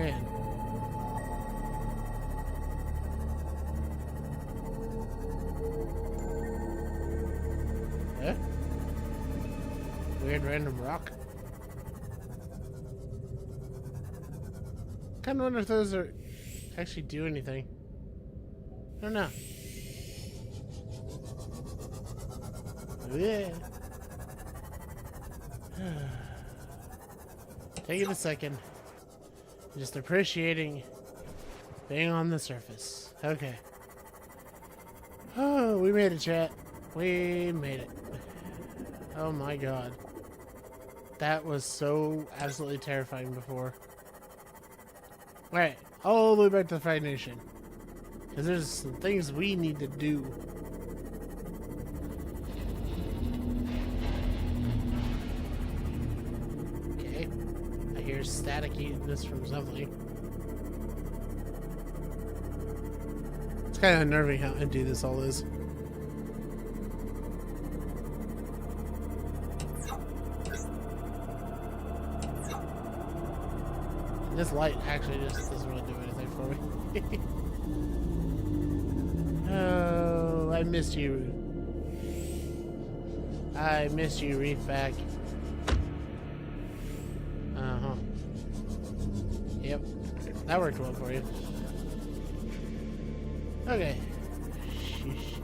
man. Huh? Weird random rock. Kinda wonder if those are actually do anything. I don't know. Yeah. Taking a second. Just appreciating being on the surface. Okay. Oh, we made it, chat. We made it. Oh my god. That was so absolutely terrifying before. Alright, all the way back to the Frag Nation. Because there's some things we need to do. Okay. I hear staticness from something. It's kind of unnerving how empty this all is. This light actually just doesn't really do anything for me. Oh, I missed you. I missed you, Reefback. Uh-huh. Yep. That worked well for you. Okay. Sheesh.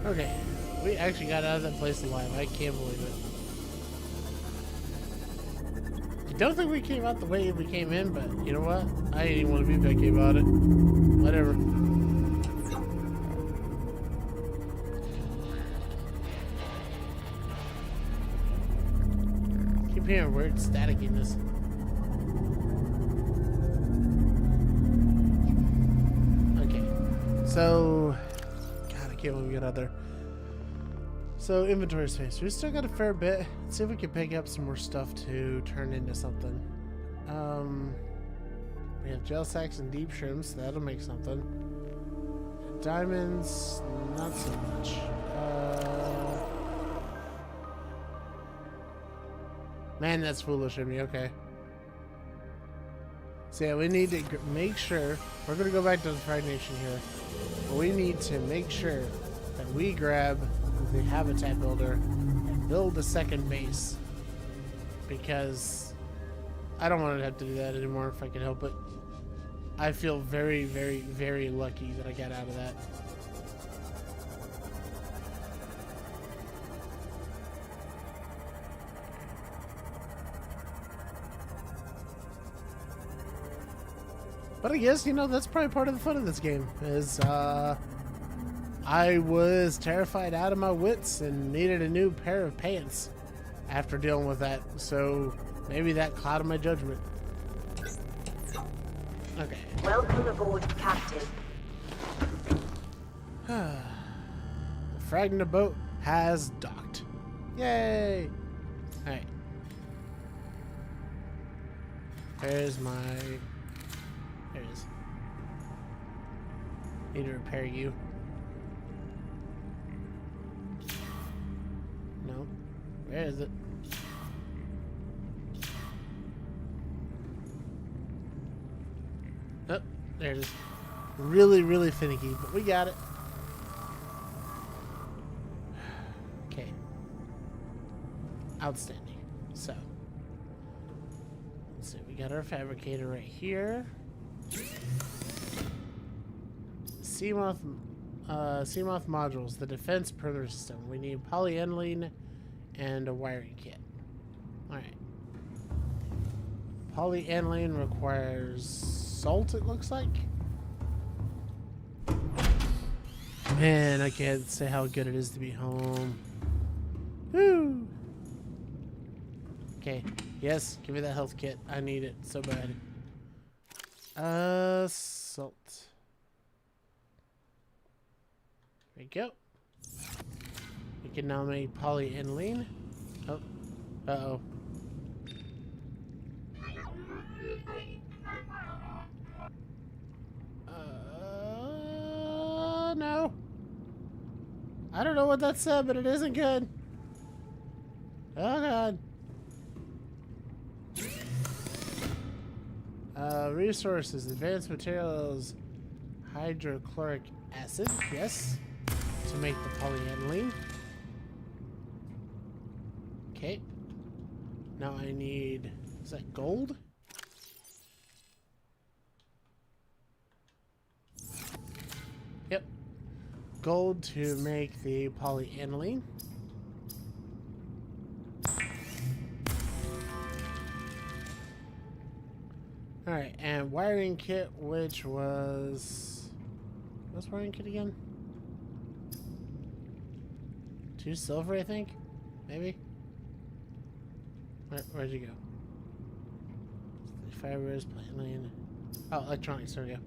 Okay. We actually got out of that place alive. I can't believe it. I don't think we came out the way we came in, but you know what? I didn't even want to be picky about it. Whatever. Keep hearing weird staticiness. Okay. So, God, I can't believe we got out there. So, inventory space. We still got a fair bit. Let's see if we can pick up some more stuff to turn into something. We have gel sacks and deep shrimps. That'll make something. Diamonds, not so much. Man, that's foolish of me. Okay. So yeah, we need to make sure. We're going to go back to the Frag Nation here. But we need to make sure that we grab the habitat builder and build a second base, because I don't want to have to do that anymore if I can help it. I feel very, very, very lucky that I got out of that. But I guess, you know, that's probably part of the fun of this game, is I was terrified out of my wits and needed a new pair of pants after dealing with that. So maybe that clouded my judgment. Okay. Welcome aboard, Captain. The fragment boat has docked. Yay! Alright. There's my... There it is. Need to repair you. No. Where is it? Oh, there it is. Really, really finicky, but we got it. Okay. Outstanding. So, let's see. We got our fabricator right here. Seamoth modules, the defense perimeter system. We need polyethylene and a wiring kit. Alright. Polyethylene requires salt, it looks like. Man, I can't say how good it is to be home. Woo! Okay. Yes, give me that health kit. I need it so bad. Salt. There we go. We can now make polyethylene. Oh. Uh-oh. No. I don't know what that said, but it isn't good. Oh, God. Resources, advanced materials, hydrochloric acid, yes, to make the polyethylene. Okay. Now I need, is that gold? Yep. Gold to make the polyethylene. Alright, and wiring kit, which was... what's wiring kit again? 2 silver, I think? Maybe? Where'd you go? Fibers, polyethylene. Oh, electronics, there we go.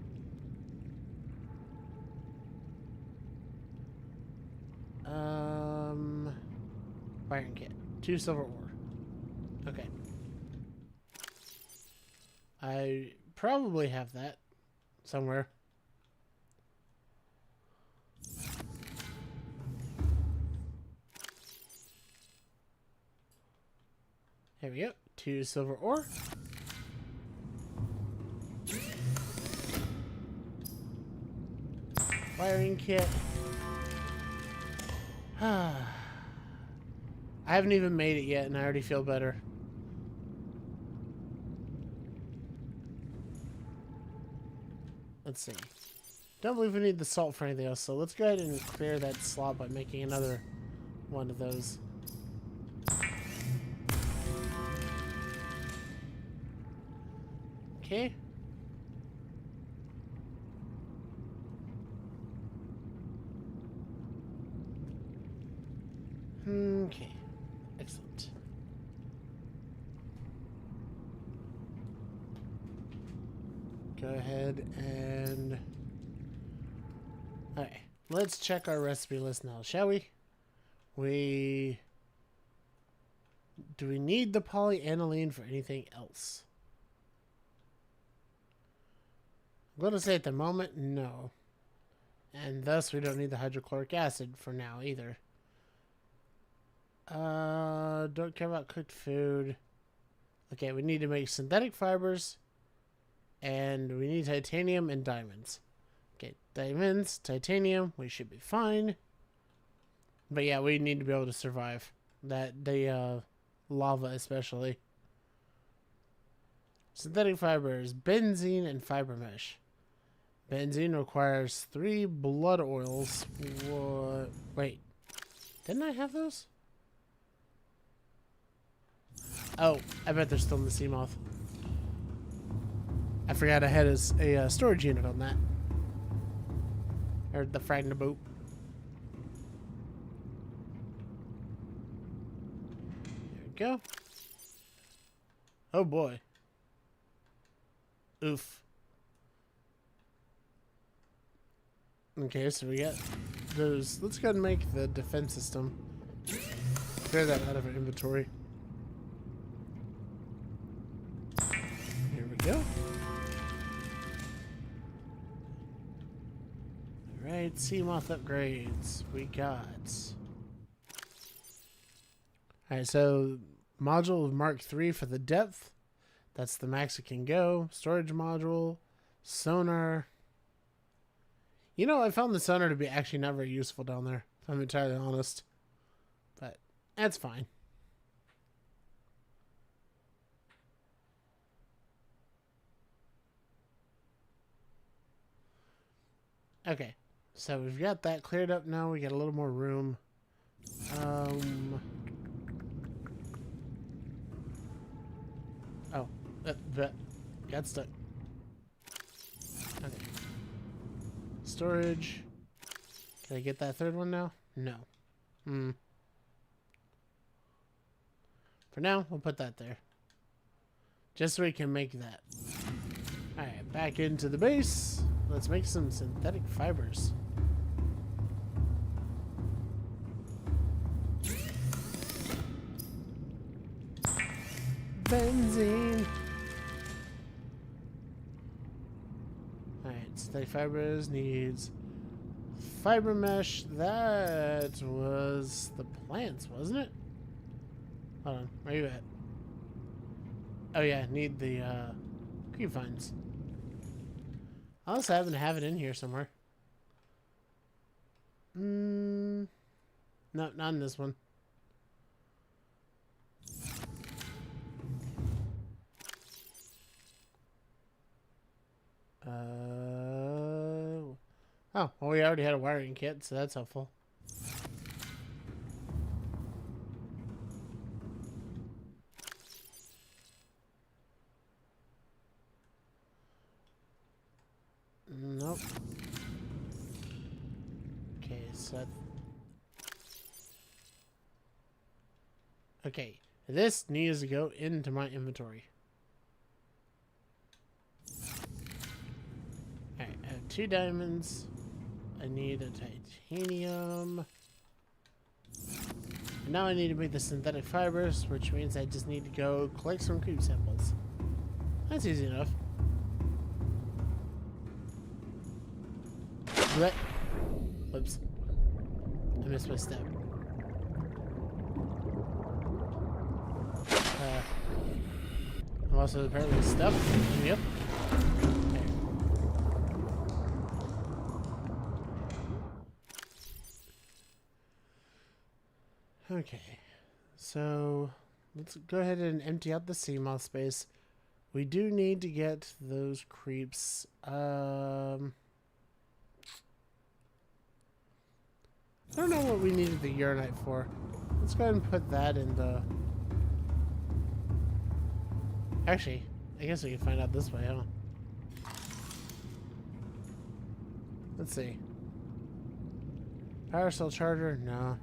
Wiring kit. 2 silver ore. Okay. I probably have that somewhere. There we go. 2 silver ore. Wiring kit. I haven't even made it yet and I already feel better. Let's see. Don't believe we need the salt for anything else, so let's go ahead and clear that slot by making another one of those. Okay. Okay. Excellent. Go ahead and... alright. Let's check our recipe list now, shall we? Do we need the polyaniline for anything else? I'm going to say at the moment, no. And thus we don't need the hydrochloric acid for now either. Don't care about cooked food. Okay, we need to make synthetic fibers. And we need titanium and diamonds. Okay, diamonds, titanium, we should be fine. But yeah, we need to be able to survive. The lava especially. Synthetic fibers, benzene and fiber mesh. Benzene requires 3 blood oils. What? Wait, didn't I have those? Oh, I bet they're still in the sea moth. I forgot I had a storage unit on that. Or the fragment boat. There we go. Oh boy. Oof. Okay, so we got those. Let's go ahead and make the defense system. Clear that out of our inventory. Here we go. Alright, sea moth upgrades. We got. Alright, so module Mark III for the depth. That's the max it can go. Storage module. Sonar. You know, I found the sonar to be actually not very useful down there, if I'm entirely honest. But that's fine. Okay. So we've got that cleared up now. We got a little more room. Oh, that got stuck. Okay. Storage. Can I get that third one now? No. For now, we'll put that there. Just so we can make that. Alright, back into the base. Let's make some synthetic fibers. Benzene. Alright, synthetic fibers needs fiber mesh. That was the plants, wasn't it? Hold on, where are you at? Oh yeah, need the Creep vines. I also happen to have it in here somewhere. No, not in this one. Oh, well, we already had a wiring kit, so that's helpful. Nope. Okay, so... Okay, this needs to go into my inventory. Alright, I have 2 diamonds. I need a titanium. And now I need to make the synthetic fibers, which means I just need to go collect some creep samples. That's easy enough. What? Whoops. I missed my step. I'm also apparently stuck. Yep. Okay, so let's go ahead and empty out the sea moth space. We do need to get those creeps. I don't know what we needed the uranite for. Let's go ahead and put that in the... Actually, I guess we can find out this way, huh? Let's see. Power cell charger? No.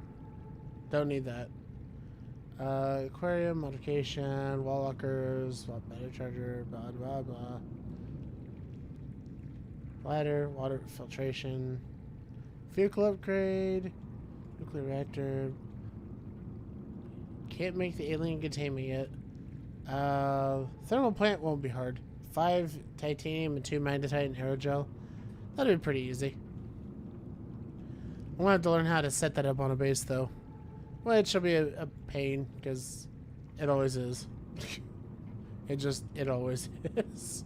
Don't need that. Aquarium, modification, wall lockers, battery charger, blah, blah, blah. Ladder, water filtration. Vehicle upgrade. Nuclear reactor. Can't make the alien containment yet. Thermal plant won't be hard. 5 titanium and 2 magnetite and aerogel. That'll be pretty easy. I'm gonna have to learn how to set that up on a base though. Which will be a pain, because it always is. It always is.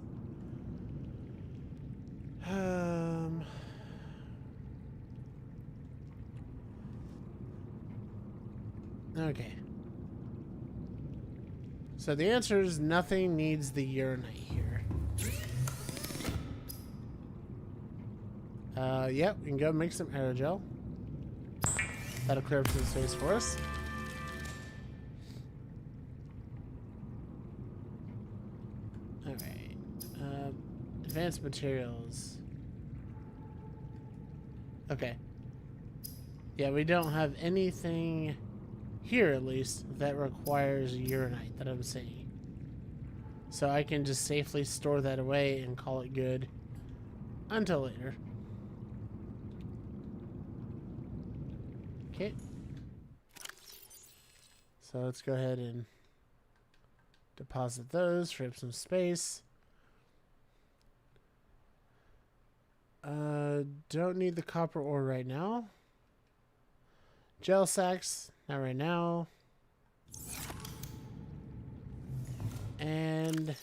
Okay. So the answer is nothing needs the uranite here. Yep, we can go make some aerogel. That'll clear up some space for us. Alright. Advanced materials. Okay. Yeah, we don't have anything here, at least, that requires uranite that I'm seeing. So I can just safely store that away and call it good until later. Okay. So let's go ahead and deposit those, free up some space. Don't need the copper ore right now. Gel sacks, not right now. And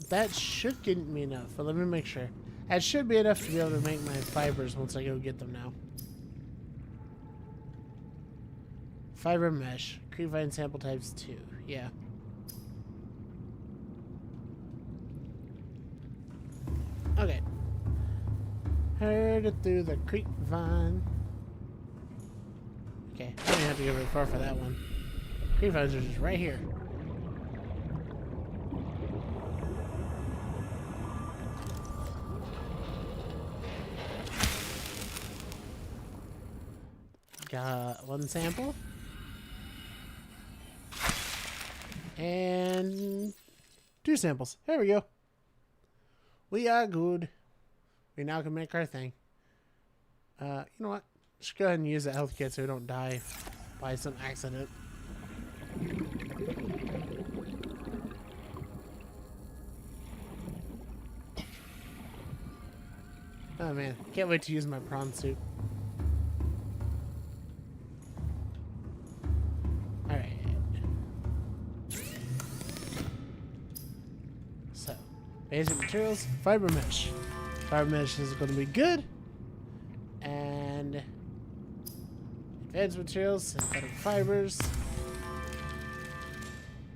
that should get me enough, but let me make sure. That should be enough to be able to make my fibers once I go get them now. Fiber mesh. Creepvine sample types 2. Yeah. Okay. Heard it through the creepvine. Okay, I don't even have to go very far for that one. Creepvines are just right here. Got 1 sample. And 2 samples. There we go. We are good. We now can make our thing. You know what? Just go ahead and use the health kit so we don't die by some accident. Oh man, can't wait to use my prawn suit. Alright. Basic materials, fiber mesh. Fiber mesh is going to be good. And advanced materials, synthetic fibers.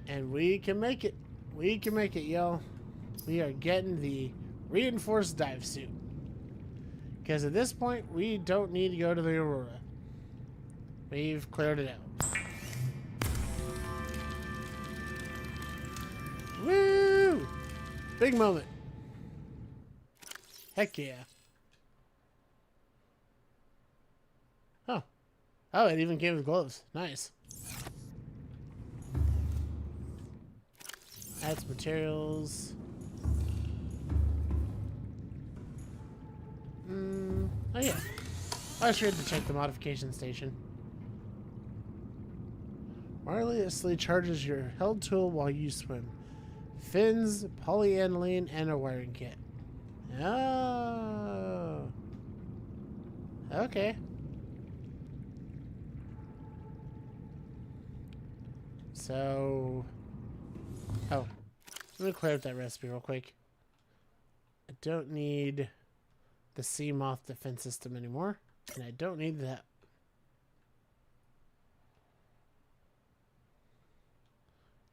And we can make it. We can make it, yo. We are getting the reinforced dive suit. Because at this point, we don't need to go to the Aurora. We've cleared it out. Woo! Big moment. Heck yeah. Oh. Oh, it even came with gloves. Nice. Adds materials. Oh yeah. I should have to check the modification station. Wirelessly charges your held tool while you swim. Fins, polyaniline, and a wiring kit. Oh. Okay. So... Oh. Let me clear up that recipe real quick. I don't need the sea moth defense system anymore. And I don't need that.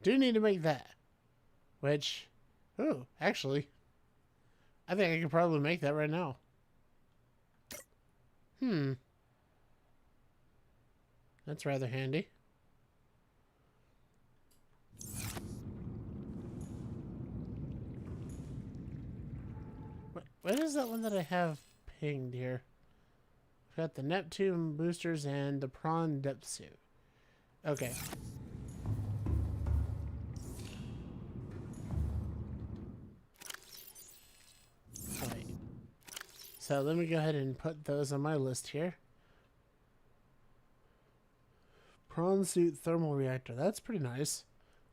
Do need to make that. Which, ooh, actually, I think I could probably make that right now. That's rather handy. What is that one that I have pinged here? I've got the Neptune boosters and the prawn depth suit. Okay. Alright. So let me go ahead and put those on my list here. Prawn suit thermal reactor. That's pretty nice.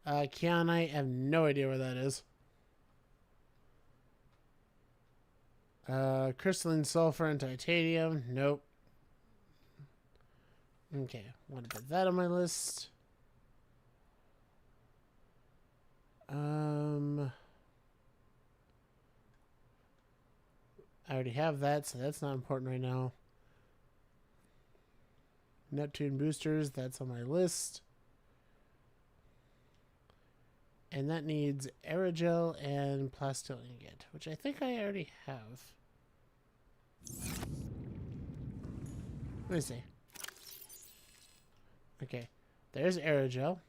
Kyanite, I have no idea where that is. Crystalline sulfur and titanium. Nope. Okay, want to put that on my list. I already have that, so that's not important right now. Neptune boosters, that's on my list. And that needs aerogel and plasteel ingot, which I think I already have. Let me see. Okay, there's aerogel.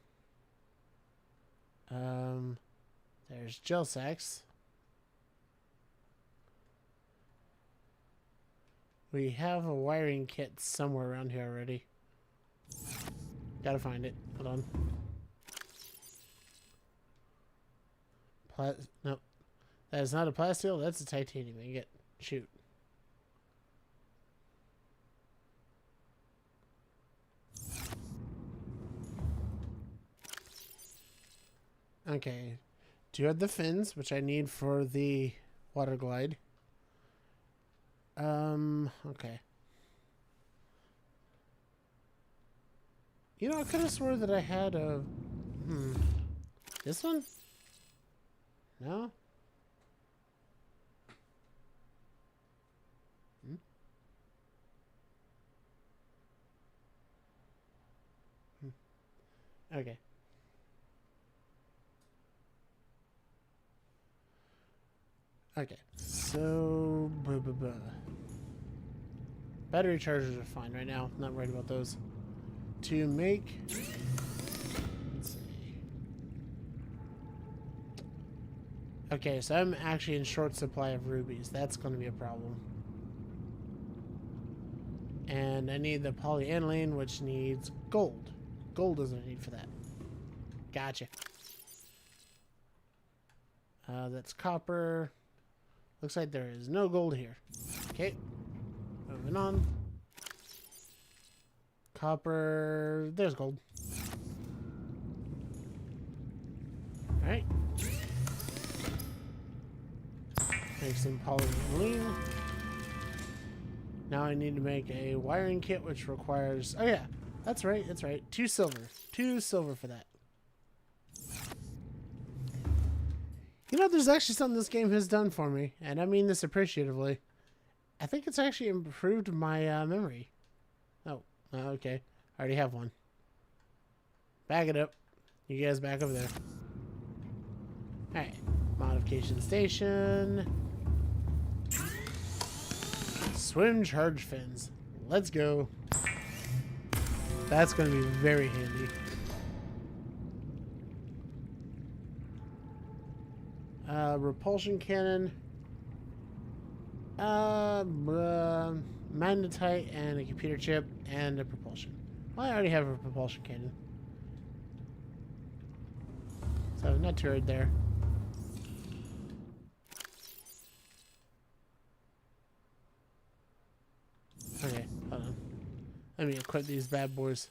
There's gel sacks. We have a wiring kit somewhere around here already. Gotta find it. Hold on. Nope. That is not a plasteel, that's a titanium ingot. Shoot. Okay. Do you have the fins, which I need for the water glide? Okay. You know, I could have swore that I had a... This one? No? Okay. Okay, so... Battery chargers are fine right now. Not worried about those. To make... Let's see. Okay, so I'm actually in short supply of rubies. That's going to be a problem. And I need the polyaniline, which needs gold. Gold is what I need for that. Gotcha. That's copper. Looks like there is no gold here. Okay. Moving on. Copper. There's gold. Alright. Make some polyaniline. Now I need to make a wiring kit, which requires... Oh yeah, that's right, that's right. 2 silver. 2 silver for that. You know, there's actually something this game has done for me, and I mean this appreciatively. I think it's actually improved my memory. Oh, okay. I already have one. Back it up. You guys back over there. Alright. Modification station. Swim charge fins. Let's go. That's going to be very handy. Repulsion cannon. Magnetite and a computer chip and a propulsion. Well, I already have a propulsion cannon. So, not too hard there. Okay, hold on. Let me equip these bad boys.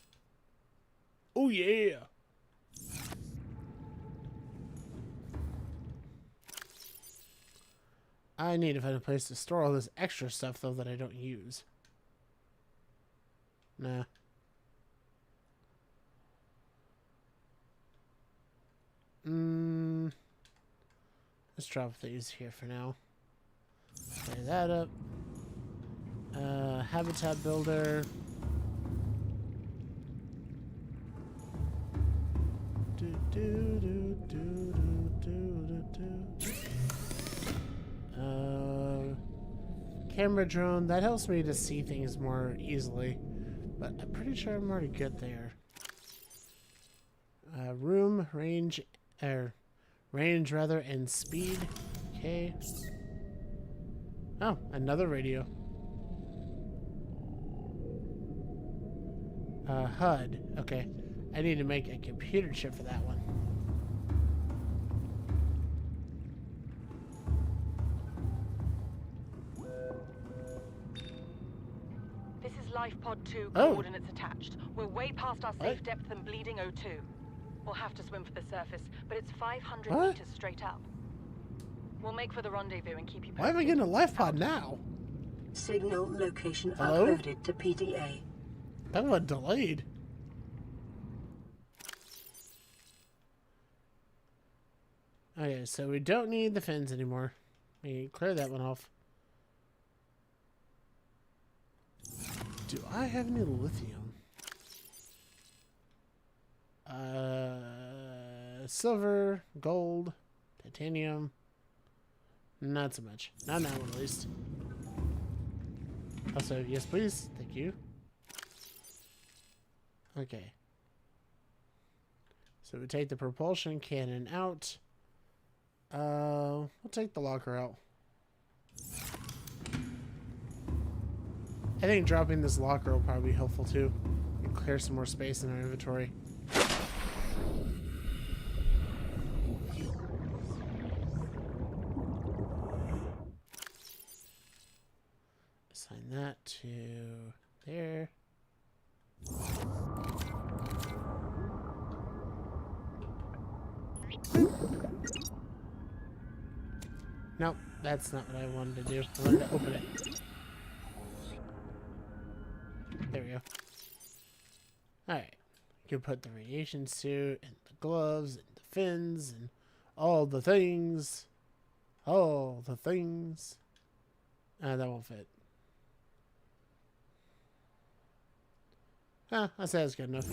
Oh, yeah! I need to find a place to store all this extra stuff, though, that I don't use. Nah. Let's drop these here for now. Play that up. Habitat builder. Camera drone. That helps me to see things more easily. But I'm pretty sure I'm already good there. Room, range, and speed. Okay. Oh, another radio. HUD. Okay. I need to make a computer chip for that one. This is Life Pod 2, coordinates attached. We're way past our safe depth and bleeding O2. We'll have to swim for the surface, but it's 500 meters straight up. We'll make for the rendezvous and keep you posted. Why am I getting a life pod now? Signal location uploaded to PDA. That was delayed. Okay, so we don't need the fins anymore. We can clear that one off. Do I have any lithium? Silver, gold, titanium. Not so much. Not that one, at least. Also, yes, please. Thank you. Okay. So we take the propulsion cannon out. We'll take the locker out. I think dropping this locker will probably be helpful too. And clear some more space in our inventory. Assign that to there. Nope, that's not what I wanted to do. I wanted to open it. There we go. Alright. You can put the radiation suit and the gloves and the fins and all the things. All the things. That won't fit. I say that's good enough.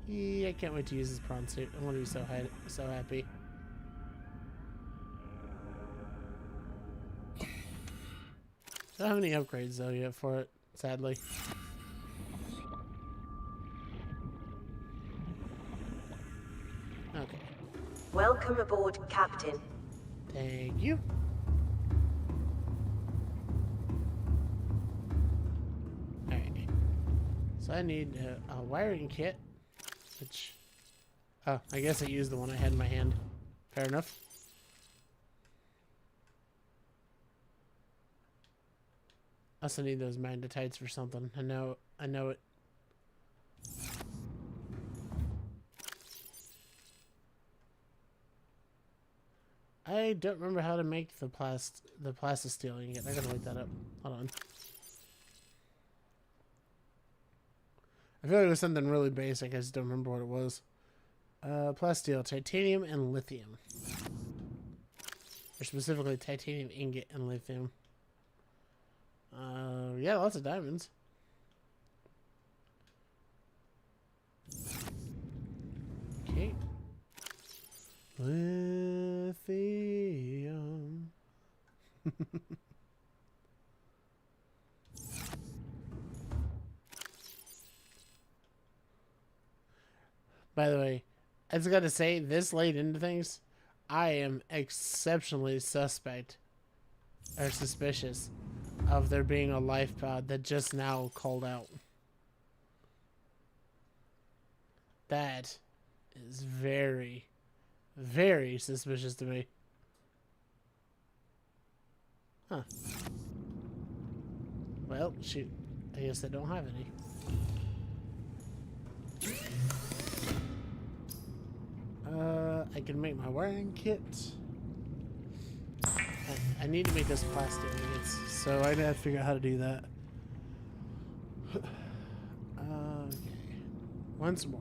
Yeah, I can't wait to use this prawn suit. I want to be so happy. Don't have any upgrades though yet for it, sadly. Okay. Welcome aboard, Captain. Thank you. Alright. So I need a wiring kit, which... Oh, I guess I used the one I had in my hand. Fair enough. I also need those magnetites for something. I know it. I don't remember how to make the plasticine yet. I gotta look that up. Hold on. I feel like it was something really basic. I just don't remember what it was. Plasteel, titanium, and lithium. Or specifically titanium ingot and lithium. Yeah, lots of diamonds. Okay. Lithium. By the way, I just gotta say, this late into things, I am exceptionally suspicious of there being a life pod that just now called out. That is very, very suspicious to me. Huh. Well, shoot. I guess I don't have any. I can make my wiring kit. I need to make this plastic ingots, so I gotta figure out how to do that. Okay. Once more.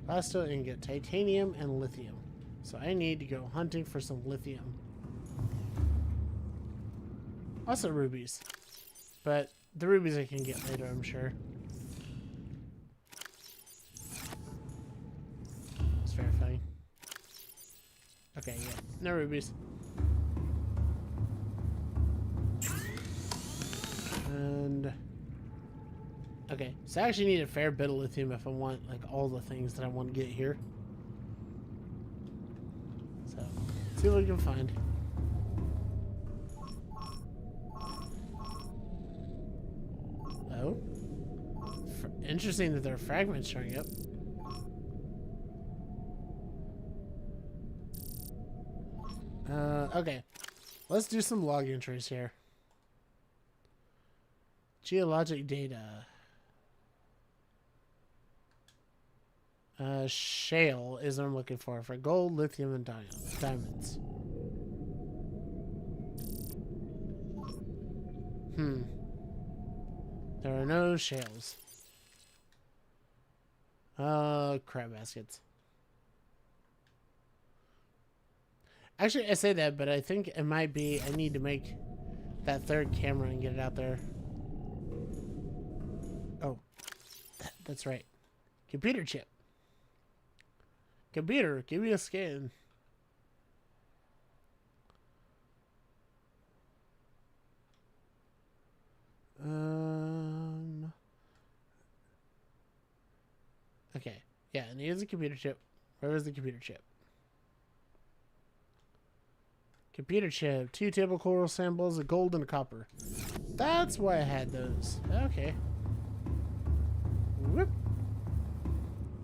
Plasteel ingot, titanium, and lithium. So I need to go hunting for some lithium. Also rubies. But the rubies I can get later, I'm sure. It's verifying. Okay, yeah. No rubies. And... okay, so I actually need a fair bit of lithium if I want, like, all the things that I want to get here. So, let's see what we can find. Oh. Interesting that there are fragments showing up. Okay. Let's do some log entries here. Geologic data. Shale is what I'm looking for gold, lithium, and diamonds. There are no shales. Crab baskets. Actually, I say that, but I think it might be I need to make that third camera and get it out there. Oh, that's right. Computer chip. Computer, give me a scan. Okay. Yeah, and here's the computer chip. Where is the computer chip? Computer chip. 2 table coral samples, a gold and a copper. That's why I had those. Okay. Whoop.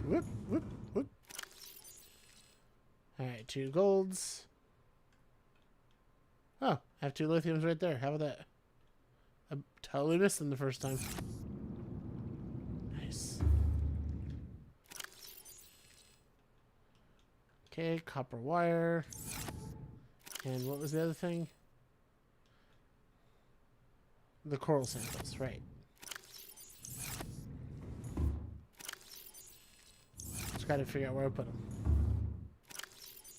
Whoop, whoop, whoop. Alright, 2 golds. Oh, I have 2 lithiums right there. How about that? I totally missed them the first time. Nice. Okay, copper wire. And what was the other thing? The coral samples, right. Just gotta figure out where I put them.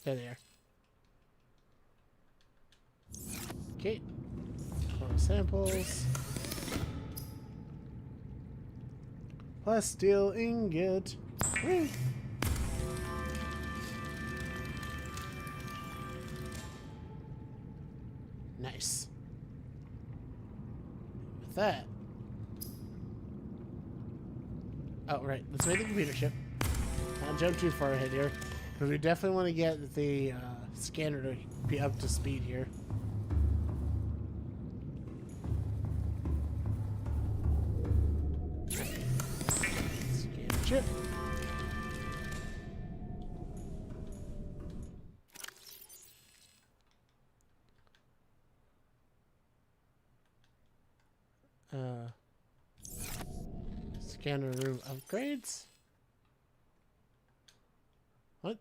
There they are. Okay. Coral samples. Plasteel ingot. Woo. Nice. With that. Oh, right. Let's make the computer chip. Not jump too far ahead here. Because we definitely want to get the scanner to be up to speed here. Scanner chip. Scanner room upgrades. What?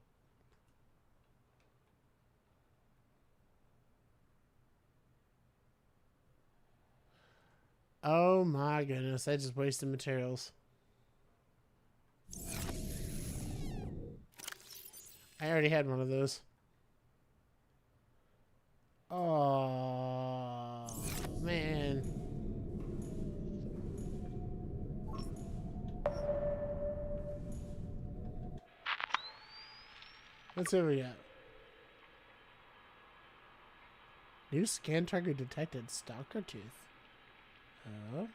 Oh my goodness, I just wasted materials. I already had one of those. Oh, man. Let's see what we got. New scan target detected. Stalker tooth. Oh.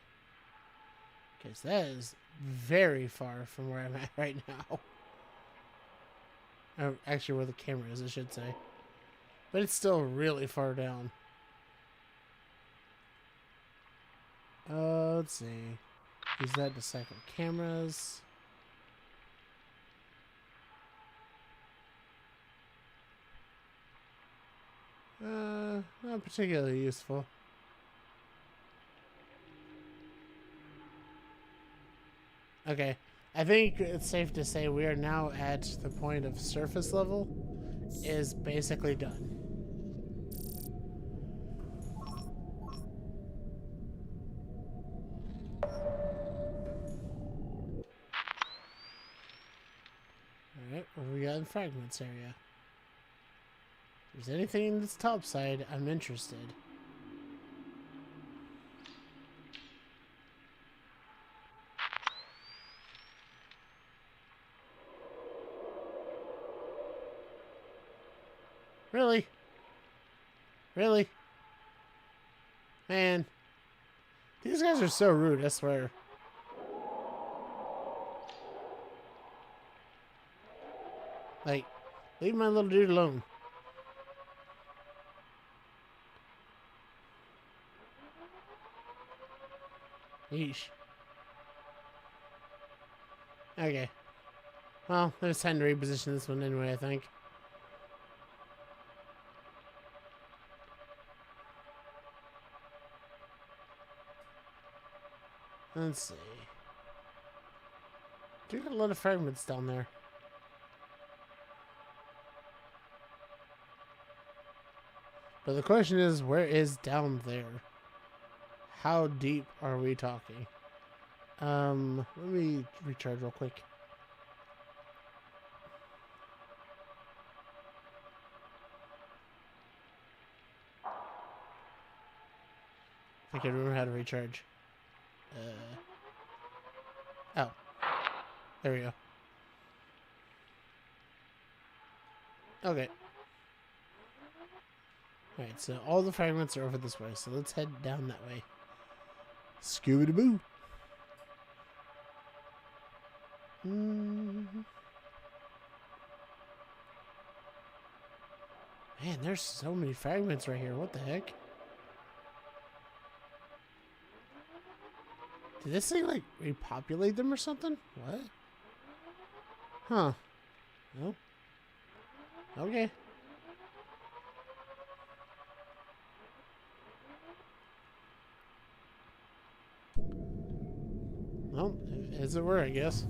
Okay, so that is very far from where I'm at right now. Or actually, where the camera is, I should say. But it's still really far down. Let's see. Use that to cycle cameras. Not particularly useful. Okay. I think it's safe to say we are now at the point of surface level is basically done. Alright, what do we got in fragments area? If there's anything in this top side, I'm interested. Really? Really? Man. These guys are so rude, I swear. Like, leave my little dude alone. Yeesh. Okay. Well, there's time to reposition this one anyway, I think. Let's see. Do got a lot of fragments down there. But the question is, where is down there? How deep are we talking? Let me recharge real quick. I think I remember how to recharge. Oh. There we go. Okay. Alright, so all the fragments are over this way, so let's head down that way. Scooby-Doo! Man, there's so many fragments right here. What the heck? Did this thing, like, repopulate them or something? What? Huh. Well. Okay. Well, as it were, I guess.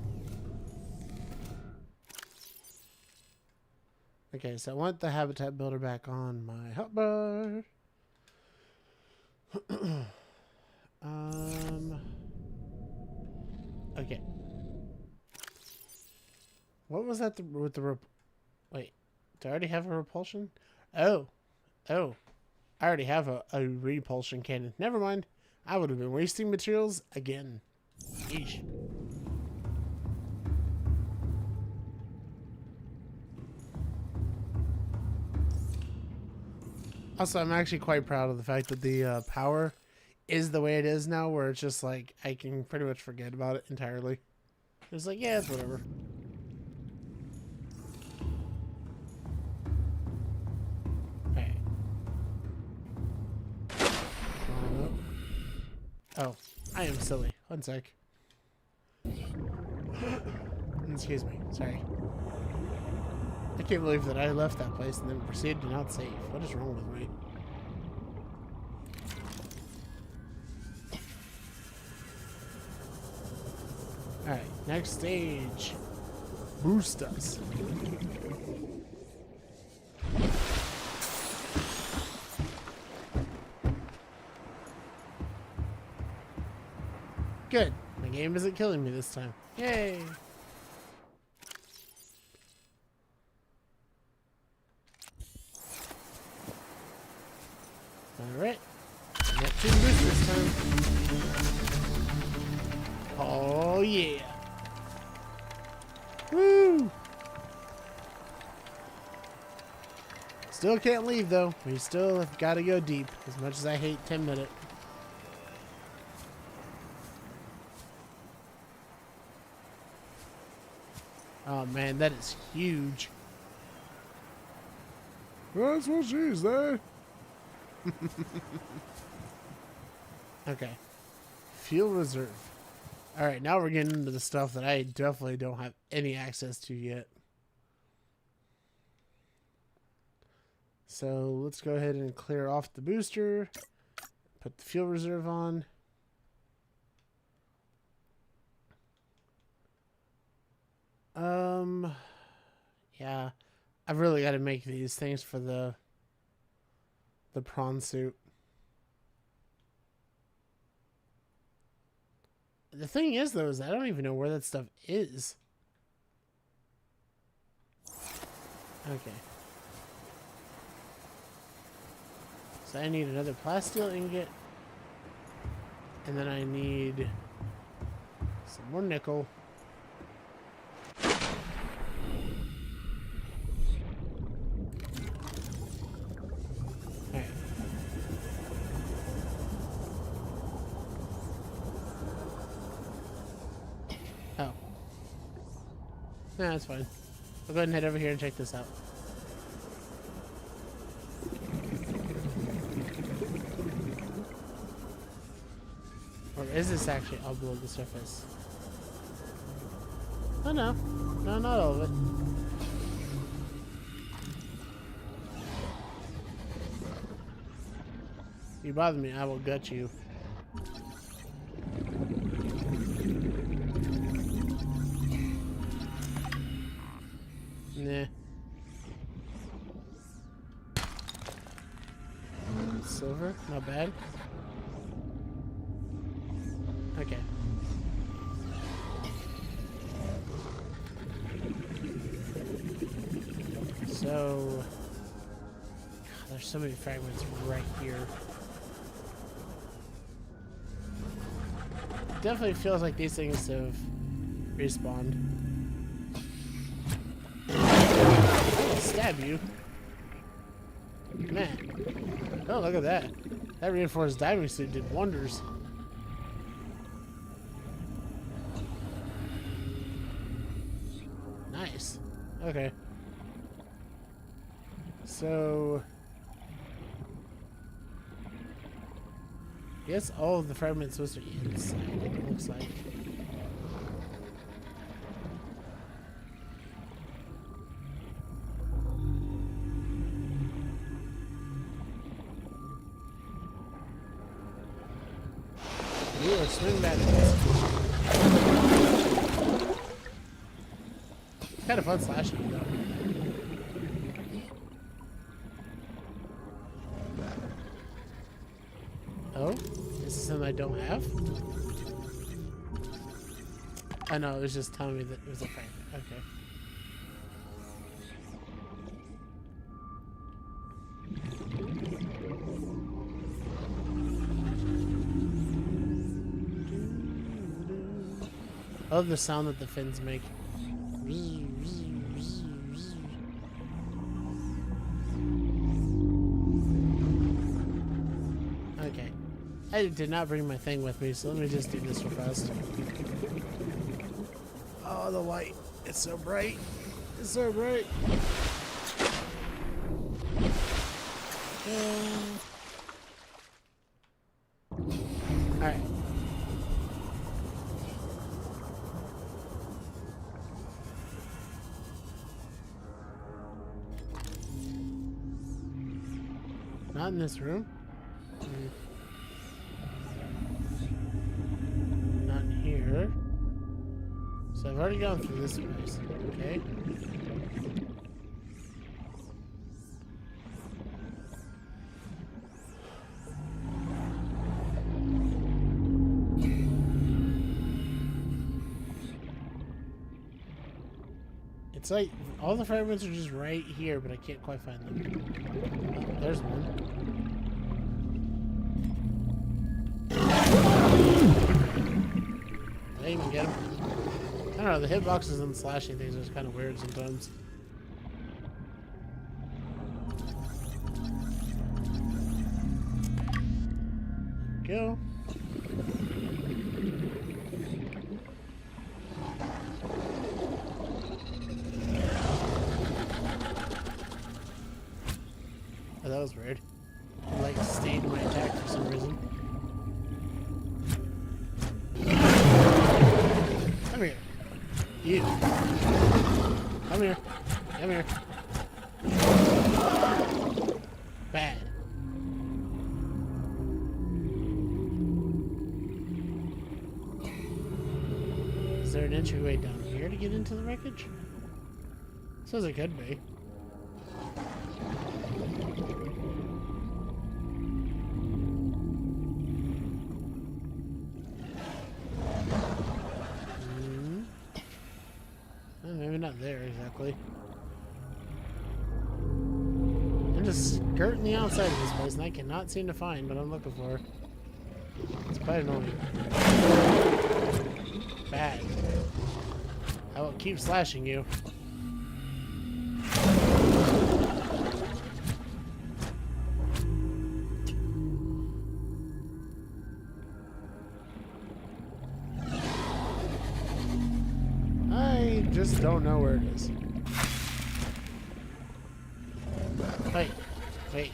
Okay, so I want the habitat builder back on my hotbar. Okay. What was that with the wait, do I already have a repulsion? Oh. I already have a repulsion cannon. Never mind. I would have been wasting materials again. Yeesh. Also, I'm actually quite proud of the fact that the power is the way it is now, where it's just like, I can pretty much forget about it entirely. It's like, yeah, it's whatever. Alright. Oh, I am silly. One sec. Excuse me. Sorry. I can't believe that I left that place and then proceeded to not save. What is wrong with me? Alright, next stage. Boost us. Good. My game isn't killing me this time. Yay! Alright. Neptune boost this time. Oh yeah. Woo! Still can't leave though. We still have got to go deep, as much as I hate 10-minute. Oh man, that is huge. That's what she said. Okay. Fuel reserve. Alright, now we're getting into the stuff that I definitely don't have any access to yet. So let's go ahead and clear off the booster. Put the fuel reserve on. Yeah. I've really got to make these things for the prawn suit. The thing is, though, is I don't even know where that stuff is. Okay. So I need another plasteel ingot. And then I need some more nickel. Oh. No, that's fine. I'll go ahead and head over here and check this out. Or is this actually all below the surface? Oh no. No, not all of it. You bother me, I will gut you. Nah. Silver, not bad. Okay. So, God, there's so many fragments right here. Definitely feels like these things have respawned. I'll stab you. Man. Oh, look at that. That reinforced diving suit did wonders. Nice. Okay. So... I guess all of the fragments are supposed to be inside, it looks like. Ooh, a swing back. Kind of fun slashing though. Oh, is this something I don't have? I know, it was just telling me that it was a fragment. Okay. I love the sound that the fins make. Okay. I did not bring my thing with me, so let me just do this real fast. Oh, the light. It's so bright. It's so bright. Alright. Not in this room. Not in here. So I've already gone through this place. Okay. It's like all the fragments are just right here, but I can't quite find them. Oh, there's one. I don't know, the hitboxes and slashing things are kind of weird sometimes. Go. Oh, that was weird. It, like, stayed my attack for some reason. Come here. You. Come here. Come here. Bad. Is there an entryway down here to get into the wreckage? Says it could be. Maybe not there exactly. I'm just skirting the outside of this place and I cannot seem to find what I'm looking for. It's quite annoying. Bad. I will keep slashing you. I just don't know where it is. Wait. Wait.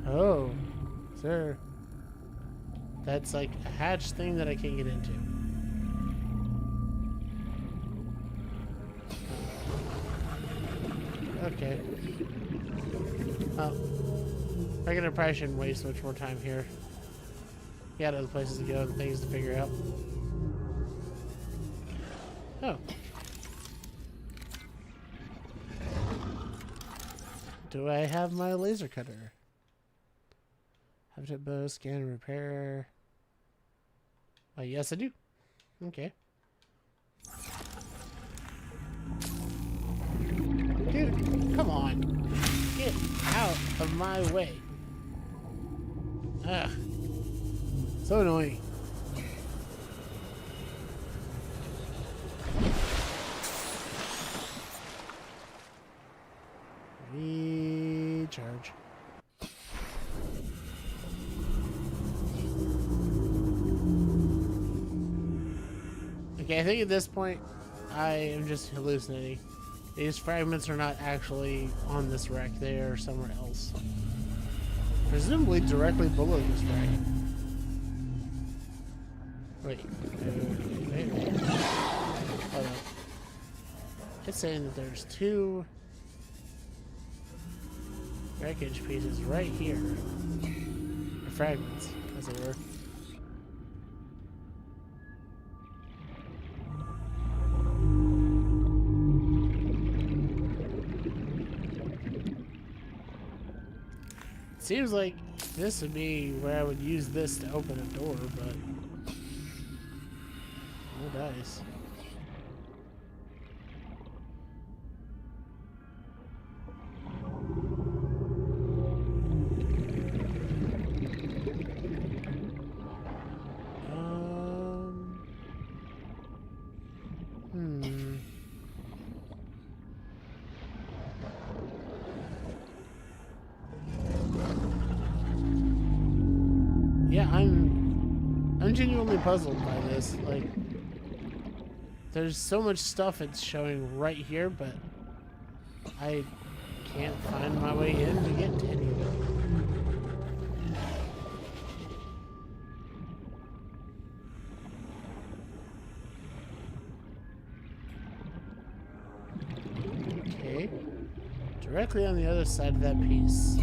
Oh. Sir. That's like a hatch thing that I can't get into. Okay. Oh. I probably shouldn't waste much more time here. Got other places to go and things to figure out. Oh. Do I have my laser cutter? Habitat bow, scan and repair. Yes, I do. Okay. Dude, come on. Get out of my way. Ugh. So annoying. Recharge. Okay, I think at this point, I am just hallucinating. These fragments are not actually on this wreck. They are somewhere else. Presumably directly below this wreck. Wait. Wait. Hold on. It's saying that there's two wreckage pieces right here. Or fragments, as it were. Seems like this would be where I would use this to open a door, but no dice. Yeah, I'm genuinely puzzled by this. Like, there's so much stuff it's showing right here, but I can't find my way in to get to any of it. Okay. Directly on the other side of that piece.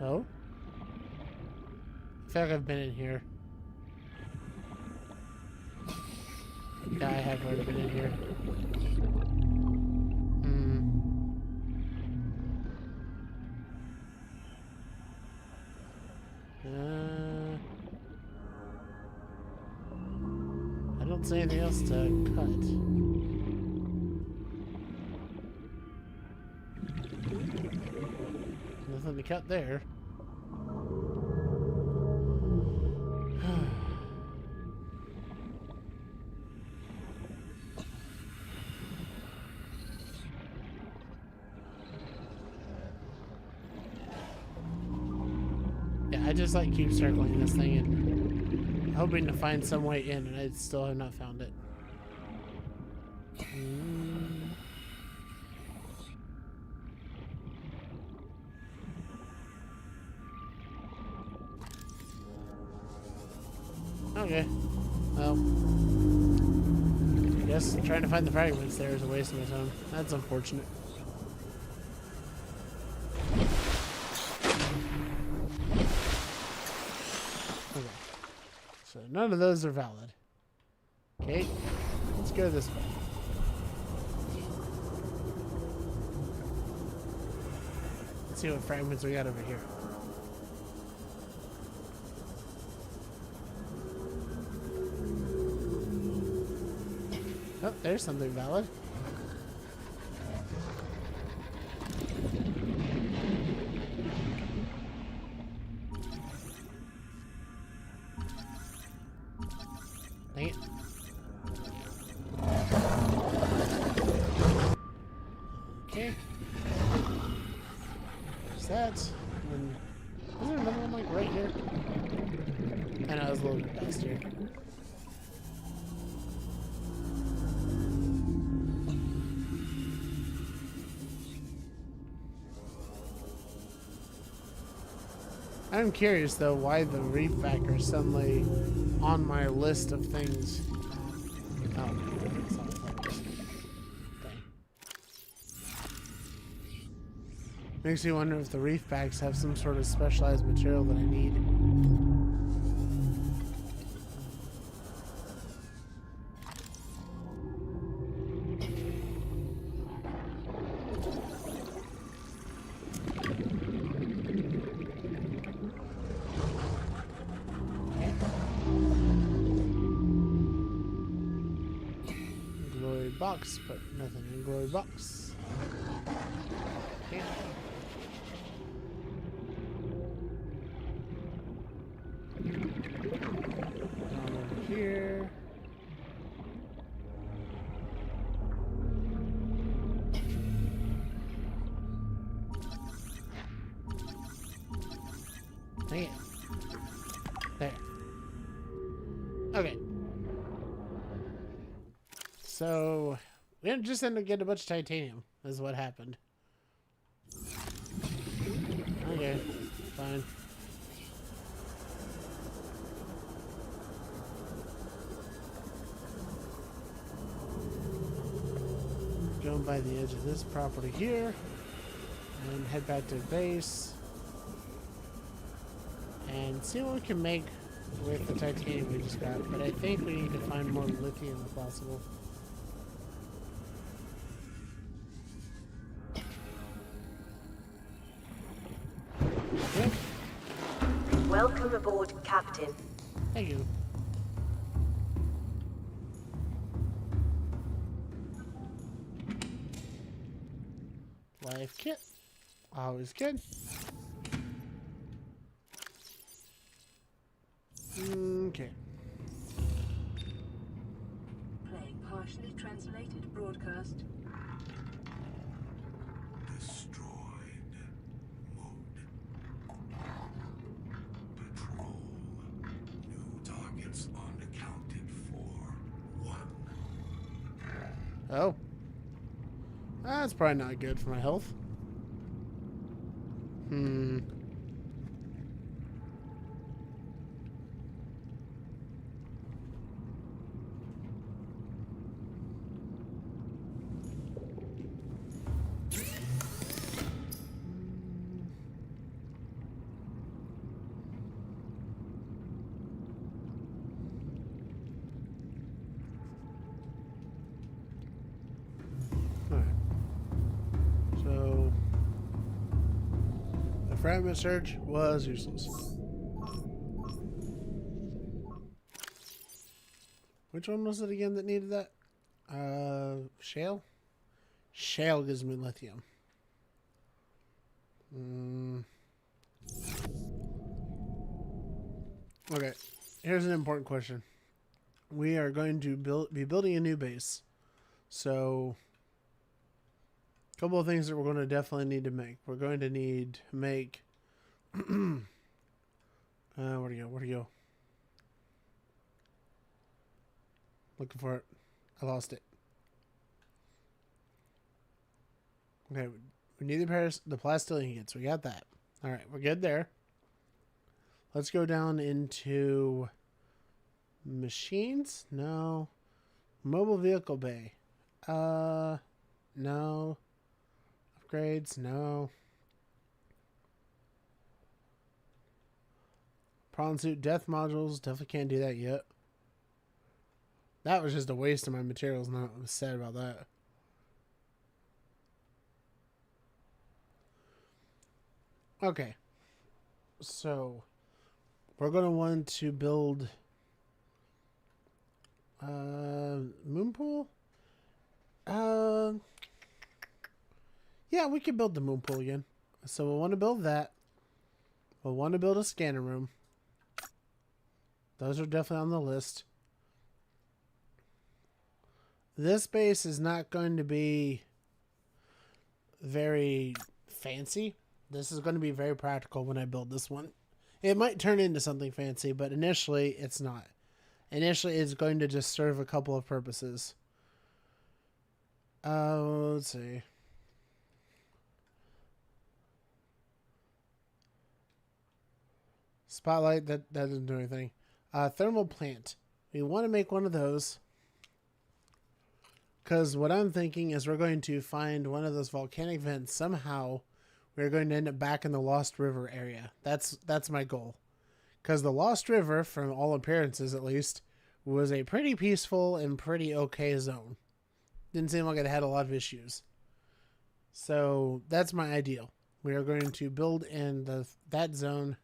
Oh? I feel like I've been in here. Yeah, I have already been in here. I don't see anything else to cut. Nothing to cut there. Yeah, I just like keep circling this thing and hoping to find some way in, and I still have not found it. Okay. Well, I guess trying to find the fragments there is a waste of my time. That's unfortunate. Okay. So none of those are valid. Okay. Let's go this way. Let's see what fragments we got over here. Oh, there's something valid. Dang it. Okay. There's that. And is there another one like right here? I know, it was a little bit past here. I'm curious though why the reef backer is suddenly on my list of things. Oh, that's not what that was. Dang. Makes me wonder if the reef backs have some sort of specialized material that I need. Box, but nothing in glory box. Okay. Down over here. Dang it. There. Okay. So, we just ended up getting a bunch of titanium, is what happened. Okay, fine. Going by the edge of this property here, and head back to base, and see what we can make with the titanium we just got. But I think we need to find more lithium if possible. Welcome aboard, Captain. Thank you. Life kit. Always good. Okay. Playing partially translated broadcast. Destroyed. Mode. Patrol. New targets unaccounted for. 1. Oh. That's probably not good for my health. Fragment search was useless. Which one was it again that needed that? Shale? Shale gives me lithium. Okay, here's an important question. We are going to be building a new base. So, a couple of things that we're going to definitely need to make. We're going to need to make... where'd he go? Where'd he go? Looking for it. I lost it. Okay, we need the plasteel ingots. We got that. All right, we're good there. Let's go down into machines. No. Mobile vehicle bay. No. Upgrades. No. Prawn suit death modules. Definitely can't do that yet. That was just a waste of my materials. Not sad about that. Okay. So we're going to want to build moon pool. Yeah, we can build the moon pool again. So we'll want to build that. We'll want to build a scanner room. Those are definitely on the list. This base is not going to be very fancy. This is going to be very practical when I build this one. It might turn into something fancy, but initially it's not. Initially it's going to just serve a couple of purposes. Let's see. Spotlight, that doesn't do anything. Thermal plant. We want to make one of those. Because what I'm thinking is we're going to find one of those volcanic vents. Somehow we're going to end up back in the Lost River area. That's my goal. Because the Lost River, from all appearances at least, was a pretty peaceful and pretty okay zone. Didn't seem like it had a lot of issues. So that's my ideal. We are going to build in that zone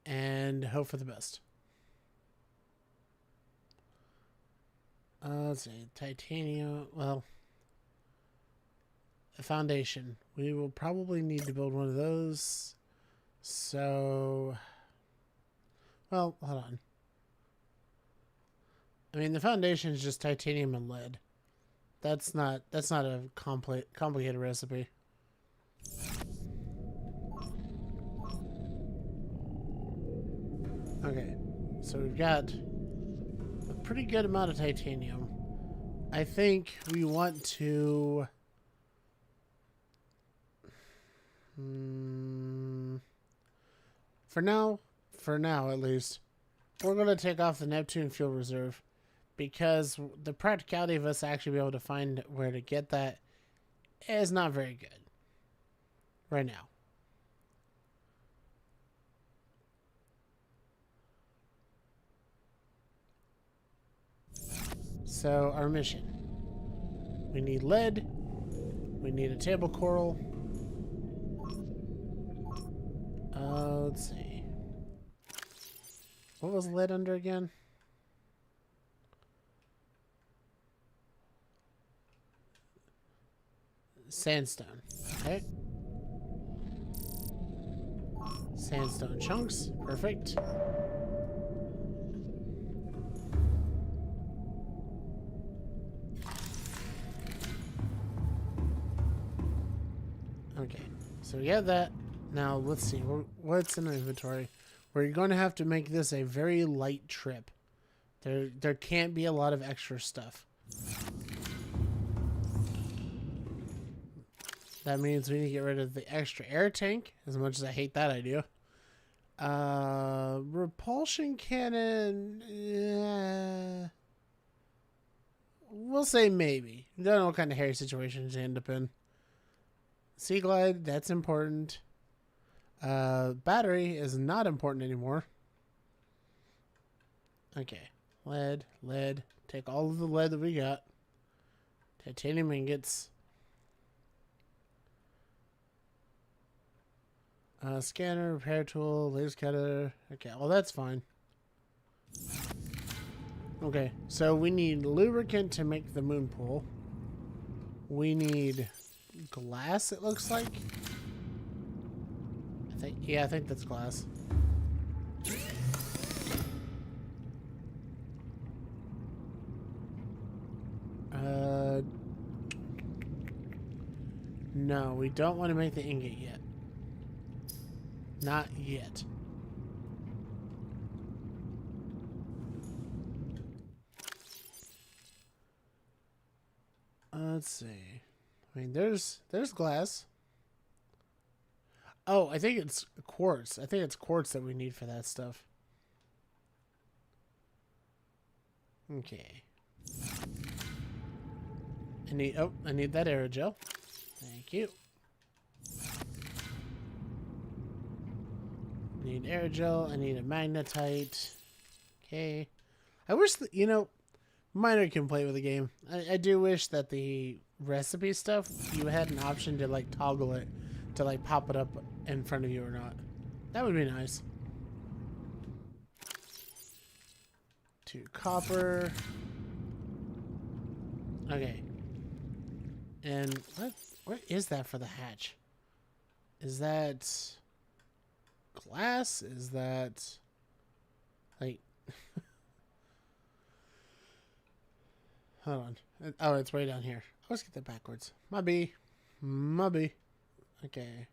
and hope for the best. Let's see. Titanium. Well, a foundation. We will probably need to build one of those. So, well, hold on. I mean, the foundation is just titanium and lead. That's not a complicated recipe. Okay, so we've got a pretty good amount of titanium. I think we want to... For now at least, we're going to take off the Neptune fuel reserve because the practicality of us actually being able to find where to get that is not very good right now. So our mission. We need lead. We need a table coral. Let's see. What was lead under again? Sandstone. Okay. Sandstone chunks. Perfect. Okay. So we have that. Now, let's see. What's in the inventory? We're going to have to make this a very light trip. There can't be a lot of extra stuff. That means we need to get rid of the extra air tank, as much as I hate that idea. Repulsion cannon... we'll say maybe. We don't know what kind of hairy situations you end up in. Sea glide, that's important. Battery is not important anymore. Okay. Lead. Take all of the lead that we got. Titanium ingots. Scanner, repair tool, laser cutter. Okay, well that's fine. Okay, so we need lubricant to make the moon pool. We need glass, it looks like. I think that's glass. No, we don't want to make the ingot yet. Not yet. Let's see. I mean, there's glass. Oh, I think it's quartz. I think it's quartz that we need for that stuff. Okay. I need that aerogel. Thank you. I need aerogel. I need a magnetite. Okay. I wish that, you know, minor complaint with the game. I do wish that the recipe stuff, you had an option to like toggle it to like pop it up in front of you or not. That would be nice. 2 copper. Okay. And what is that for the hatch? Is that glass? Is that like hold on. Oh, it's way down here. I always get that backwards. Mubby. Okay.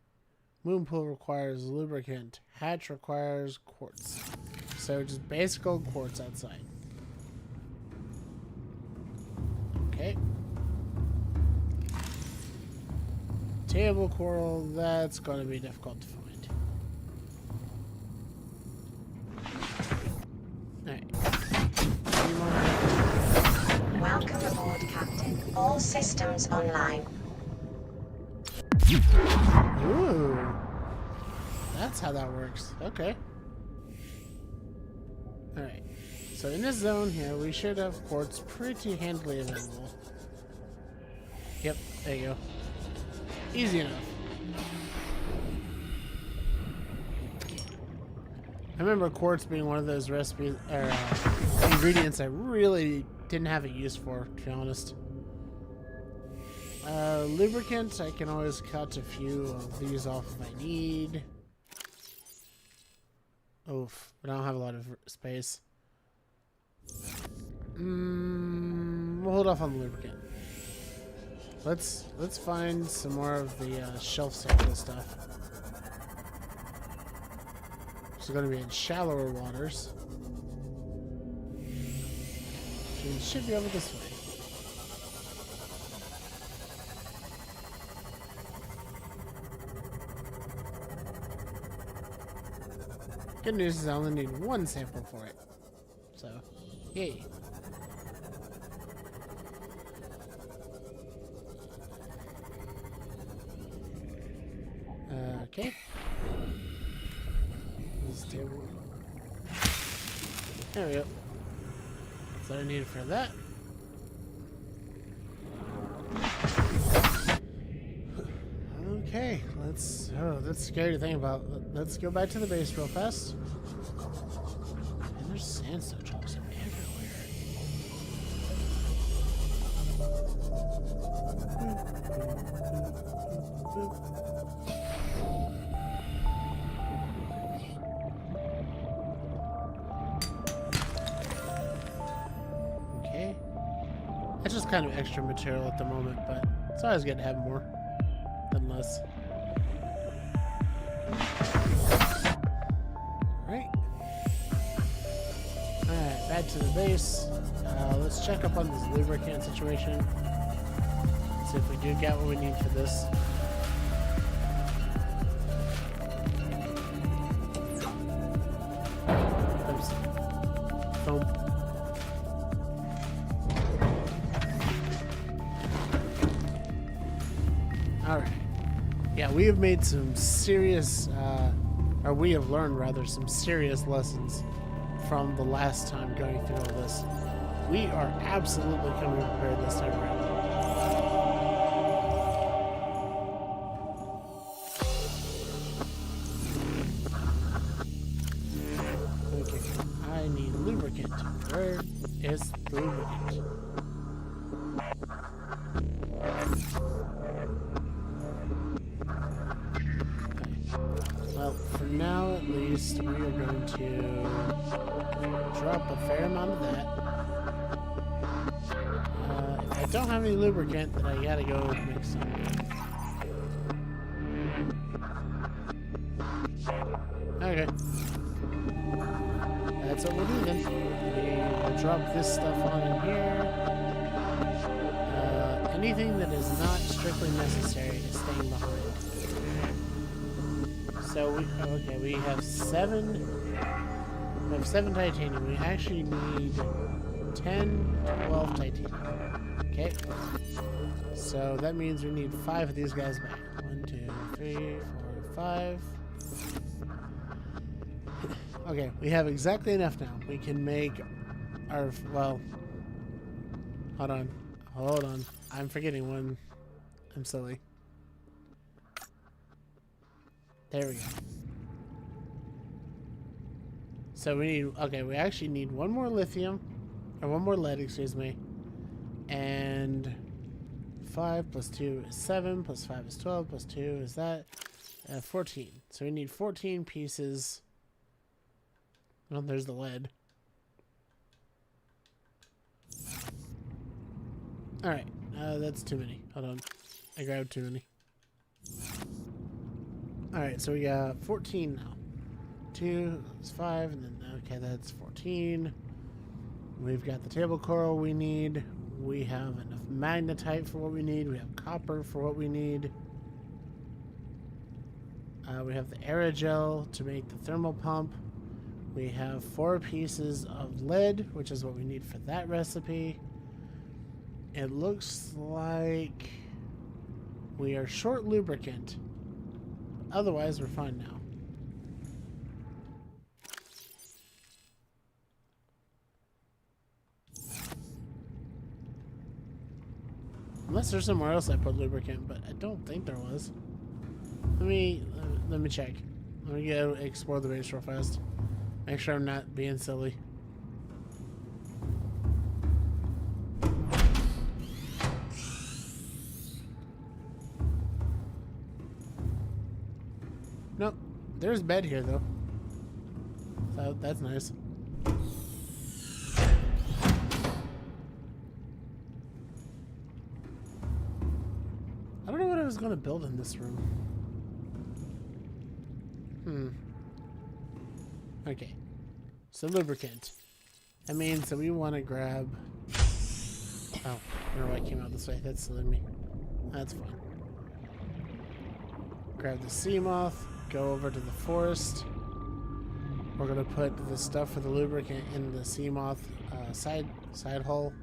Moon pool requires lubricant. Hatch requires quartz. So just basic old quartz outside. Okay. Table coral, that's going to be difficult to find. Alright. Welcome aboard, Captain. All systems online. Ooh. That's how that works. Okay. Alright. So in this zone here, we should have quartz pretty handily available. Yep, there you go. Easy enough. I remember quartz being one of those recipes or ingredients I really didn't have a use for, to be honest. Lubricant, I can always cut a few of these off if I need. Oof, but I don't have a lot of space. We'll hold off on the lubricant. Let's find some more of the shelf sample stuff. It's going to be in shallower waters. It should be over this way. Good news is I only need 1 sample for it. So, yay. Okay. This table. There we go. That's what I needed for that. Okay, let's. Oh, that's scary to think about. Let's go back to the base real fast. And there's sandstone chunks everywhere. Okay. That's just kind of extra material at the moment, but it's always good to have more than less. Right. Alright, back to the base. Let's check up on this lubricant situation. See if we do get what we need for this. Oops. Foam. Alright. Yeah, we have made some serious, or we have learned rather, some serious lessons from the last time going through all this. We are absolutely coming prepared this time around. Okay, I need lubricant. Where is the lubricant? Well, for now at least, we are going to drop a fair amount of that. If I don't have any lubricant, then I gotta go make some. Okay. That's what we'll do then. We'll drop this stuff on in here. Anything that is not strictly necessary is staying behind. So we have 7. We have 7 titanium. We actually need 10, 12 titanium. Okay. So that means we need 5 of these guys back. 1, 2, 3, 4, 5. Okay, we have exactly enough now. We can make our, well, hold on. I'm forgetting one. I'm silly. There we go. So we need, okay, we actually need 1 more lithium, or 1 more lead, excuse me. And 5 plus 2 is 7, plus 5 is 12, plus 2 is that, 14. So we need 14 pieces. Well, there's the lead. Alright, that's too many. Hold on. I grabbed too many. Alright, so we got 14 now. 2 is 5, and then, okay, that's 14. We've got the table coral we need. We have enough magnetite for what we need. We have copper for what we need. We have the aerogel to make the thermal pump. We have 4 pieces of lead, which is what we need for that recipe. It looks like we are short lubricant. Otherwise, we're fine now. Unless there's somewhere else I put lubricant, but I don't think there was. Let me check. Let me go explore the base real fast. Make sure I'm not being silly. Nope. There's bed here though. So that's nice. I don't know what I was going to build in this room. Okay. So lubricant. That means that we want to grab... Oh, I don't know why I came out this way. That's silly me. That's fine. Grab the sea moth. Go over to the forest. We're going to put the stuff for the lubricant in the sea moth side hole.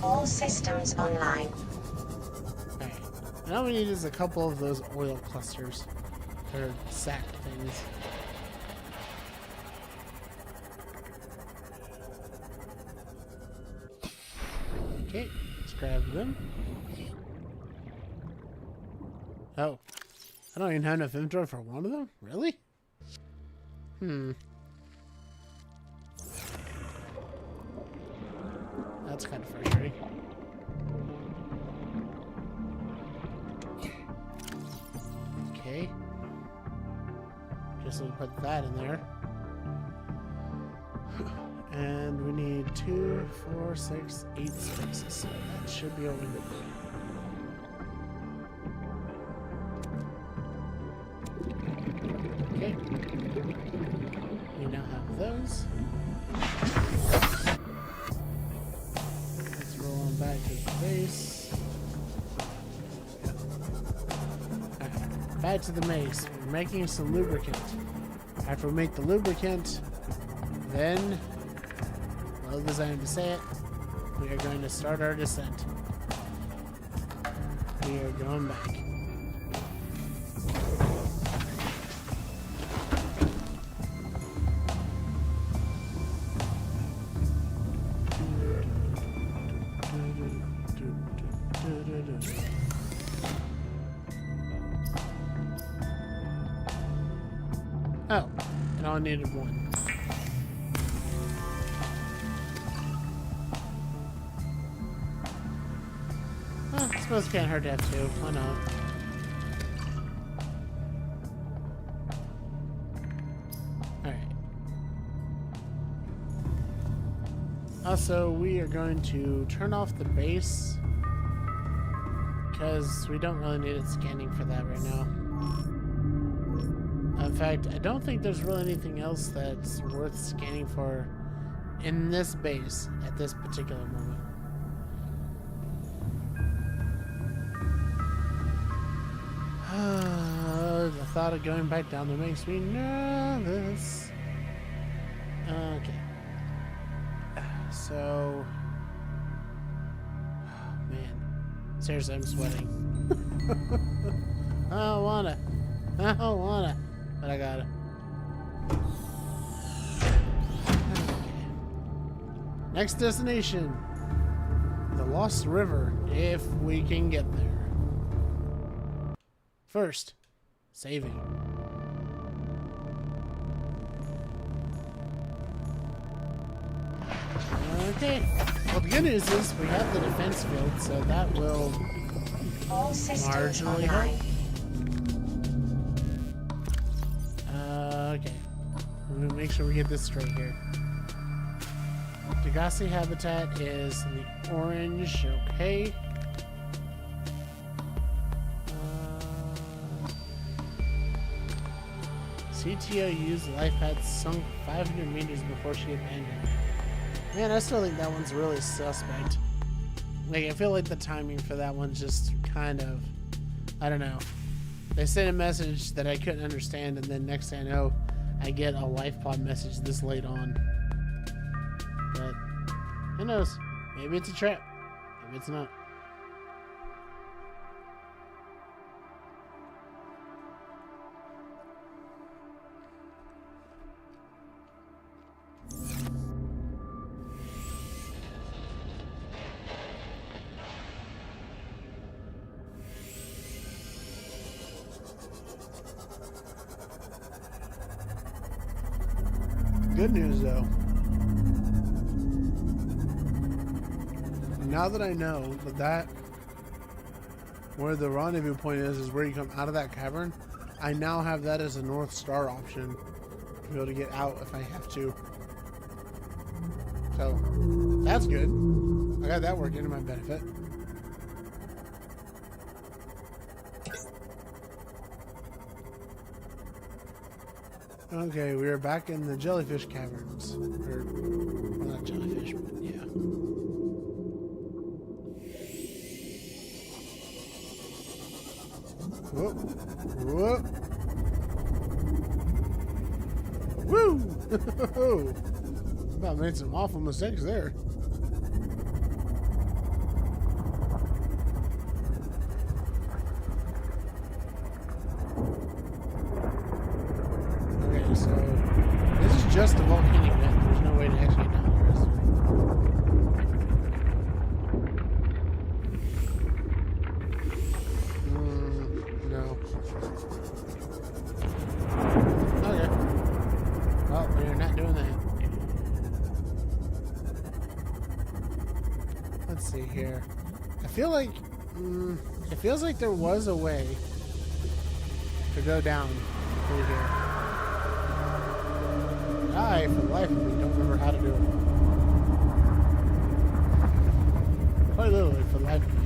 All systems online. Alright. Now we need is a couple of those oil clusters. Or sack things. Okay, let's grab them. Oh. I don't even have enough inventory for one of them? Really? That's kind of frustrating. Okay. Just we'll put that in there. And we need 2, 4, 6, 8 spaces. So that should be over there. Okay. We now have those. Let's roll on back to the base. Alright, back to the mace. We're making some lubricant. After we make the lubricant, then, well designed to say it, we are going to start our descent. We are going back. Oh, and I needed 1. Well, I suppose it can't hurt to have 2. Why not? Alright. Also, we are going to turn off the base because we don't really need it scanning for that right now. In fact, I don't think there's really anything else that's worth scanning for in this base at this particular moment. The thought of going back down there makes me nervous. Okay. So... Oh, man. Seriously, I'm sweating. I don't wanna. But I gotta. Okay. Next destination. The Lost River, if we can get there. First, saving. Okay. Well, the good news is we have the defense field, so that will All systems marginally help. online. Okay. I'm gonna make sure we get this straight here. Degasis habitat is in the orange. Okay. CTO used life pad sunk 500 meters before she abandoned. Man, I still think that one's really suspect. Like, I feel like the timing for that one's just kind of, I don't know. They sent a message that I couldn't understand, and then next thing I know, I get a life pod message this late on. But who knows? Maybe it's a trap. Maybe it's not. Good news, though. Now that I know that where the rendezvous point is where you come out of that cavern, I now have that as a North Star option to be able to get out if I have to. So, that's good. I got that working to my benefit. Okay, we are back in the jellyfish caverns. Or, well, not jellyfish, but yeah. Whoop. Whoop. Woo! About made some awful mistakes there. Okay, so this is just a volcanic vent. There's no way to actually get down there, is there? No. Okay. Well, we're not doing that. Let's see here. I feel like it feels like there was a way to go down through here. I, for the life of me, don't remember how to do it. Quite literally, for the life of me.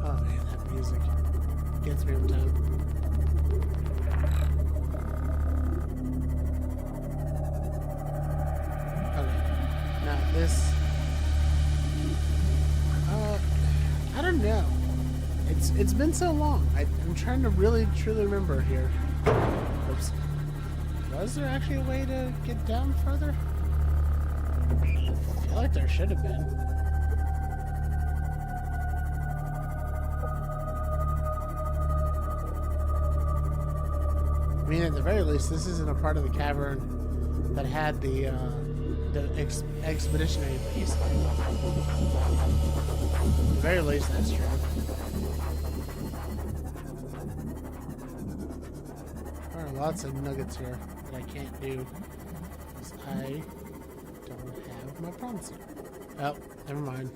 Oh man, that music gets me every time. Okay, now this. I don't know. It's been so long. I'm trying to really truly remember here. Oops. Was there actually a way to get down further? I feel like there should have been. I mean, at the very least, this isn't a part of the cavern that had the expeditionary piece. At the very least, that's true. There are lots of nuggets here that I can't do because I don't have my promise. Oh, never mind.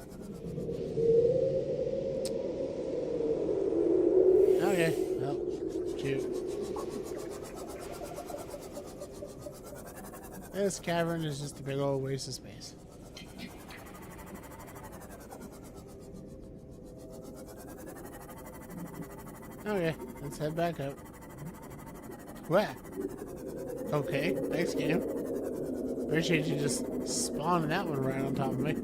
This cavern is just a big old waste of space. Okay, let's head back up. What? Okay, thanks, game. Appreciate you just spawning that one right on top of me.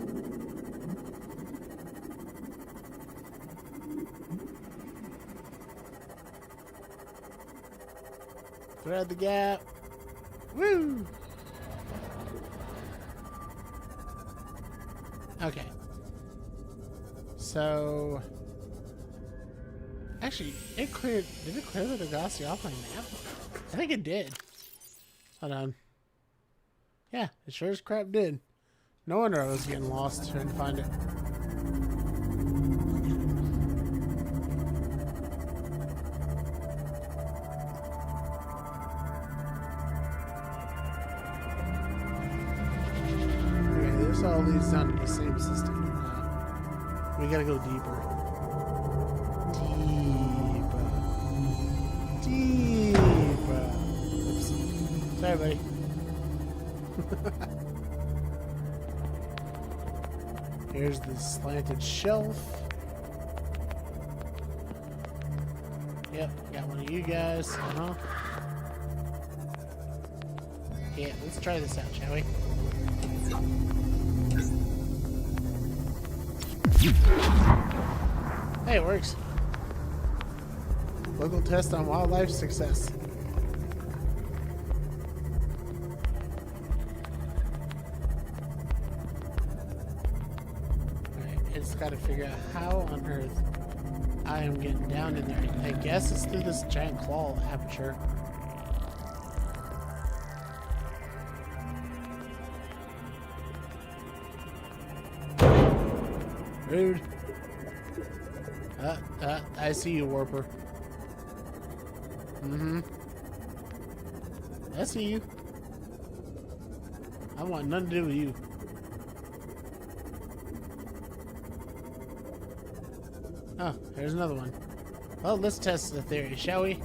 Thread the gap. Woo! Okay. So... Actually, it cleared... Did it clear the Degasis off my map? I think it did. Hold on. Yeah, it sure as crap did. No wonder I was getting lost trying to find it. Okay, this all leads down to the same system. We gotta go deeper. Deeper. Oops. Sorry, buddy. Here's the slanted shelf. Yep, got one of you guys. Yeah, let's try this out, shall we? Hey, it works. Local test on wildlife success. Alright, it's got to figure out how on earth I am getting down in there. I guess it's through this giant claw aperture. Rude. I see you, Warper. I see you. I want nothing to do with you. Oh, there's another one. Well, let's test the theory, shall we?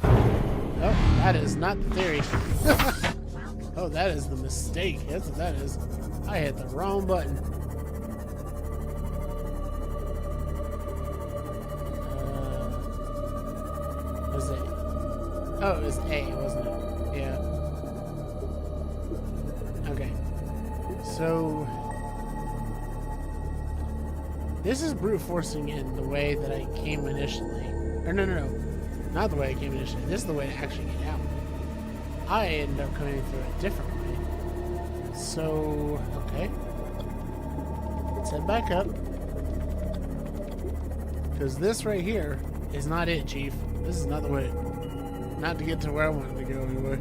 Oh, that is not the theory. Oh, that is the mistake. That's what that is. I hit the wrong button. Was it? Oh, it was A, wasn't it? Yeah. Okay. So this is brute forcing in the way that I came initially. Or no. Not the way I came initially. This is the way to actually get out. I ended up coming through a different way. So, okay. Let's head back up. Because this right here is not it, Chief. This is not the way. Not to get to where I wanted to go anyway.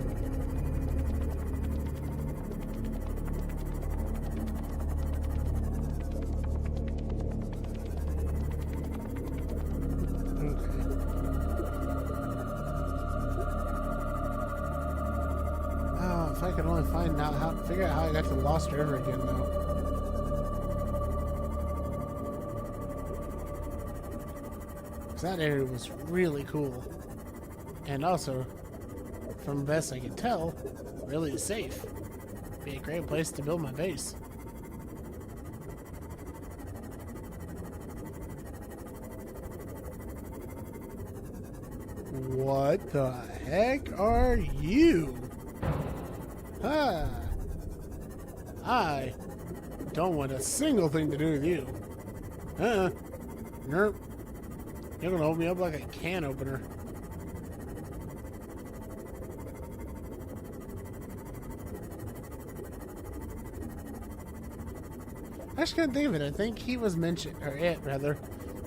If I could only find out how, figure out how I got to the Lost River again, though. Because that area was really cool. And also, from the best I can tell, really safe. Be a great place to build my base. What the heck are you? Ah, I don't want a single thing to do with you. Nope. You're gonna hold me up like a can opener. I just couldn't think of it. I think he was mentioned, or it rather,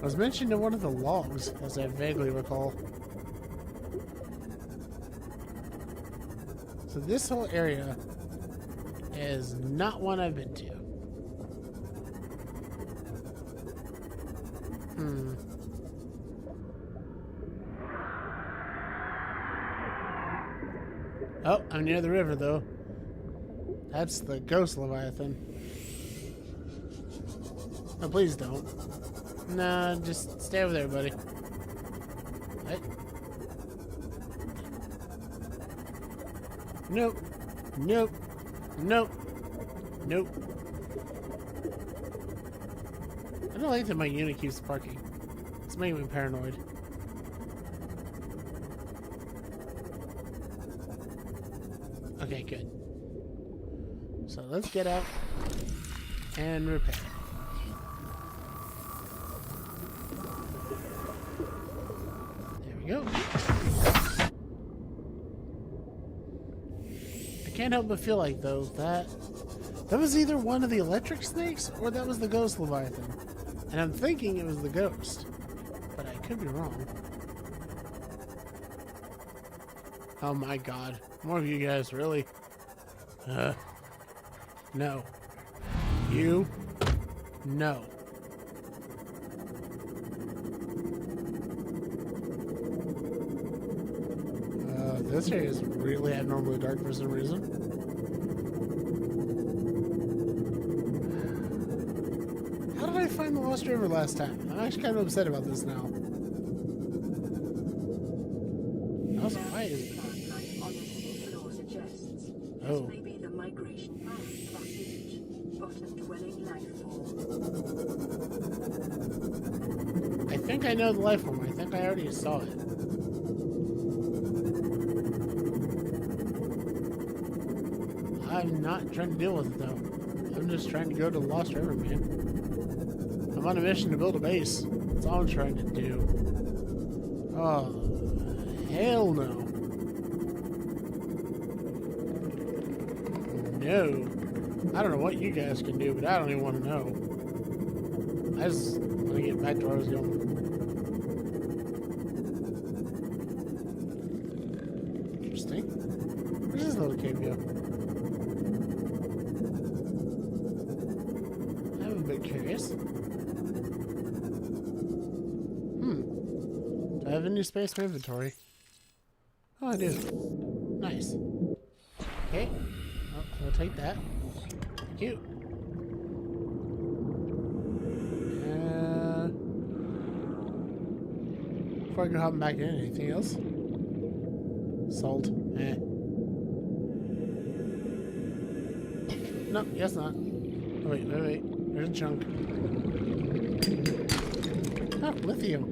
was mentioned in one of the logs, as I vaguely recall. So this whole area is not one I've been to. Oh, I'm near the river though. That's the ghost Leviathan. No, please don't. Nah, just stay over there, buddy. What? Nope. Nope. Nope. Nope. I don't like that my unit keeps sparking. It's making me paranoid. Okay, good. So let's get out and repair. There we go. I can't help but feel like, though, that was either one of the electric snakes or that was the ghost Leviathan. And I'm thinking it was the ghost, but I could be wrong. Oh my god. More of you guys, really? No. You? No. This area is really abnormally dark for some reason. How did I find the Lost River last time? I'm actually kind of upset about this now. Also, why is it? Oh. This may be the migration path passage, bottom-dwelling life form. I think I know the life form. I think I already saw it. I'm not trying to deal with it, though. I'm just trying to go to the Lost River, man. I'm on a mission to build a base. That's all I'm trying to do. Oh, hell no. No. I don't know what you guys can do, but I don't even want to know. I just want to get back to where I was going. Interesting. Where's this little cave go? I'm a bit curious. Do I have any space for inventory? Oh, I do. Nice. Okay. Oh, we'll take that. Thank you. Before I go hopping back in, anything else? Salt. Eh. No, guess not. Oh, wait. There's a chunk. Oh, lithium.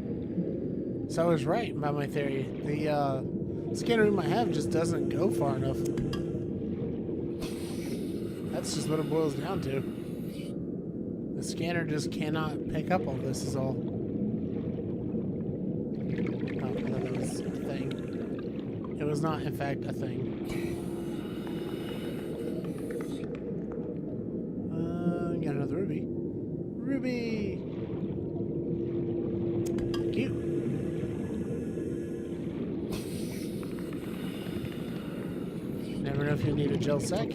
So I was right about my theory. The scanner we might have just doesn't go far enough. That's just what it boils down to. The scanner just cannot pick up all this is all. Oh, I thought that was a thing. It was not, in fact, a thing. Got another ruby. Ruby! Cute. Never know if you need a gel sack.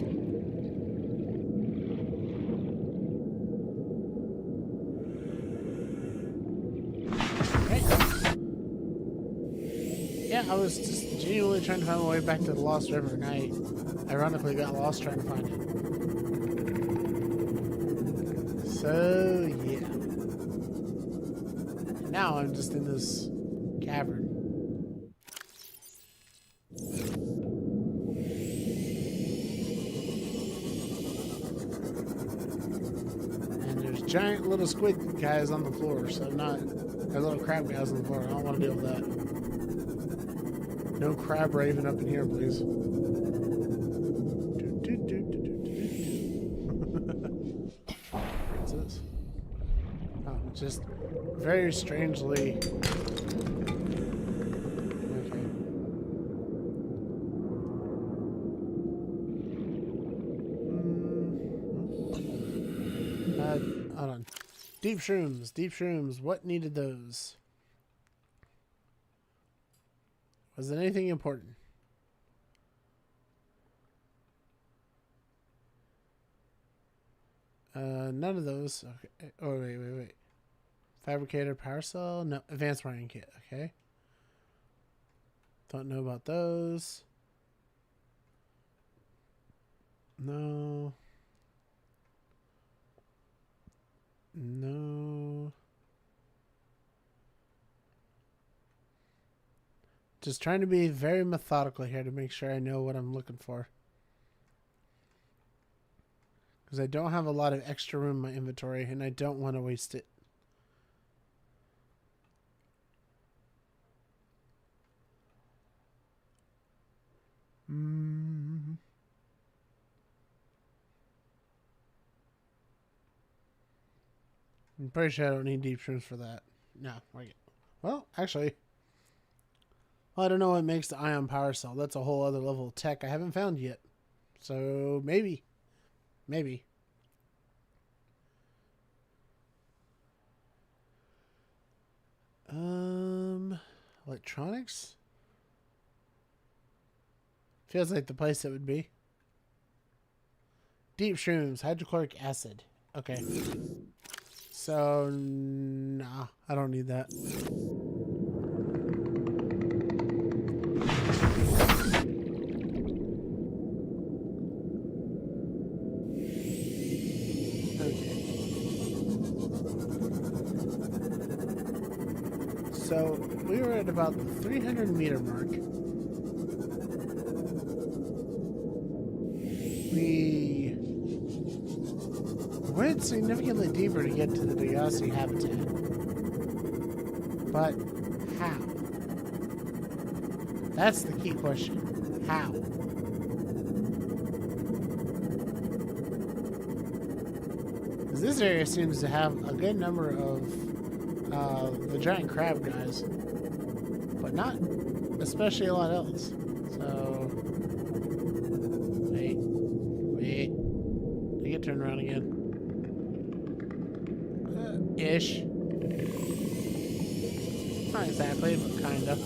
Yeah, I was just genuinely trying to find my way back to the Lost River, and I ironically got lost trying to find it. So, yeah. And now I'm just in this cavern. And there's giant little squid guys on the floor, so there's little crab guys on the floor. I don't want to deal with that. No crab raven up in here, please. What's this? Oh, just very strangely. Okay. Hold on. Deep shrooms. Deep shrooms. What needed those? Was it anything important? None of those. Okay. Oh, wait. Fabricator, power cell. No, advanced mining kit. Okay. Don't know about those. No. No. Just trying to be very methodical here to make sure I know what I'm looking for. Because I don't have a lot of extra room in my inventory, and I don't want to waste it. I'm pretty sure I don't need deep shrooms for that. No. Well, actually... Well, I don't know what makes the ion power cell. That's a whole other level of tech I haven't found yet. So, maybe. Maybe. Electronics? Feels like the place it would be. Deep shrooms, hydrochloric acid. Okay. So, nah, I don't need that. So we were at about the 300 meter mark. We went significantly deeper to get to the Degasis habitat. But how? That's the key question. How? Because this area seems to have a good number of the giant crab guys, but not especially a lot else. So, wait, I get turned around again. Ish. Not exactly, but kinda.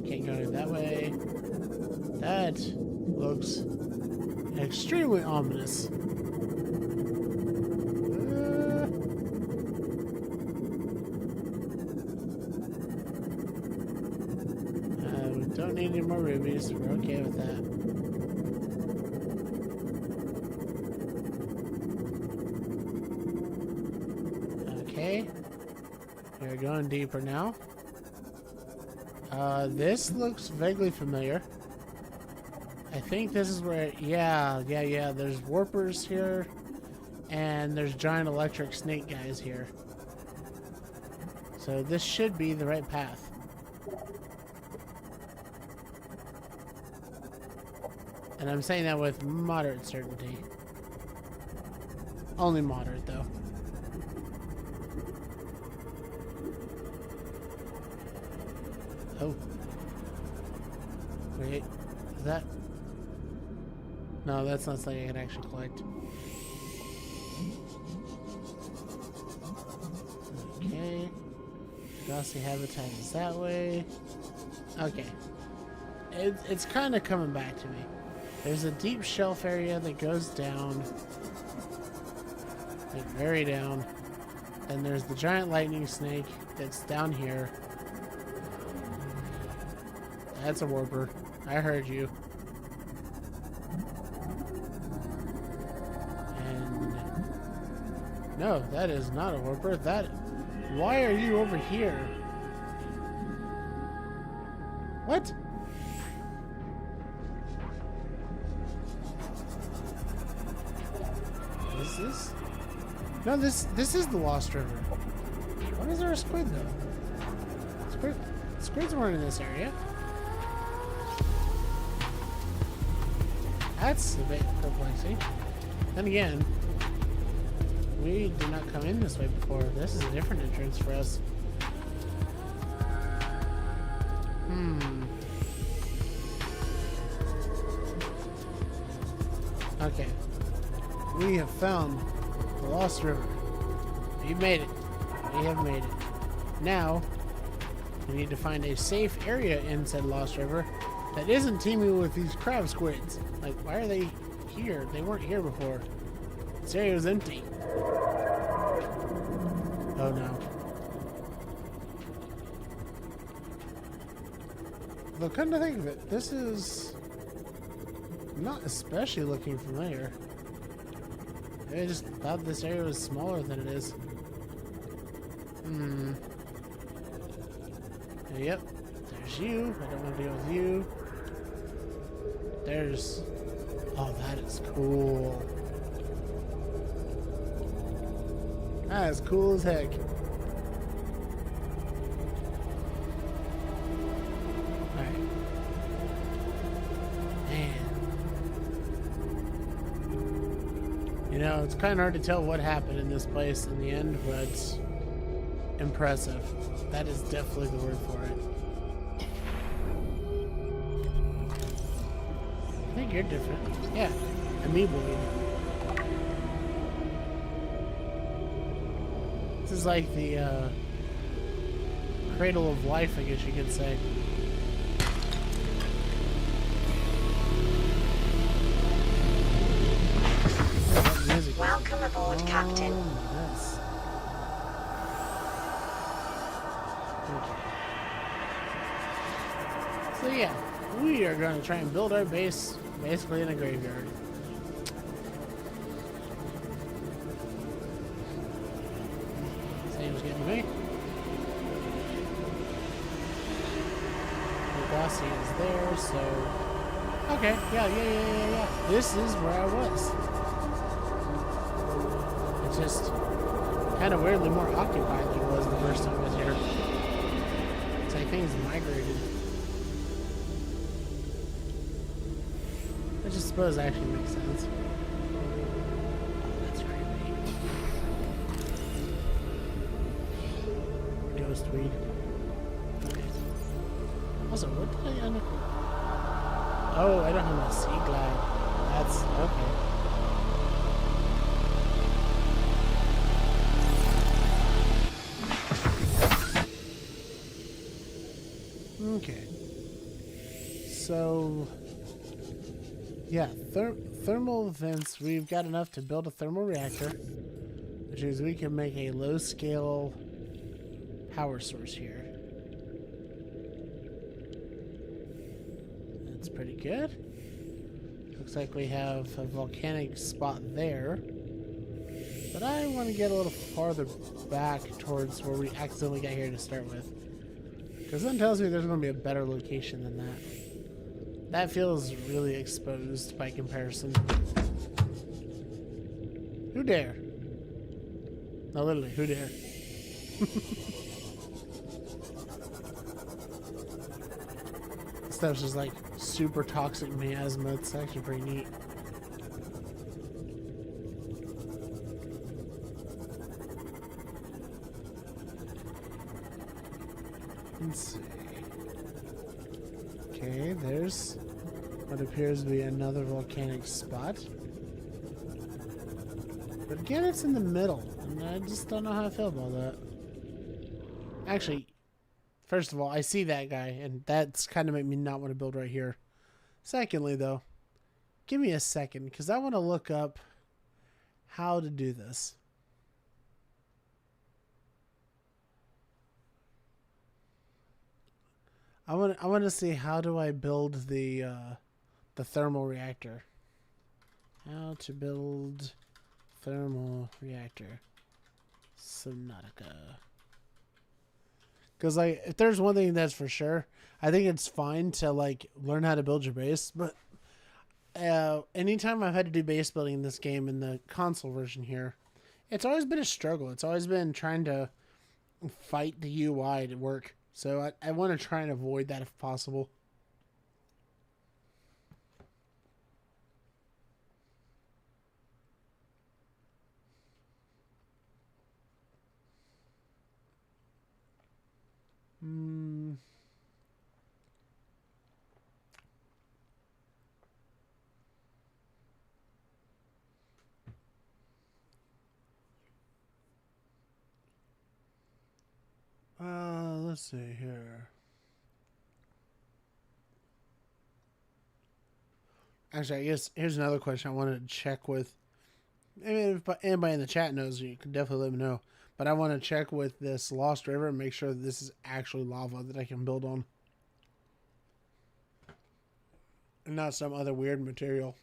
Can't go that way. That looks extremely ominous. We don't need any more rubies. We're okay with that. Okay. We're going deeper now. This looks vaguely familiar. I think this is where, yeah. There's warpers here, and there's giant electric snake guys here. So this should be the right path. And I'm saying that with moderate certainty. Only moderate, though. Oh. Wait, is that... No, that's not something I can actually collect. Okay. Degasis habitat is that way. Okay. It's kind of coming back to me. There's a deep shelf area that goes down. Like very down. And there's the giant lightning snake that's down here. That's a warper. I heard you. No, that is not a warper. Why are you over here? What? Is this? No, this is the Lost River. Why is there a squid though? Squids weren't in this area. That's a bit perplexing. Then again, we did not come in this way before. This is a different entrance for us. Okay. We have found the Lost River. We made it. We have made it. Now, we need to find a safe area in said Lost River that isn't teeming with these crab squids. Like, why are they here? They weren't here before. This area was empty. Oh no. But come to think of it, this is not especially looking familiar. I just thought this area was smaller than it is. Yep, There's you. I don't want to deal with you. There's... Oh, that is cool. That is cool as heck. Alright. Man. You know, it's kind of hard to tell what happened in this place in the end, but impressive. That is definitely the word for it. I think you're different. Yeah, amoeboid. This is like the cradle of life, I guess you could say. Welcome aboard, Captain. Yes. Okay. So yeah, we are going to try and build our base basically in a graveyard. Same's getting me. Degasis is there, so... Okay, yeah. This is where I was. It's just kind of weirdly more occupied than it was the first time I was here. It's like things migrated. I just suppose that actually makes sense. Oh, that's creepy. Ghost weed. Okay. Also, what did I end up... Oh, I don't have my sea glide. That's... okay. Okay. So... Yeah, thermal vents, we've got enough to build a thermal reactor, which means we can make a low-scale power source here. That's pretty good. Looks like we have a volcanic spot there. But I want to get a little farther back towards where we accidentally got here to start with. Because that tells me there's going to be a better location than that. That feels really exposed by comparison. Who dare? No, literally, who dare? Stuff's just like super toxic miasma. It's actually pretty neat. Let's see. Okay, there's what appears to be another volcanic spot. But again, it's in the middle, and I just don't know how I feel about that. Actually, first of all, I see that guy, and that's kind of made me not want to build right here. Secondly, though, give me a second, because I want to look up how to do this. I want to see how do I build the thermal reactor. How to build thermal reactor. Subnautica. Because like, if there's one thing that's for sure, I think it's fine to like learn how to build your base. But anytime I've had to do base building in this game in the console version here, it's always been a struggle. It's always been trying to fight the UI to work. So I want to try and avoid that if possible. Let's see here. Actually, I guess here's another question I wanted to check with. I mean, if anybody in the chat knows, you can definitely let me know. But I want to check with this Lost River and make sure that this is actually lava that I can build on. And not some other weird material.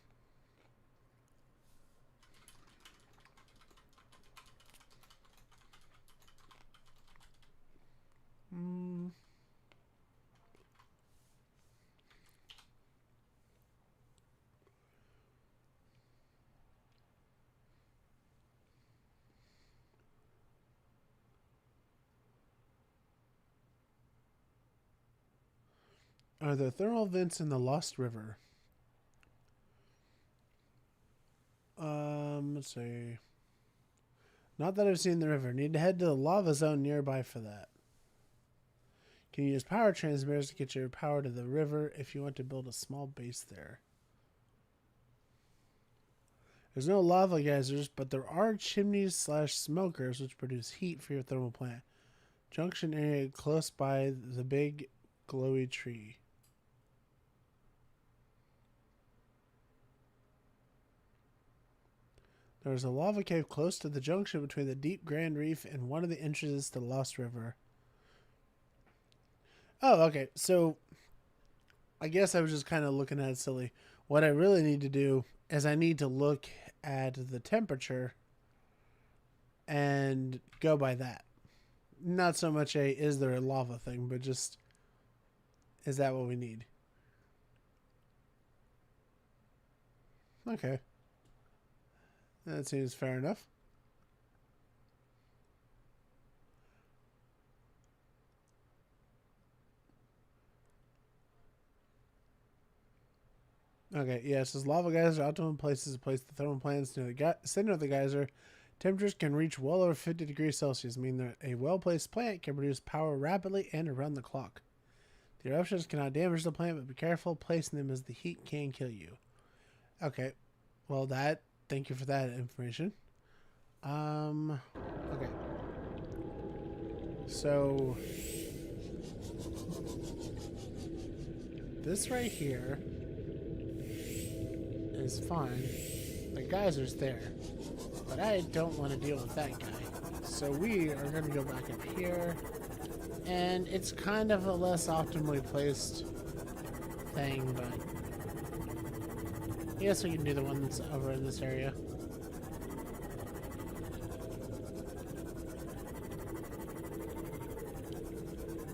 Are there thermal vents in the Lost River? Let's see. Not that I've seen the river. Need to head to the lava zone nearby for that. Can use power transmitters to get your power to the river if you want to build a small base there. There's no lava geysers, but there are chimneys / smokers which produce heat for your thermal plant. Junction area close by the big glowy tree. There is a lava cave close to the junction between the deep Grand Reef and one of the entrances to the Lost River. Oh, okay. So, I guess I was just kind of looking at it silly. What I really need to do is I need to look at the temperature and go by that. Not so much a is there a lava thing, but just is that what we need? Okay. That seems fair enough. Okay, yeah, it says lava geysers are optimum places to place the thermal plants near the center of the geyser. Temperatures can reach well over 50 degrees Celsius, meaning that a well-placed plant can produce power rapidly and around the clock. The eruptions cannot damage the plant, but be careful placing them as the heat can kill you. Okay, well thank you for that information. Okay. So, this right here is fine. The geyser's there. But I don't want to deal with that guy. So we are going to go back up here. And it's kind of a less optimally placed thing, but I guess we can do the one that's over in this area.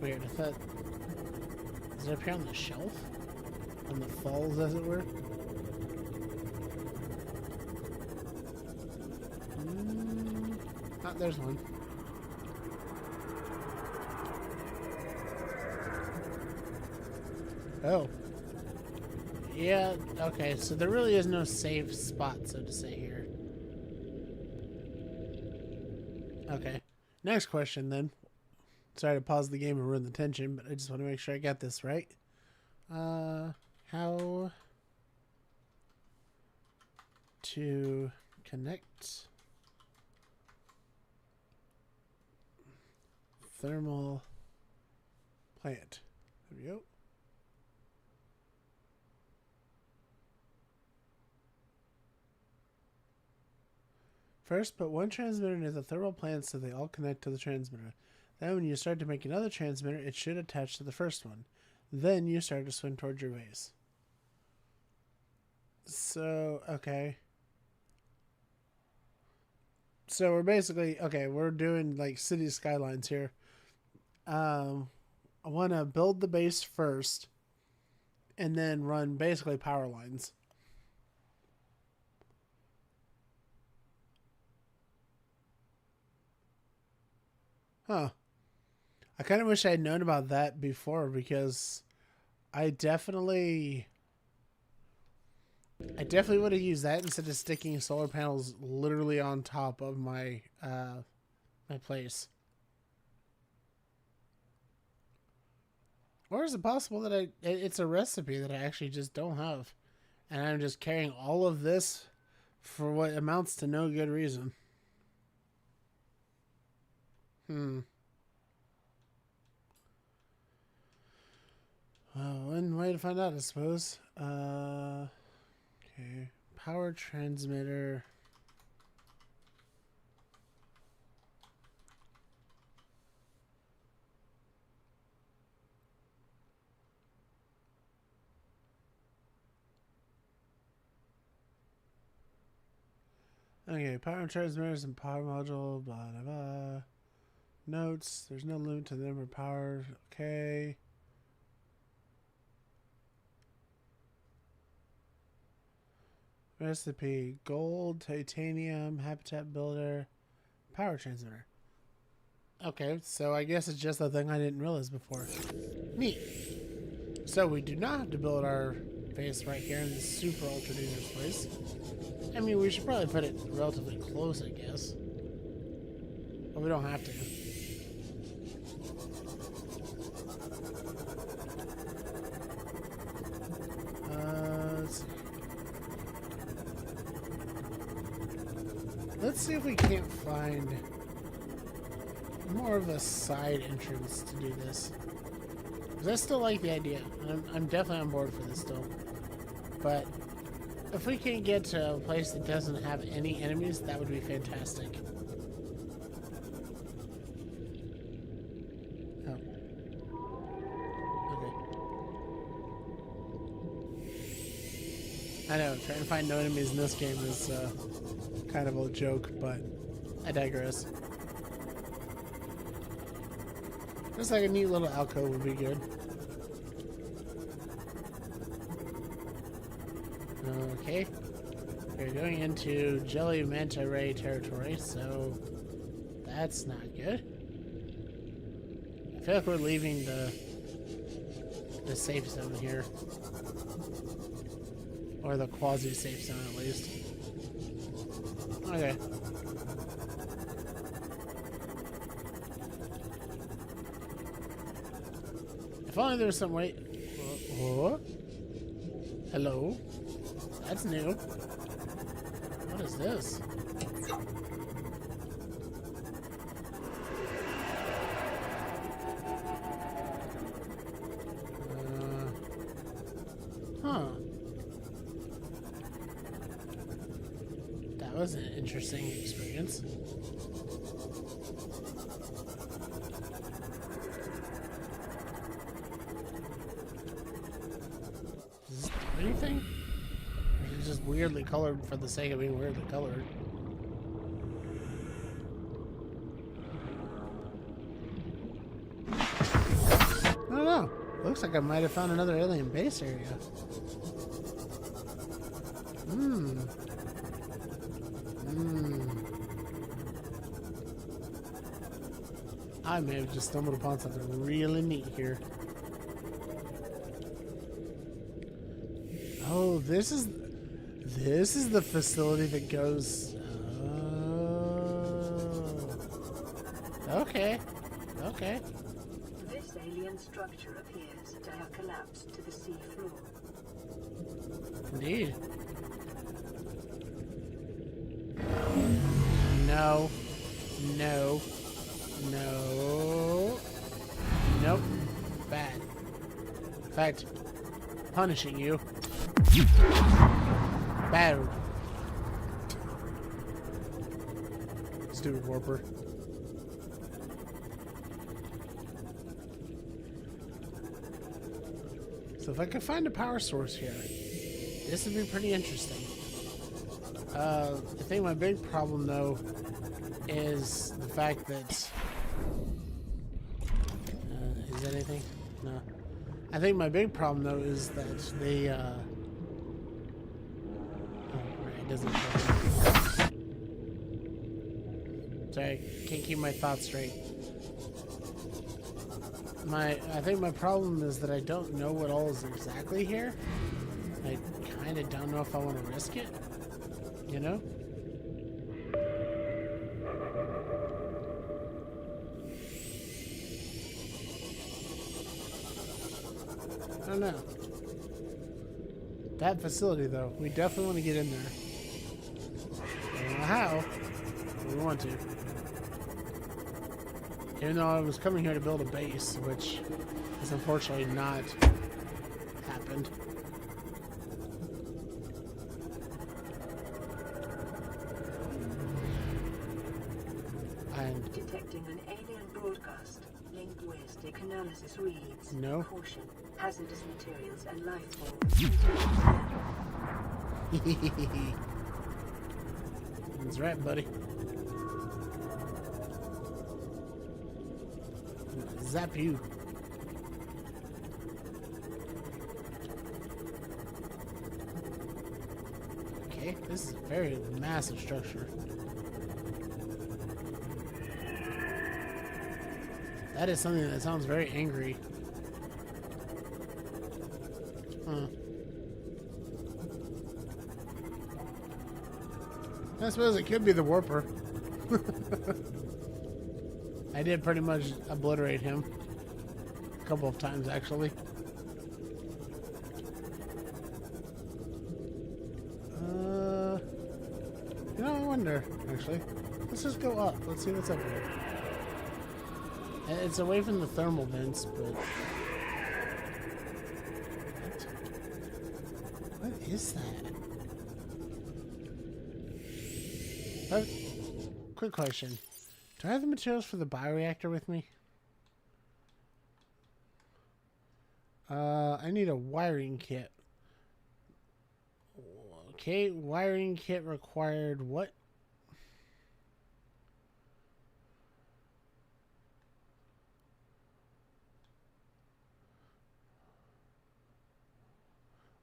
Weird, I thought... Is it up here on the shelf? On the falls, as it were? Oh, there's one. Oh. Yeah, okay, so there really is no safe spot, so to say, here. Okay. Next question, then. Sorry to pause the game and ruin the tension, but I just want to make sure I got this right. How to connect thermal plant. There we go. First, put one transmitter near the thermal plant so they all connect to the transmitter. Then when you start to make another transmitter, it should attach to the first one. Then you start to swim towards your base. So, okay. So we're basically, okay, we're doing like city skylines here. I want to build the base first and then run basically power lines. Huh. I kind of wish I had known about that before, because I definitely would have used that instead of sticking solar panels literally on top of my my place. Or is it possible that it's a recipe that I actually just don't have, and I'm just carrying all of this for what amounts to no good reason? One way to find out, I suppose. Okay. Power transmitter. Okay, power transmitters and power module, blah, blah, blah. Notes, there's no limit to the number of power. Okay. Recipe, gold, titanium, habitat builder, power transmitter. Okay, so I guess it's just a thing I didn't realize before. Neat. So we do not have to build our base right here in this super ultra dangerous place. I mean, we should probably put it relatively close, I guess. But we don't have to. Let's see. Let's see if we can't find more of a side entrance to do this. Because I still like the idea. I'm definitely on board for this still. But if we can get to a place that doesn't have any enemies, that would be fantastic. Oh. Okay. I know, trying to find no enemies in this game is kind of a joke, but I digress. Just like a neat little alcove would be good. Okay. We're going into Jelly Manta Ray territory, so that's not good. I feel like we're leaving the safe zone here. Or the quasi-safe zone, at least. Okay. If only there was some way... Oh. Hello? That's new. What is this? Huh. That was an interesting experience. Does this do anything? Or is it just weirdly colored for the sake of being weirdly colored? I don't know. Looks like I might have found another alien base area. I may have just stumbled upon something really neat here. Oh, this is the facility that goes. Oh. Okay. Okay. This alien structure appears to have collapsed to the sea floor. Indeed. No. No. No. Nope. Bad. In fact, punishing you. Bad. Stupid warper. So if I could find a power source here, this would be pretty interesting. I think my big problem, though, is the fact that... is that anything? No. I think my big problem, though, is that they... oh, right, it doesn't... Sorry, can't keep my thoughts straight. I think my problem is that I don't know what all is exactly here. I kind of don't know if I want to risk it. You know? I don't know. That facility, though, we definitely want to get in there. I don't know how, but we want to. Even though I was coming here to build a base, which has unfortunately not happened. And Detecting an alien broadcast. Linguistic analysis reads. No. Caution. Hazardous materials and life forms. That's right, buddy. Zap you. Okay, this is a very massive structure. That is something that sounds very angry. Huh. I suppose it could be the warper. I did pretty much obliterate him. A couple of times, actually. You know, I wonder, actually. Let's just go up. Let's see what's up here. It's away from the thermal vents, but... What is that? Quick question. Do I have the materials for the bioreactor with me? I need a wiring kit. Okay, wiring kit required what?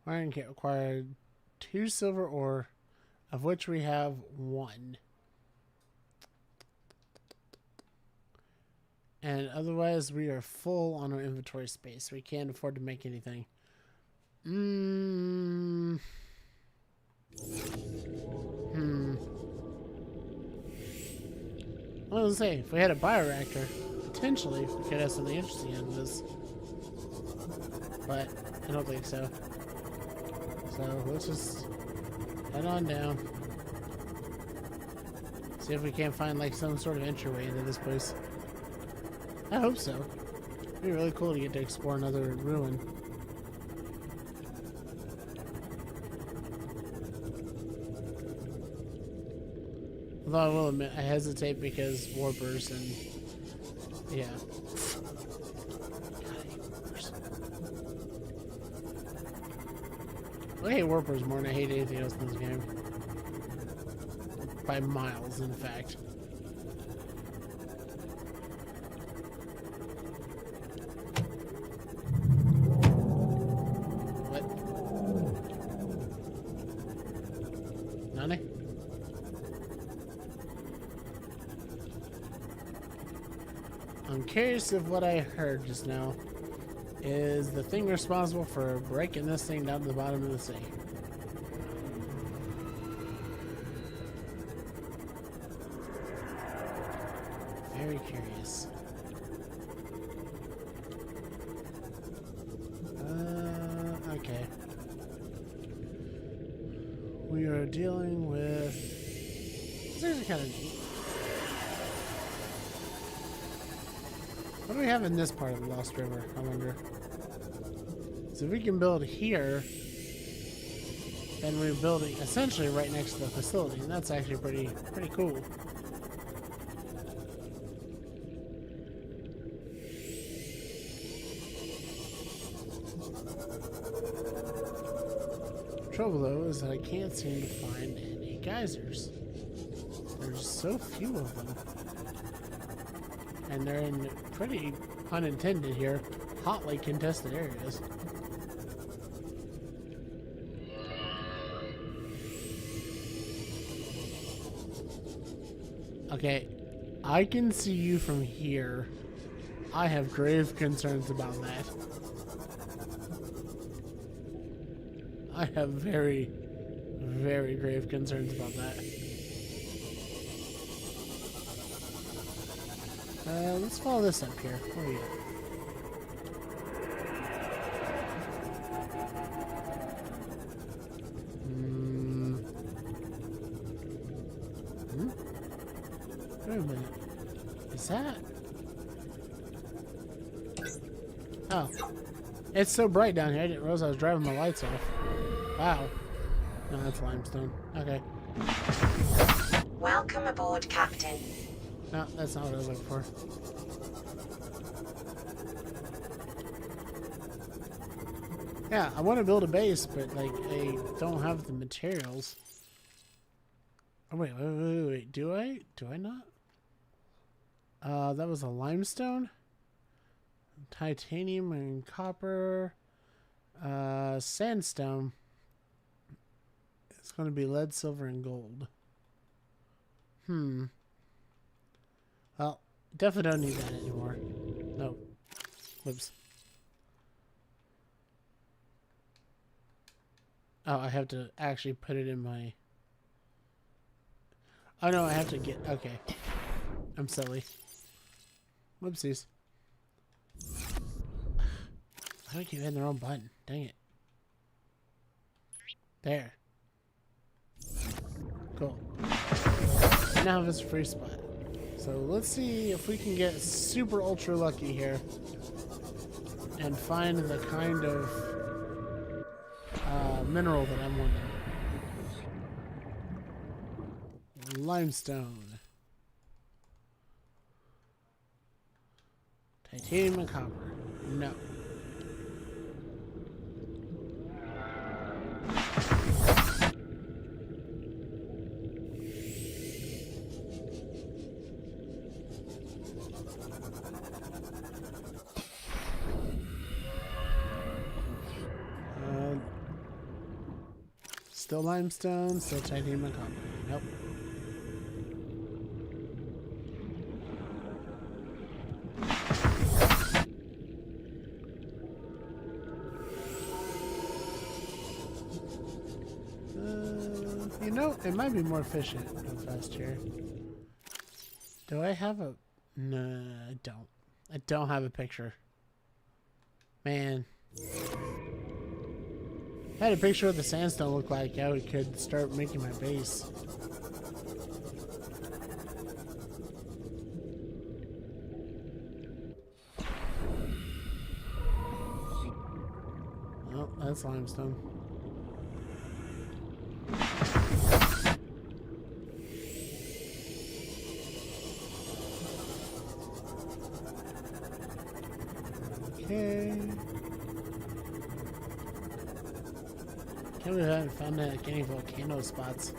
Wiring kit required 2 silver ore, of which we have 1. And otherwise, we are full on our inventory space. We can't afford to make anything. Well, I was gonna say, if we had a bioreactor, potentially we could have something interesting out of this. But I don't think so. So let's just head on down. See if we can't find like some sort of entryway into this place. I hope so. It'd be really cool to get to explore another ruin. Although I will admit, I hesitate because warpers and... yeah. God, I hate warpers. I hate warpers more than I hate anything else in this game. By miles, in fact. What? Nani? I'm curious if what I heard just now is the thing responsible for breaking this thing down to the bottom of the sea. Very curious. Okay. We are dealing with... This is kind of neat. What do we have in this part of the Lost River, I wonder? So if we can build here, then we're building essentially right next to the facility, and that's actually pretty cool. The trouble though is that I can't seem to find any geysers. There's so few of them. And they're in pretty unintended here, hotly contested areas. Okay, I can see you from here. I have grave concerns about that. I have very, very grave concerns about that. Let's follow this up here. What do we got? Wait a minute. Is that? Oh. It's so bright down here, I didn't realize I was driving my lights off. Wow. No, that's limestone. Okay. Welcome aboard, Captain. No, that's not what I was looking for. Yeah, I want to build a base, but like I don't have the materials. Oh wait. Do I? Do I not? That was a limestone, titanium and copper, sandstone. It's going to be lead, silver, and gold. Well, definitely don't need that anymore. No. Whoops. Oh, I have to actually put it in my... Oh no, I have to get... Okay. I'm silly. Whoopsies. I don't keep hitting the wrong button. Dang it. There. Cool. Now this free spot. So let's see if we can get super ultra lucky here and find the kind of mineral that I'm wanting. Limestone. Titanium and copper. No. Still limestone, still titanium and copper. Nope. You know, it might be more efficient to go fast here. Do I have a... No, I don't. I don't have a picture. Man. If I had a picture of what the sandstone looked like, I could start making my base. Oh, that's limestone. Okay. Can't believe I haven't found any volcano spots.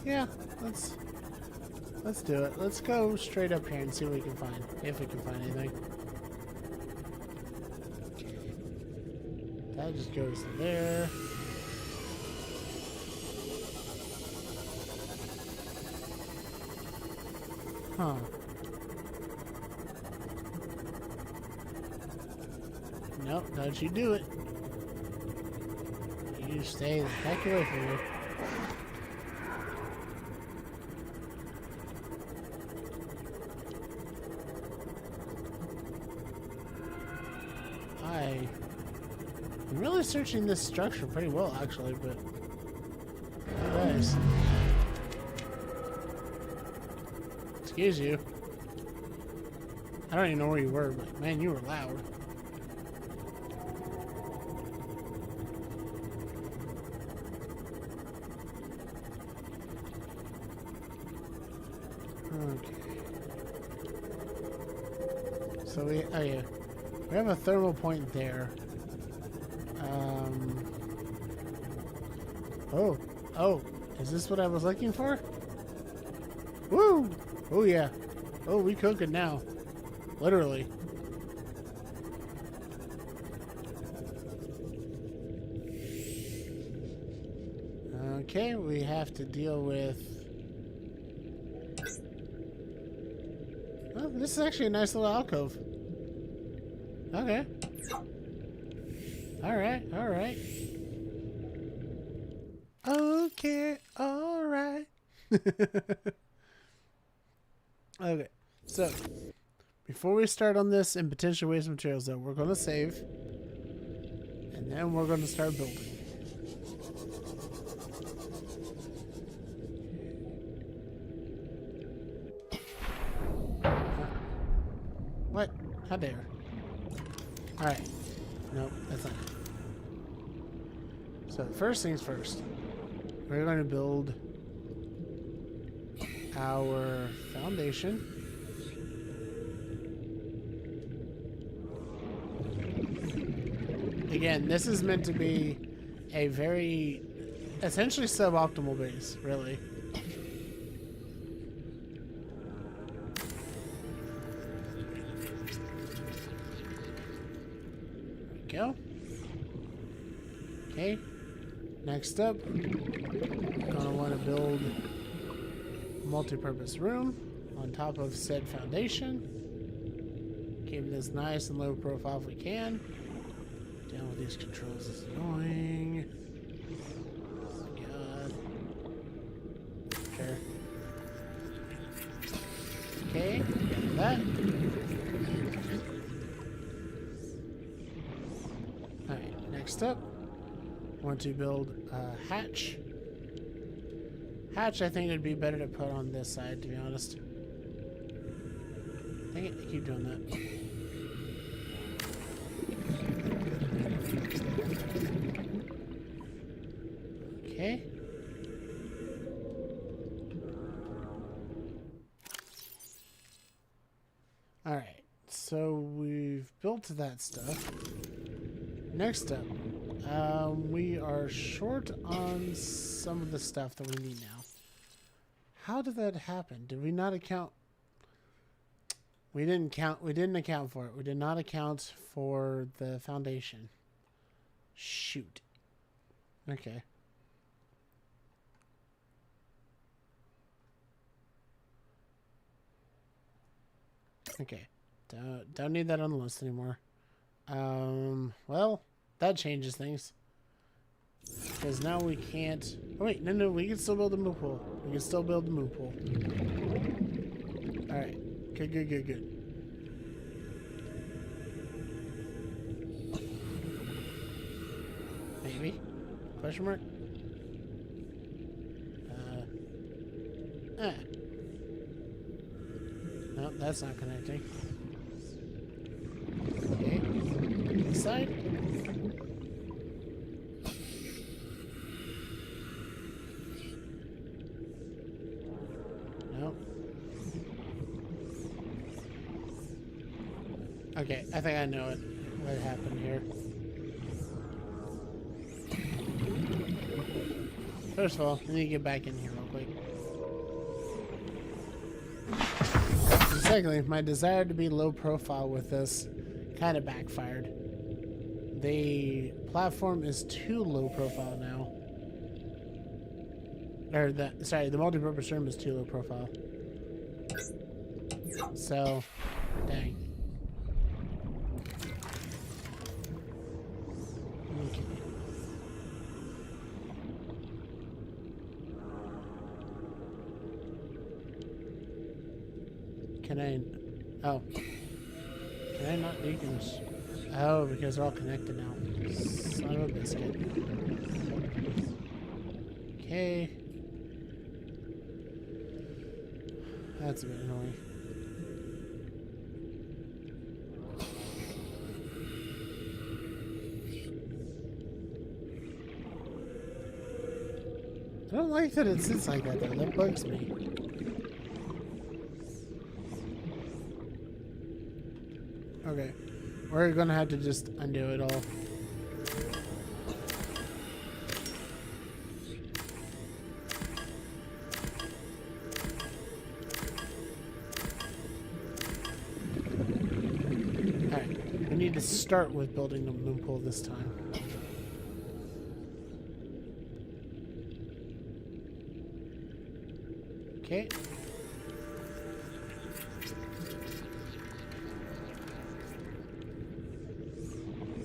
Yeah, let's do it. Let's go straight up here and see what we can find, if we can find anything. That just goes to there. Huh. Nope, don't you do it. You stay the heck away from me. I'm really searching this structure pretty well, actually, but... Oh, nice. Excuse you. I don't even know where you were, but man, you were loud. Okay. So we... Oh, yeah. We have a thermal point there. Oh, is this what I was looking for? Woo! Oh yeah. Oh, we cooking now. Literally. Okay, we have to deal with... Oh, this is actually a nice little alcove. Okay. Alright, alright. Okay, alright. Okay, so before we start on this and potentially waste materials, though, we're going to save, and then we're going to start building. What? How dare? Alright. Nope, that's not it. So first things first. We're going to build our foundation. Again, this is meant to be a very, essentially suboptimal base, really. There we go. Okay. Next up, go gonna want to build a multi-purpose room on top of said foundation. Keep this nice and low profile if we can. Down with these controls is annoying. Oh my god. Sure. Okay, got that. Alright, next up, want to build a hatch. Hatch, I think it'd be better to put on this side, to be honest. Dang it, I keep doing that. Okay. Alright, so we've built that stuff. Next up, we are short on some of the stuff that we need now. How did that happen? Did we not account? We didn't account for it. We did not account for the foundation. Shoot. Okay. Okay. Don't need that on the list anymore. Well, that changes things. Because now we can't... Oh, wait, no, we can still build a moon pool. We can still build the moon pool. Alright. Good. Maybe? Question mark? No, that's not connecting. Okay. This side? No. Okay, I think I know it. What happened here. First of all, I need to get back in here real quick. And secondly, my desire to be low profile with this kind of backfired. The platform is too low profile now. Or the multi-purpose room is too low profile. So, dang. Okay. Can I... Oh. Can I not do this? Oh, because they're all connected now. Son of a biscuit. Okay. That's a bit annoying. I don't like that it sits like that though. That bugs me. Okay. We're gonna have to just undo it all. Alright. We need to start with building the moon pool this time. Okay.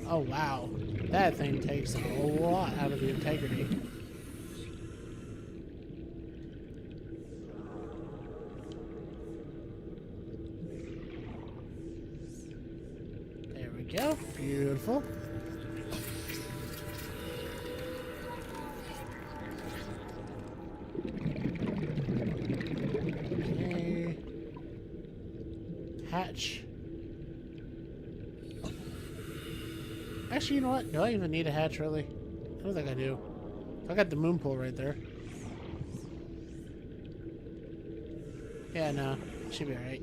Oh wow, that thing takes a lot out of the integrity. There we go, beautiful. Okay. Hatch. Actually, you know what? Do I even need a hatch, really? I don't think I do. I got the moon pool right there. Yeah, no. Should be alright.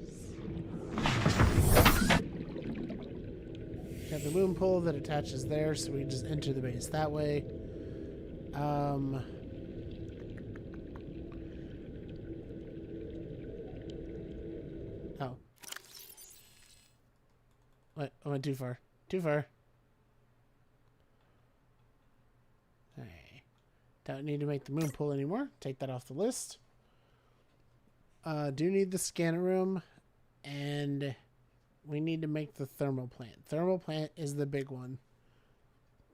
Got the moon pool that attaches there, so we just enter the base that way. Oh. What? I went too far. Too far. Don't need to make the moon pool anymore. Take that off the list. Do need the scanner room, and we need to make the thermal plant. Thermal plant is the big one.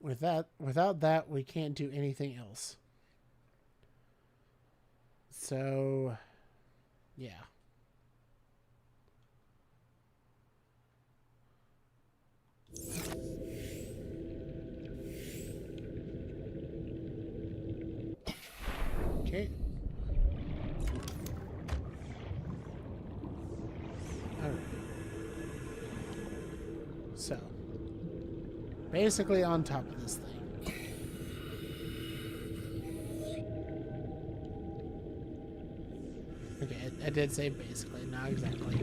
Without that, we can't do anything else. So, yeah. Okay. Alright. So, basically on top of this thing. Okay, I did say basically, not exactly.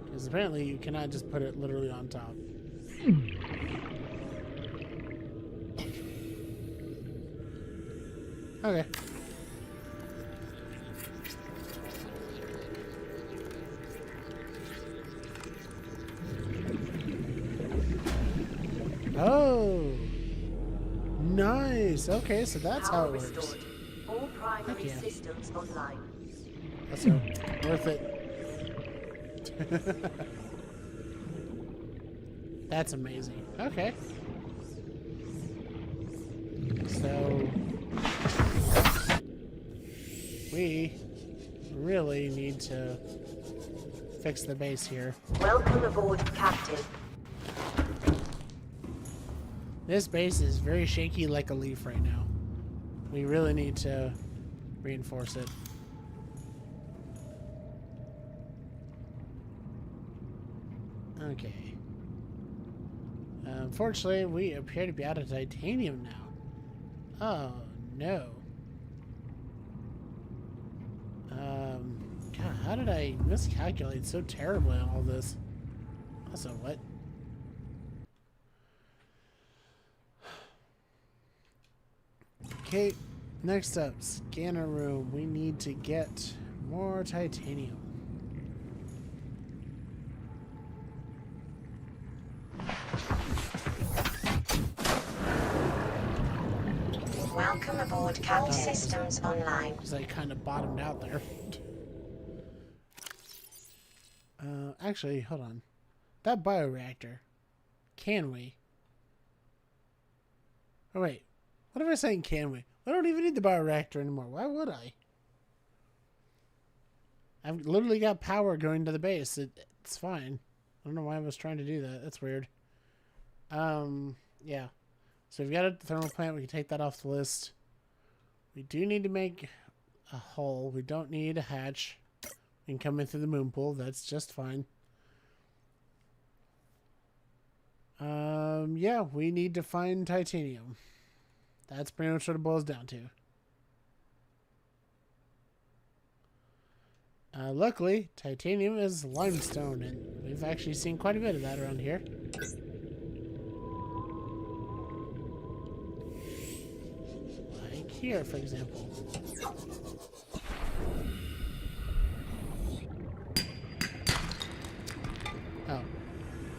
Because apparently you cannot just put it literally on top. Okay. Oh, nice. Okay, so that's how it works. Restored. All primary yeah. systems online. That's worth it. That's amazing. Okay. So we really need to fix the base here. Welcome aboard, Captain. This base is very shaky like a leaf right now. We really need to reinforce it. Okay. Unfortunately, we appear to be out of titanium now. Oh, no. God, how did I miscalculate so terribly on all this? Also, what? Okay, next up, scanner room. We need to get more titanium. Welcome aboard, Cap Systems Online. Because I kind of bottomed out there. Actually, hold on. That bioreactor. Can we? Oh, wait. What am I saying, can we? I don't even need the bioreactor anymore. Why would I? I've literally got power going to the base. It's fine. I don't know why I was trying to do that. That's weird. Yeah. So we've got a thermal plant. We can take that off the list. We do need to make a hull. We don't need a hatch. We can come in through the moon pool. That's just fine. Yeah, we need to find titanium. That's pretty much what it boils down to. Luckily, titanium is limestone, and we've actually seen quite a bit of that around here. Like here, for example. Oh.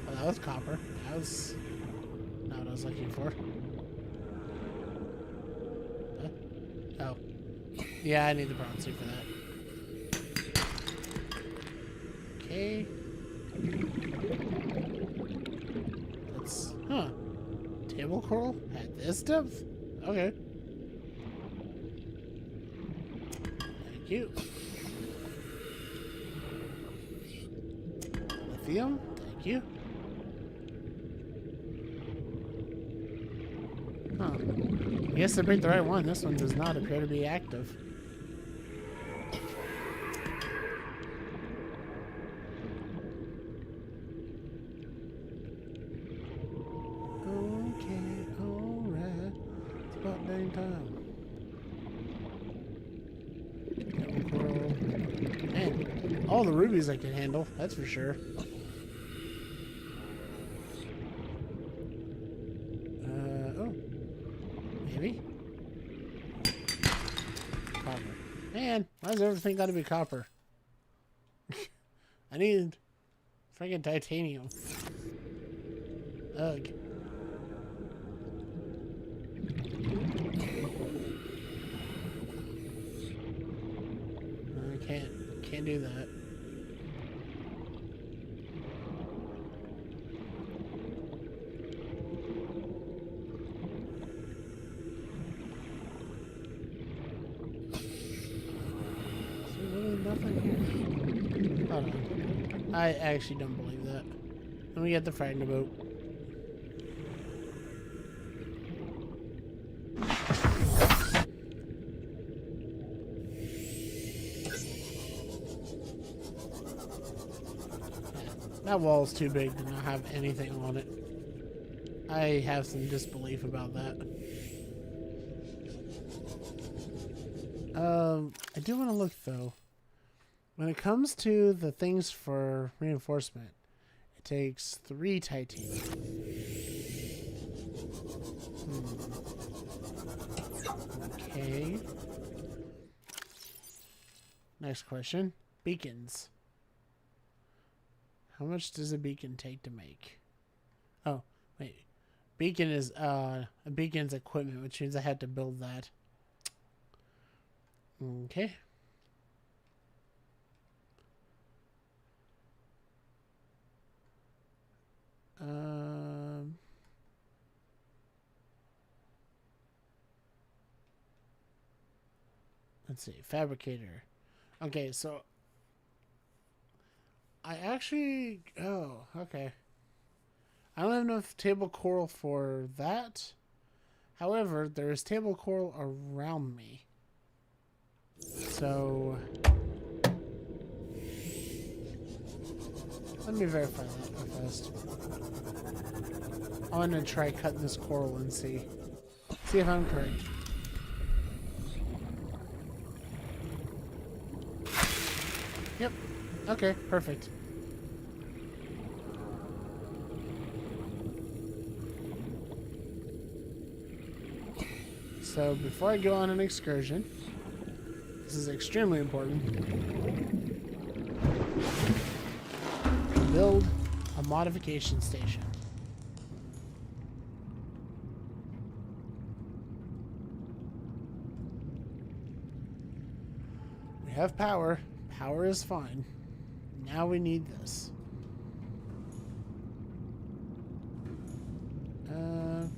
Well, that was copper. That was not what I was looking for. Oh. Yeah, I need the bronze suit for that. Okay. Let's... Huh. Table coral at this depth? Okay. Thank you. Lithium? Thank you. Huh. I guess I picked the right one. This one does not appear to be active. Okay, alright. It's about dang time. Man, all the rubies I can handle, that's for sure. Copper. Man, why does everything gotta be copper? I need friggin' titanium. Ugh. I can't do that. Is there really nothing here? Hold on. I actually don't believe that. Let me get the fragment boat. That wall's too big to not have anything on it. I have some disbelief about that. I do want to look though. When it comes to the things for reinforcement, it takes 3 titanium. Okay. Next question. Beacons. How much does a beacon take to make? Oh, wait. Beacon is a beacon's equipment, which means I had to build that. Okay. Let's see. Fabricator. Okay, so I actually... Oh, okay. I don't have enough table coral for that. However, there is table coral around me. So... let me verify that real fast. I want to try cutting this coral and see. See if I'm correct. Yep. Okay, perfect. So before I go on an excursion, this is extremely important, build a modification station. We have power. Power is fine. Now we need this.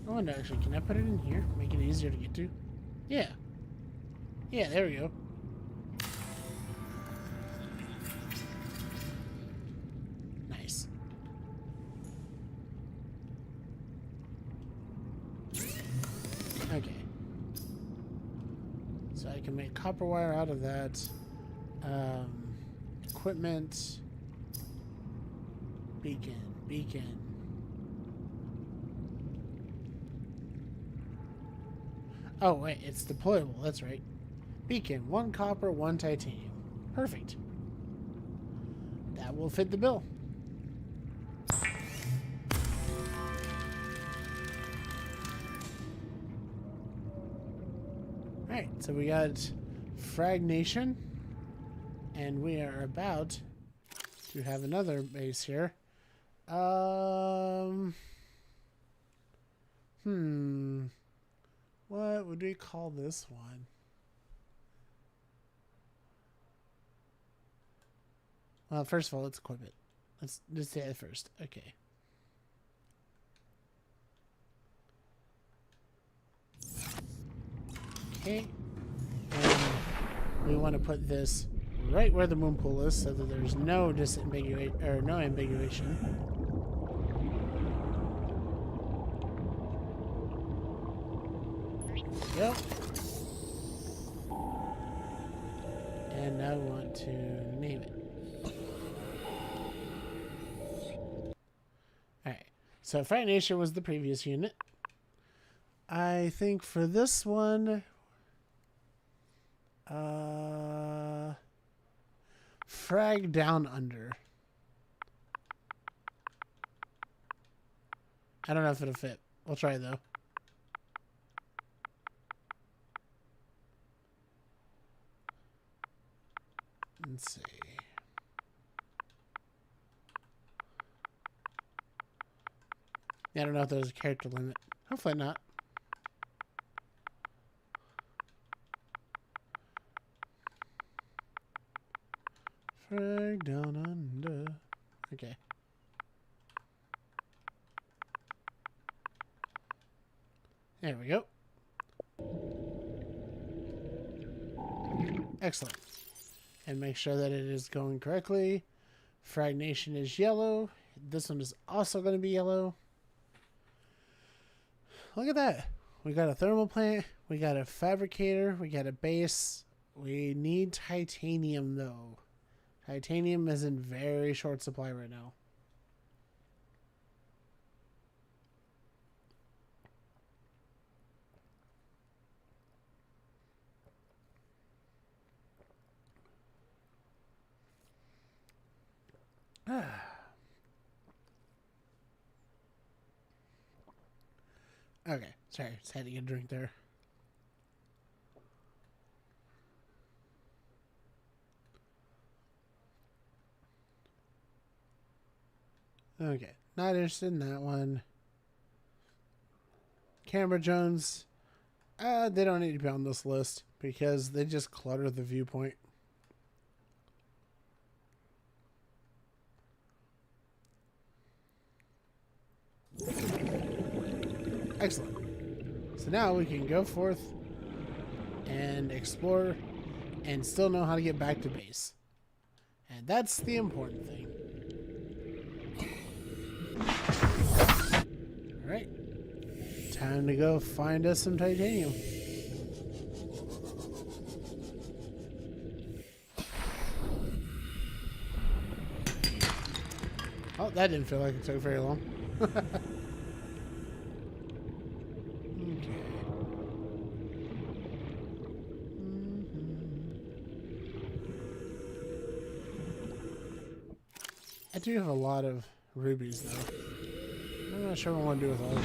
Oh, and actually, can I put it in here? Make it easier to get to? Yeah. Yeah, there we go. Nice. Okay. So I can make copper wire out of that. Equipment. Beacon. Oh, wait, it's deployable. That's right. Beacon, 1 copper, 1 titanium. Perfect. That will fit the bill. Alright, so we got Fragnation. And we are about to have another base here. What would we call this one? Well, first of all, let's equip it. Let's say it first. Okay. Okay. And we want to put this right where the moon pool is, so that there's no disambiguation or no ambiguation. Yep. And now we want to name it. Alright. So Fright Nation was the previous unit. I think for this one, Frag Down Under. I don't know if it'll fit. We'll try though. Let's see. Yeah, I don't know if there's a character limit. Hopefully not. Right down under. Okay. There we go. Excellent. And make sure that it is going correctly. Fragnation is yellow. This one is also going to be yellow. Look at that. We got a thermal plant. We got a fabricator. We got a base. We need titanium, though. Titanium is in very short supply right now. Okay, sorry, just had to get a drink there. Okay, not interested in that one. Camera drones, they don't need to be on this list because they just clutter the viewpoint. Excellent. So now we can go forth and explore and still know how to get back to base. And that's the important thing. Alright. Time to go find us some titanium. Oh, that didn't feel like it took very long. I do have a lot of rubies, though. I'm not sure what I want to do with all of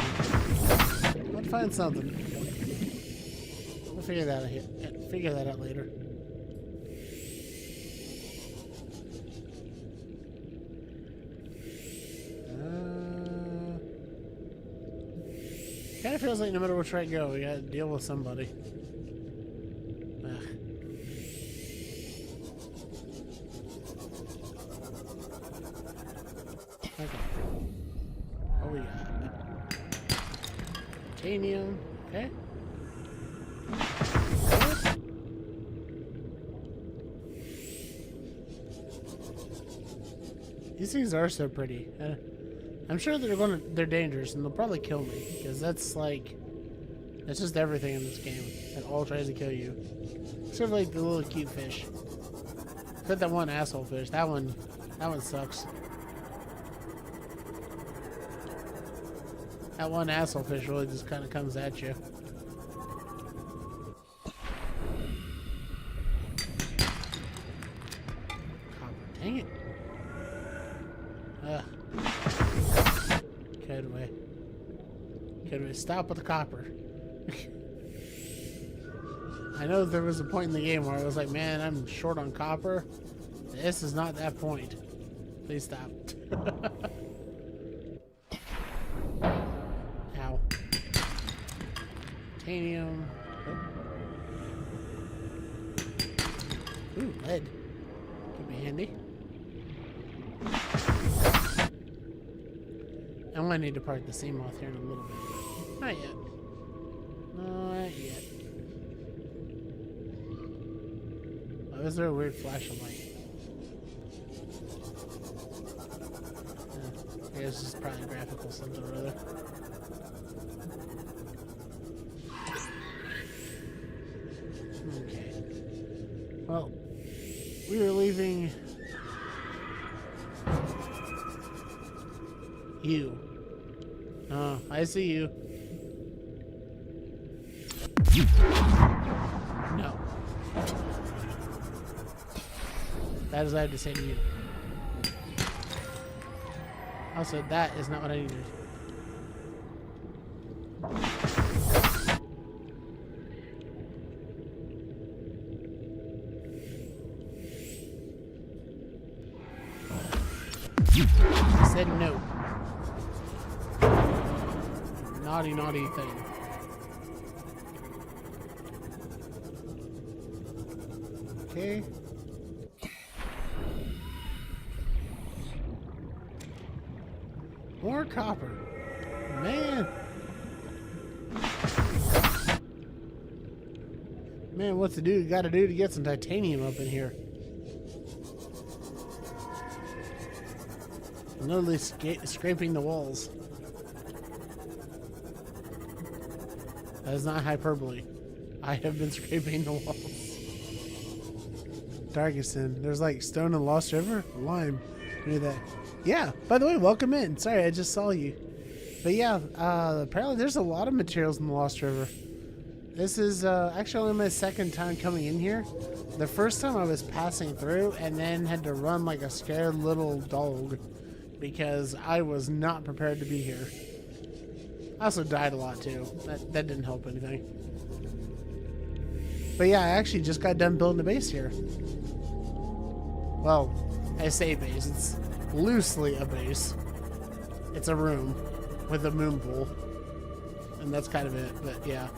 them. I'll find something. We'll figure that out later. Kind of feels like no matter which way I go, we gotta deal with somebody. Ugh. Okay. What we got? Titanium. Okay. These things are so pretty. I'm sure they're dangerous and they'll probably kill me because that's just everything in this game. It all tries to kill you. Except for like the little cute fish. Except that one asshole fish. That one sucks. That one asshole fish really just kind of comes at you. Copper, dang it. Ugh. Could we stop with the copper? I know there was a point in the game where I was like, man, I'm short on copper. This is not that point. Please stop. Ow. Titanium. Ooh, lead. Could be handy. I might need to park the sea moth here in a little bit. Not yet. Not yet. Oh, is there a weird flash of light? I guess it's probably graphical something or other. Okay. Well, we were leaving you. Oh, I see you. No. That is what I have to say to you. Also, that is not what I needed. I said no. Naughty, naughty thing. Okay. More copper. Man. Man, what's the dude got to do to get some titanium up in here? I'm literally scraping the walls. That is not hyperbole. I have been scraping the walls. Darkison. There's like stone in Lost River? Lime. Knew that. Yeah, by the way, welcome in. Sorry, I just saw you. But yeah, apparently there's a lot of materials in the Lost River. This is actually only my second time coming in here. The first time I was passing through and then had to run like a scared little dog because I was not prepared to be here. I also died a lot too. That didn't help anything. But yeah, I actually just got done building a base here. Well, I say base. It's loosely a base. It's a room with a moon pool. And that's kind of it, but yeah.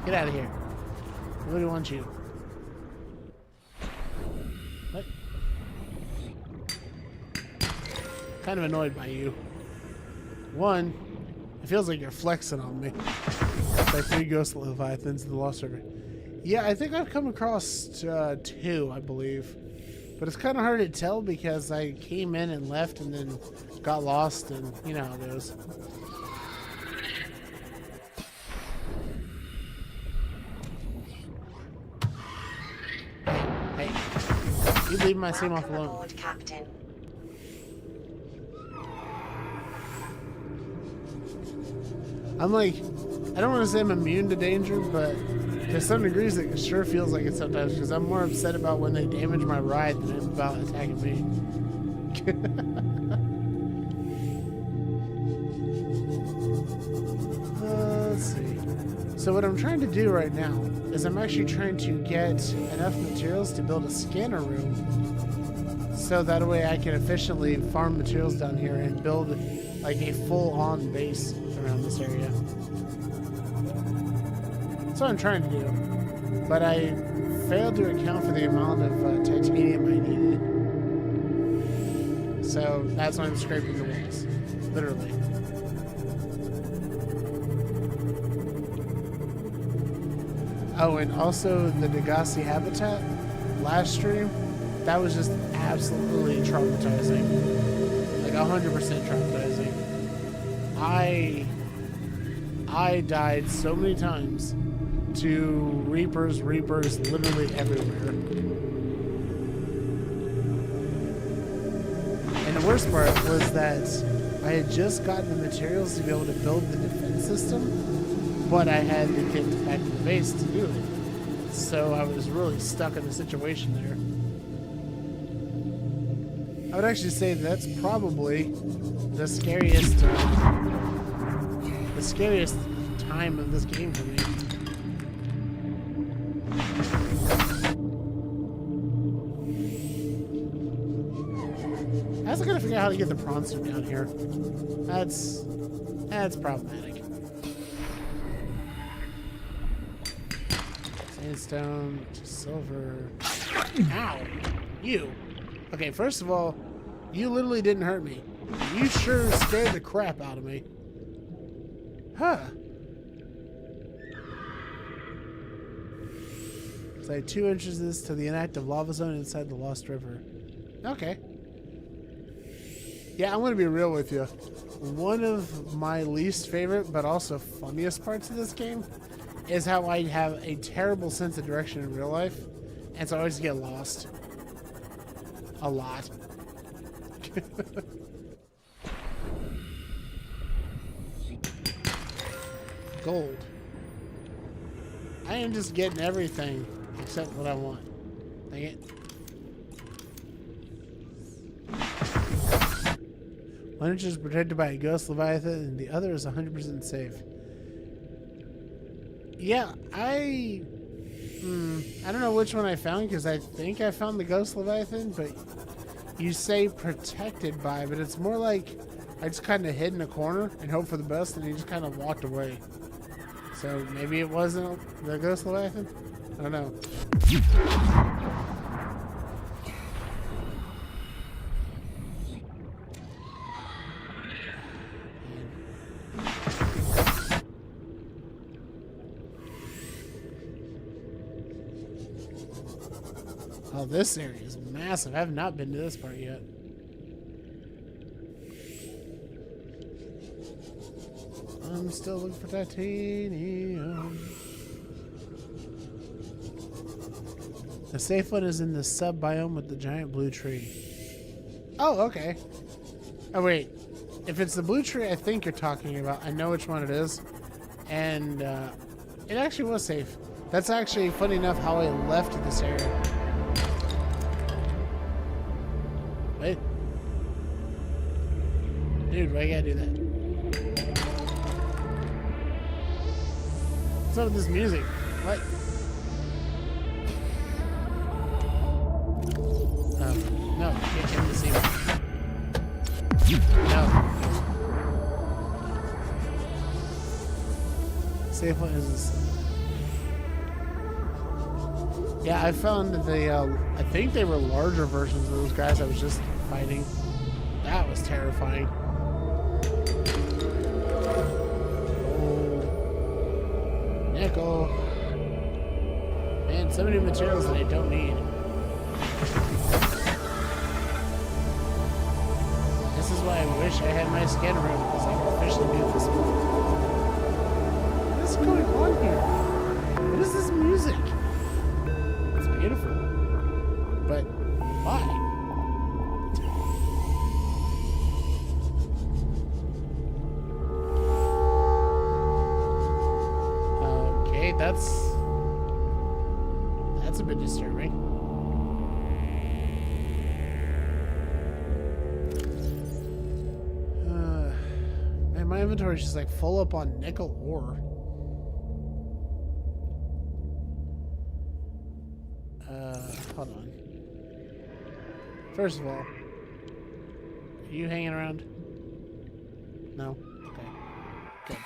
Get out of here. Nobody wants you. What? Kind of annoyed by you. One, it feels like you're flexing on me. Like 3 ghost leviathans in the Lost River. Yeah, I think I've come across 2, I believe. But it's kind of hard to tell because I came in and left and then got lost, and you know how it goes. Hey, you leave my team off alone. Aboard, Captain. I'm like, I don't want to say I'm immune to danger, but to some degrees it sure feels like it sometimes because I'm more upset about when they damage my ride than I'm about attacking me. Let's see. So what I'm trying to do right now is I'm actually trying to get enough materials to build a scanner room so that way I can efficiently farm materials down here and build like a full-on base around this area. That's what I'm trying to do. But I failed to account for the amount of titanium I needed. So that's why I'm scraping the walls. Literally. Oh, and also the Degasis habitat last stream, that was just absolutely traumatizing. Like 100% traumatizing. I died so many times to Reapers literally everywhere. And the worst part was that I had just gotten the materials to be able to build the defense system, but I had to get back to the base to do it. So I was really stuck in the situation there. I would actually say that's probably the scariest time of this game for me. I also gotta figure out how to get the prawn suit down here. That's problematic. Sandstone, silver. Ow! You. Okay, first of all, you literally didn't hurt me. You sure scared the crap out of me. Huh. It's like 2 inches to the inactive lava zone inside the Lost River. Okay. Yeah, I'm gonna be real with you. One of my least favorite, but also funniest parts of this game is how I have a terrible sense of direction in real life, and so I always get lost. A lot. Gold. I am just getting everything except what I want. Dang it. One is protected by a ghost leviathan, and the other is 100% safe. Yeah, I don't know which one I found because I think I found the ghost leviathan, but you say protected by, but it's more like I just kind of hid in a corner and hoped for the best, and he just kind of walked away. So maybe it wasn't the ghost leviathan? I don't know. Oh, this area is massive. I have not been to this part yet. I'm still looking for titanium. The safe one is in the sub-biome with the giant blue tree. Oh, okay. Oh, wait. If it's the blue tree I think you're talking about, I know which one it is. And it actually was safe. That's actually funny enough how I left this area. Wait. Dude, why you gotta do that? What's up with this music? What? No, you can't turn the scene. No. Safe one is this. Yeah, I found that they, I think they were larger versions of those guys I was just fighting. That was terrifying. Oh. Nickel. Man, so many materials that I don't need. This is why I wish I had my skin room, because I can officially do this one. What is going on here? What is this music? It's beautiful. But why? Okay, that's a bit disturbing. Man, my inventory is just like full up on nickel ore. Hold on. First of all, are you hanging around? No? Okay. Good.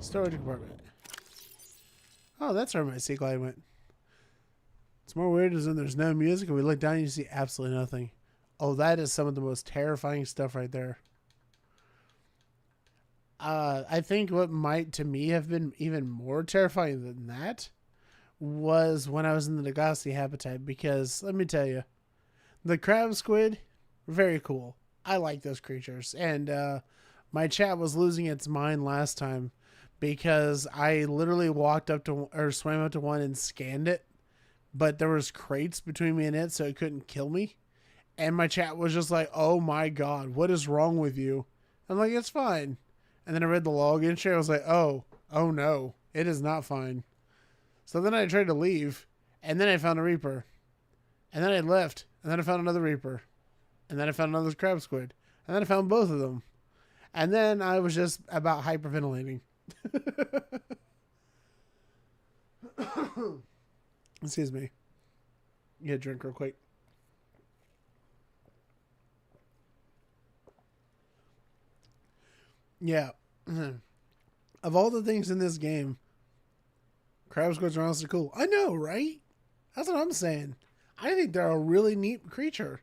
Storage compartment. Oh, that's where my sea glide went. It's more weird as when there's no music and we look down and you see absolutely nothing. Oh, that is some of the most terrifying stuff right there. I think what might, to me, have been even more terrifying than that was when I was in the Degasis habitat, because, let me tell you, the crab squid, very cool. I like those creatures, and my chat was losing its mind last time because I literally walked up to, or swam up to one and scanned it, but there was crates between me and it, so it couldn't kill me, and my chat was just like, oh my god, what is wrong with you? I'm like, it's fine. And then I read the log entry. I was like, oh no, it is not fine. So then I tried to leave, and then I found a Reaper. And then I left, and then I found another Reaper. And then I found another crab squid. And then I found both of them. And then I was just about hyperventilating. Excuse me. Get a drink real quick. Yeah. Of all the things in this game, crab squids are honestly cool. I know, right? That's what I'm saying. I think they're a really neat creature.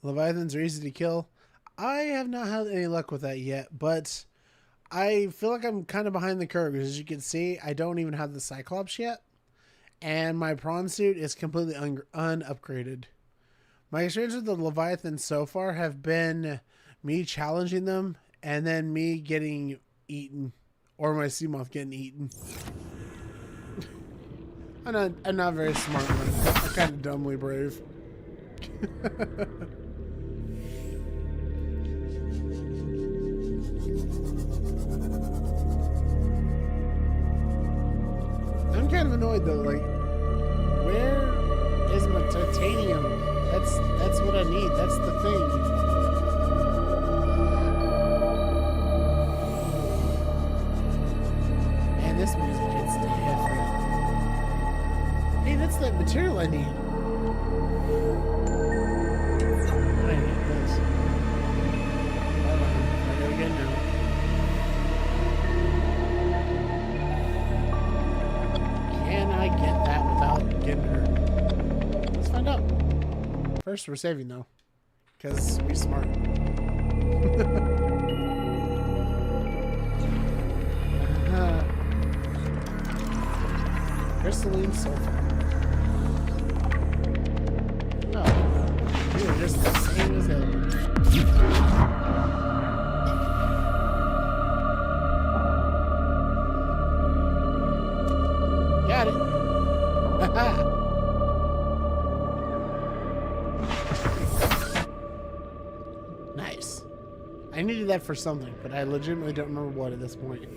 Leviathans are easy to kill. I have not had any luck with that yet, but I feel like I'm kind of behind the curve, because as you can see, I don't even have the Cyclops yet, and my prawn suit is completely unupgraded. My experience with the Leviathan so far have been me challenging them, and then me getting eaten, or my sea moth getting eaten. I'm not very smart, but I'm kind of dumbly brave. I'm kind of annoyed though. Like, where is my titanium? That's what I need. That's the thing. This music gets different. Hey, that's that material I need. I need this. Hold on. I gotta get now. Can I get that without getting hurt? Let's find out. First, we're saving though, because we're smart. crystalline sulfur. Oh, you are just the same as ever. Got it. Haha. Nice. I needed that for something, but I legitimately don't remember what at this point.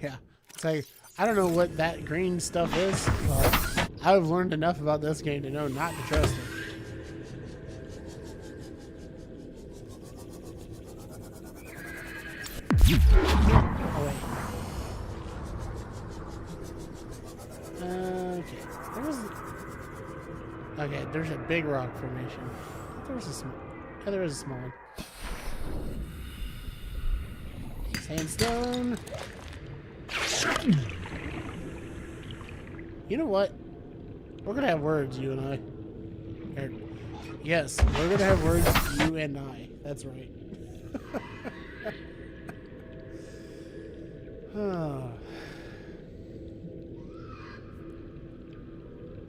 Yeah. It's like, I don't know what that green stuff is, but I've learned enough about this game to know not to trust it. Oh, wait. Okay. Okay, there's a big rock formation. There was a small. Oh, there is a small one. Sandstone. You know what? We're gonna have words, you and I. Yes, we're gonna have words, you and I. That's right.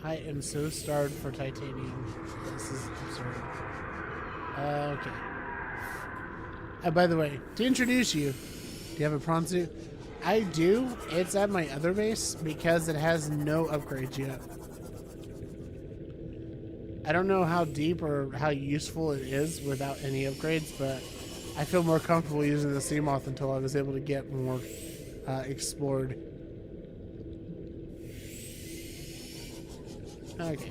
I am so starved for titanium. This is absurd. Okay. By the way, to introduce you, do you have a prawn suit? I do. It's at my other base because it has no upgrades yet. I don't know how deep or how useful it is without any upgrades, but I feel more comfortable using the sea moth until I was able to get more explored. Okay.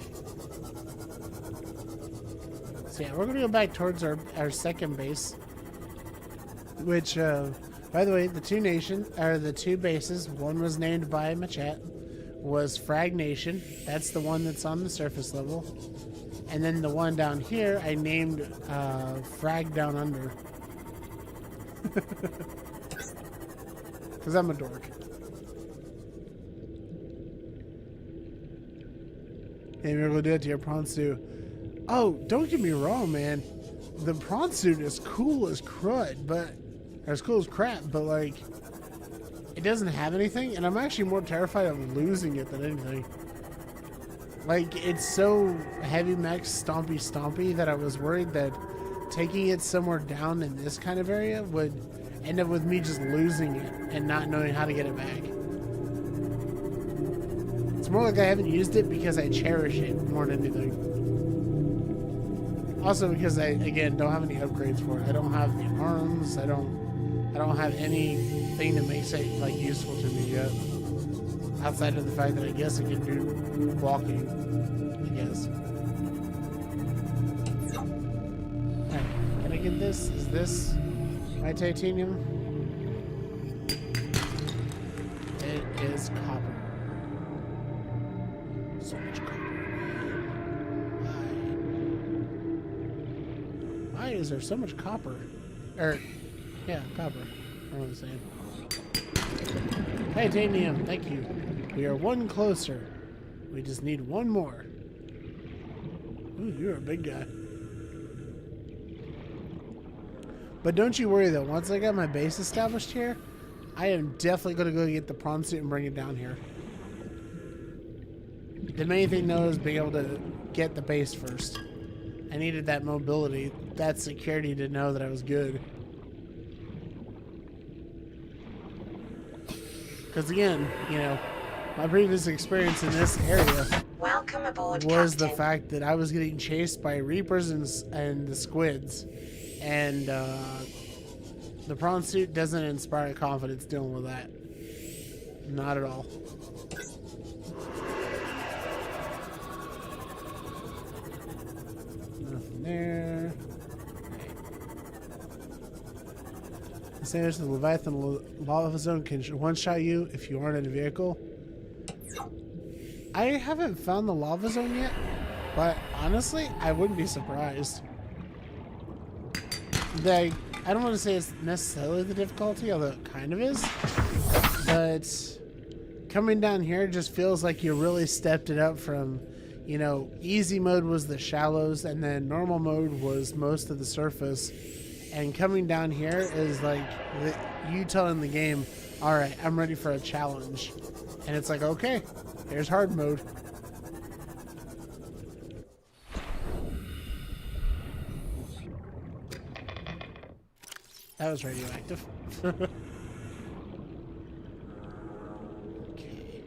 So yeah, we're gonna go back towards our second base, which, by the way, the two bases. One was named by Machet, was Frag Nation. That's the one that's on the surface level, and then the one down here I named Frag Down Under, because I'm a dork. And we're gonna do it to your prawn suit. Oh, don't get me wrong, man. The prawn suit is cool as crud, but or as cool as crap, but like, it doesn't have anything, and I'm actually more terrified of losing it than anything. Like, it's so heavy mech stompy that I was worried that taking it somewhere down in this kind of area would end up with me just losing it and not knowing how to get it back. It's more like I haven't used it because I cherish it more than anything. Also because I, again, don't have any upgrades for it. I don't have the arms. I don't have anything that makes it like useful to me yet. Outside of the fact that I guess it can do walking. I guess. Alright, can I get this? Is this my titanium? It is copper. So much copper. Why is there so much copper? Yeah, copper. I don't know what I'm saying. Titanium, thank you. We are one closer. We just need one more. Ooh, you're a big guy. But don't you worry though, once I got my base established here, I am definitely going to go get the prawn suit and bring it down here. The main thing though is being able to get the base first. I needed that mobility, that security to know that I was good. Because again, you know, my previous experience in this area Welcome aboard, was Captain. the fact that I was getting chased by reapers and the squids, and the prawn suit doesn't inspire confidence dealing with that. Not at all. Nothing there. The Sanders of the Leviathan Lava Zone can one-shot you if you aren't in a vehicle. I haven't found the lava zone yet, but honestly, I wouldn't be surprised. I don't want to say it's necessarily the difficulty, although it kind of is, but coming down here just feels like you really stepped it up from, you know, easy mode was the shallows, and then normal mode was most of the surface. And coming down here is like you telling the game, all right, I'm ready for a challenge. And it's like, okay, here's hard mode. That was radioactive. Okay.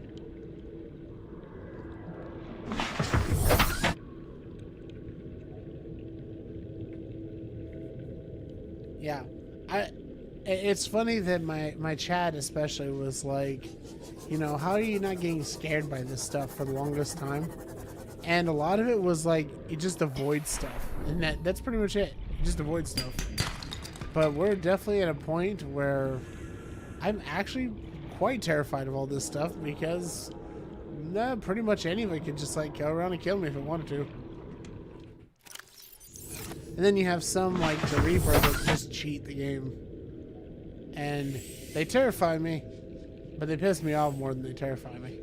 Yeah. It's funny that my chat especially was like, you know, how are you not getting scared by this stuff for the longest time? And a lot of it was like, you just avoid stuff. And that's pretty much it. You just avoid stuff. But we're definitely at a point where I'm actually quite terrified of all this stuff because pretty much anyone could just like go around and kill me if it wanted to. And then you have some like the Reaper that just cheat the game. And they terrify me, but they piss me off more than they terrify me.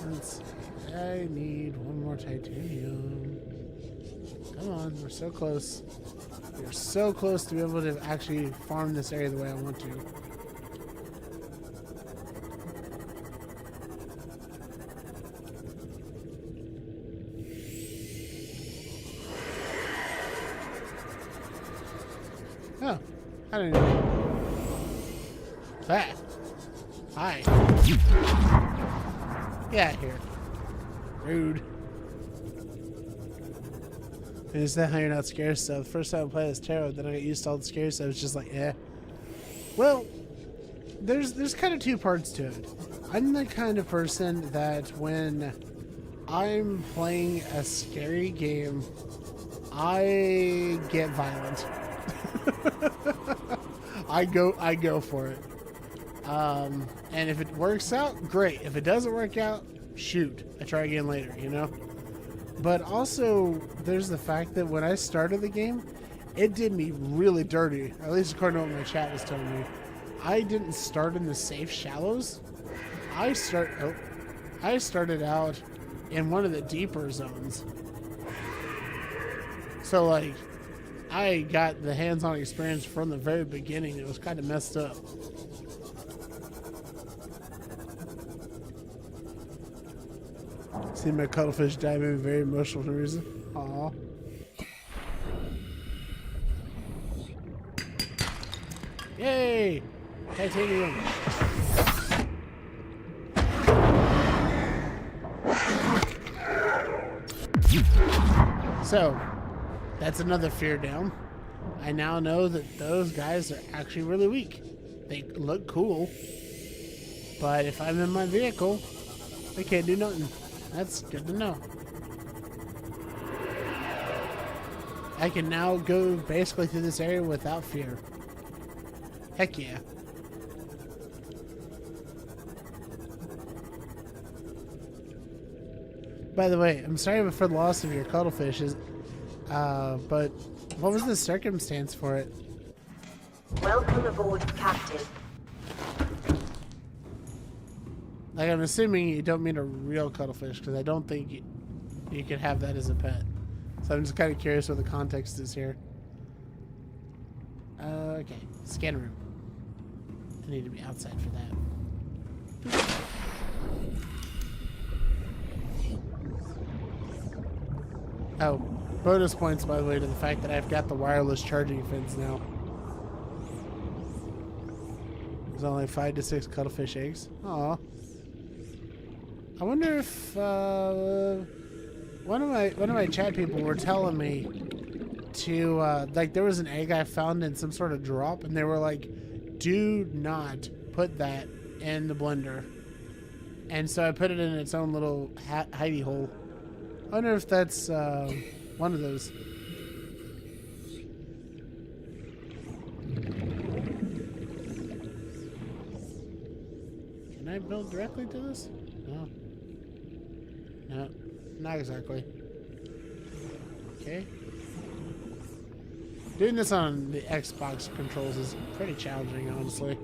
Let's see. I need one more titanium. Come on, we're so close. We're so close to be able to actually farm this area the way I want to. Oh, I didn't know. Ah. Hi. Get out of here. Rude. And is that how you're not scared of stuff? The first time I played as tarot, then I got used to all the scary stuff. It's just like, eh. Well, there's kind of two parts to it. I'm the kind of person that when I'm playing a scary game, I get violent. I go for it. And if it works out, great. If it doesn't work out, shoot. I try again later, you know? But also, there's the fact that when I started the game, it did me really dirty. At least according to what my chat was telling me. I didn't start in the safe shallows. I started out in one of the deeper zones. So, like, I got the hands-on experience from the very beginning. It was kind of messed up. See my cuttlefish die, made me very emotional for no reason. Aww. Yay! Titanium! So, that's another fear down. I now know that those guys are actually really weak. They look cool, but if I'm in my vehicle, they can't do nothing. That's good to know. I can now go basically through this area without fear. Heck yeah. By the way, I'm sorry for the loss of your cuttlefishes, but what was the circumstance for it? Welcome aboard, Captain. Like, I'm assuming you don't mean a real cuttlefish, because I don't think you could have that as a pet. So I'm just kind of curious what the context is here. Okay, scan room. I need to be outside for that. Oh, bonus points, by the way, to the fact that I've got the wireless charging fins now. There's only 5 to 6 cuttlefish eggs. Aw. I wonder if one of my chat people were telling me to like there was an egg I found in some sort of drop, and they were like, "Do not put that in the blender." And so I put it in its own little hidey hole. I wonder if that's one of those. Can I build directly to this? No. No, not exactly. Okay. Doing this on the Xbox controls is pretty challenging, honestly.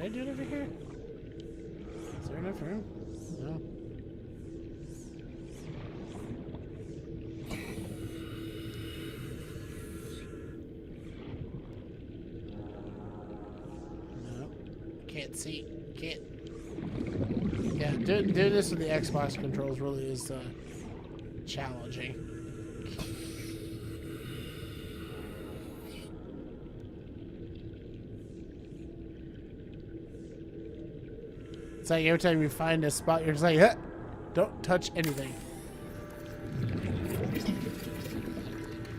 I do it over here? Is there enough room? No. No. Can't see. Can't. Yeah, doing this with the Xbox controls really is challenging. It's like every time you find a spot, you're just like, huh, don't touch anything.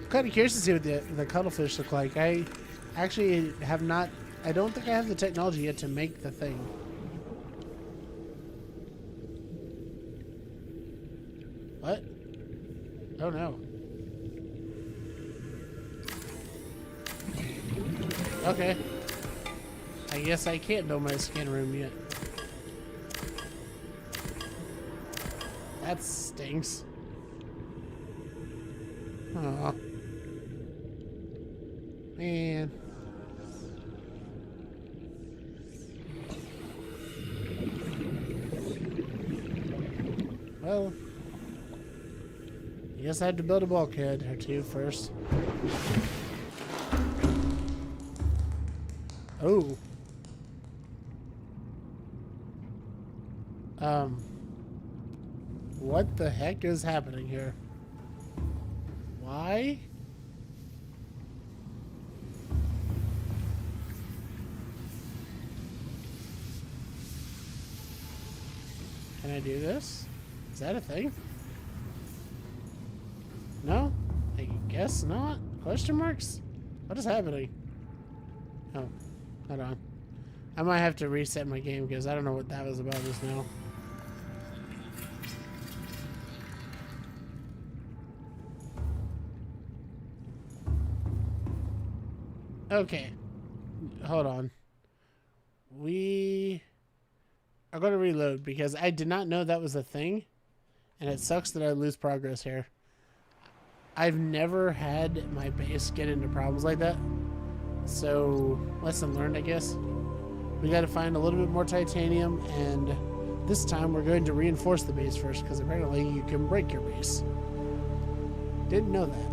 I'm kind of curious to see what the cuttlefish look like. I actually have not, I don't think I have the technology yet to make the thing. What? Oh no. Okay. I guess I can't build my scan room yet. That stinks. Aw. Man. Well, I guess I had to build a bulkhead or two first. Oh. What the heck is happening here? Why? Can I do this? Is that a thing? No? I guess not? Question marks? What is happening? Oh, hold on. I might have to reset my game because I don't know what that was about just now. Okay. Hold on. We are going to reload because I did not know that was a thing. And it sucks that I lose progress here. I've never had my base get into problems like that. So, lesson learned, I guess. We got to find a little bit more titanium, and this time we're going to reinforce the base first, because apparently you can break your base. Didn't know that.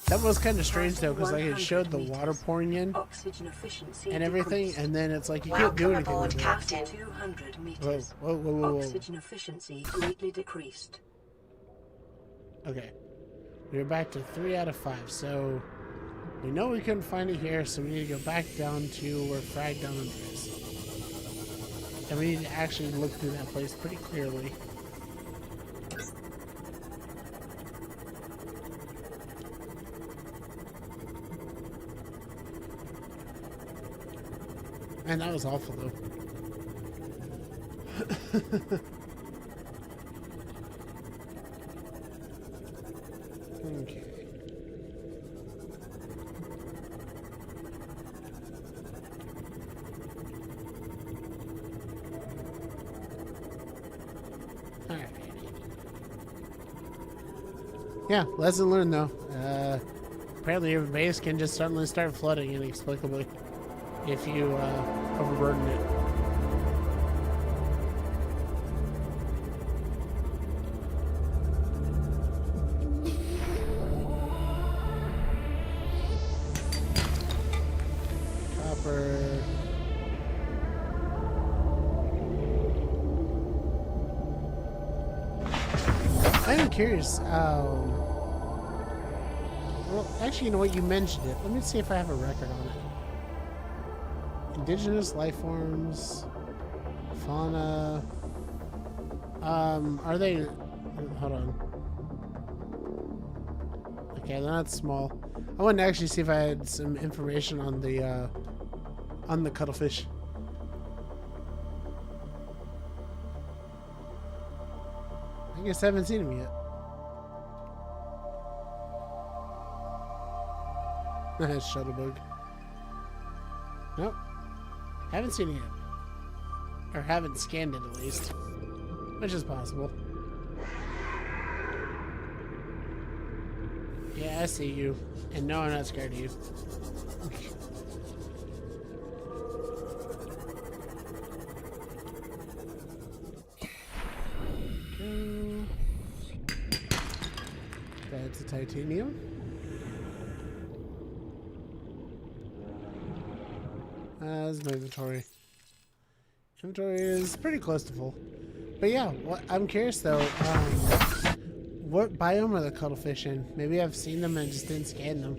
That was kind of strange though, because like it showed the water pouring in and everything, and then it's like you can't do anything with it. Captain. 200 meters. Whoa. Oxygen efficiency greatly decreased. Okay, we're back to 3 out of 5. So we know we couldn't find it here, so we need to go back down to where Frag Down is, and we need to actually look through that place pretty clearly. Man, that was awful, though. Okay. Alright. Yeah, lesson learned, though. Apparently your base can just suddenly start flooding inexplicably if you overburden it. Copper. I'm curious. Well, actually, you know what? You mentioned it. Let me see if I have a record on it. Indigenous life forms, fauna. Are they? Hold on. Okay, they're not small. I wanted to actually see if I had some information on the cuttlefish. I guess I haven't seen him yet. Shuttlebug. Nope. Haven't seen it yet. Or haven't scanned it, at least. Which is possible. I see you. And no, I'm not scared of you. Go. That's a titanium. That's my inventory. Inventory is pretty close to full. But yeah, I'm curious though, what biome are the cuttlefish in? Maybe I've seen them and just didn't scan them.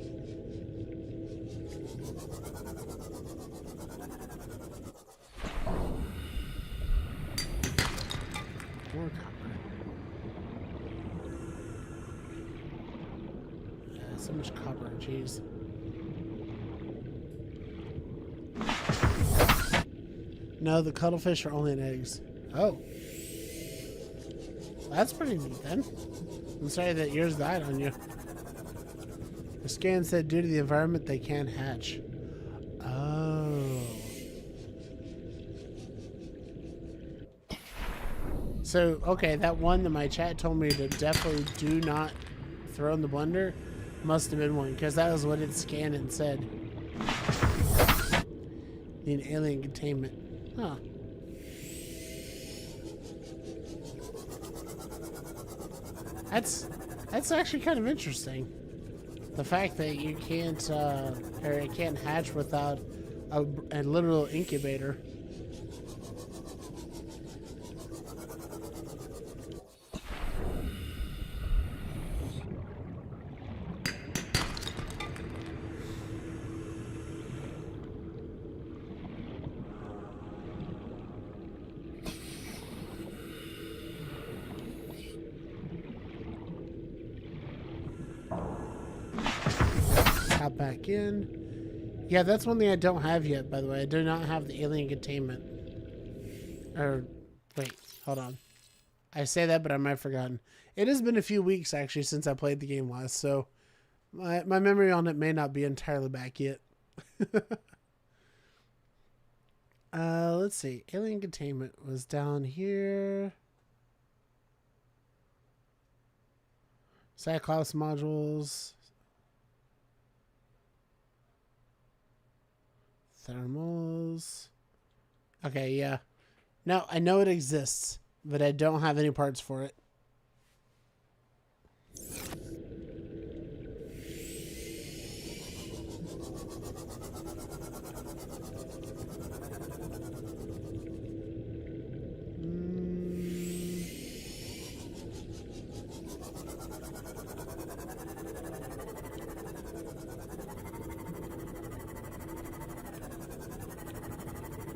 More copper. So much copper, jeez. No, the cuttlefish are only in eggs. Oh. That's pretty neat then. I'm sorry that yours died on you. The scan said due to the environment they can't hatch. Oh. So, okay, that one that my chat told me to definitely do not throw in the blender must have been one, because that was what it scanned and said. Need alien containment. Huh. That's actually kind of interesting. The fact that you can't, or it can't hatch without a literal incubator. Hop back in. Yeah, that's one thing I don't have yet, by the way. I do not have the alien containment. Or, wait, hold on. I say that, but I might have forgotten. It has been a few weeks, actually, since I played the game last, so my memory on it may not be entirely back yet. Let's see. Alien containment was down here. Cyclops modules. Thermals. Okay, yeah. No, I know it exists, but I don't have any parts for it.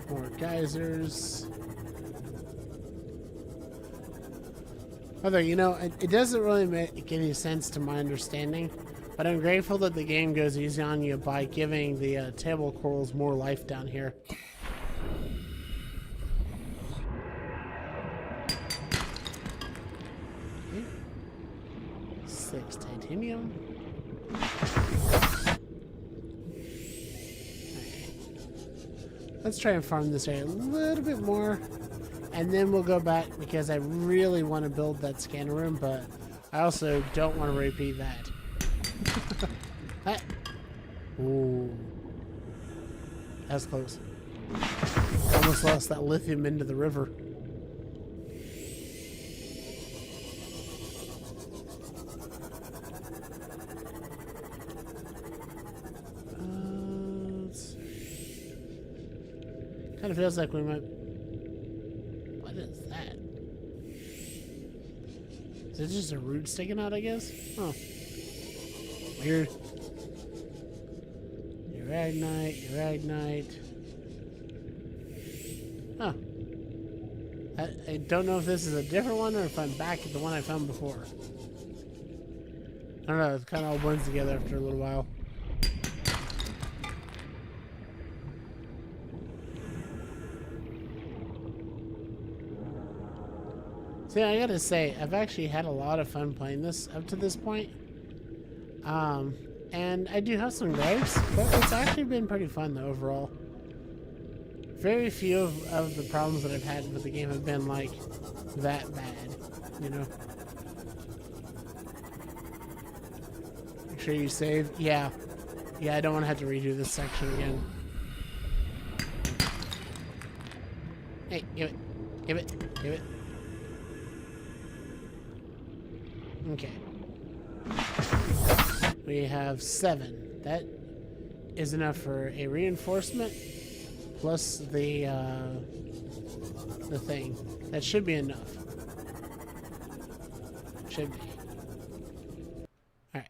More geysers. Although, you know, it doesn't really make any sense to my understanding, but I'm grateful that the game goes easy on you by giving the table corals more life down here. Okay. 6 titanium. Let's try and farm this area a little bit more, and then we'll go back because I really want to build that scanner room, but I also don't want to repeat that. Ooh. That's close. Almost lost that lithium into the river. Kind of feels like we might... What is that? Is it just a root sticking out, I guess? Oh. Weird. Uragnite. Huh. I don't know if this is a different one or if I'm back at the one I found before. I don't know, it kind of all blends together after a little while. See, I gotta say, I've actually had a lot of fun playing this up to this point. And I do have some gripes, but it's actually been pretty fun though, overall. Very few of the problems that I've had with the game have been, like, that bad, you know? Make sure you save. Yeah. Yeah, I don't want to have to redo this section again. Hey, give it. Give it. Give it. Okay. We have 7. That is enough for a reinforcement plus the thing. That should be enough. Should be. Alright.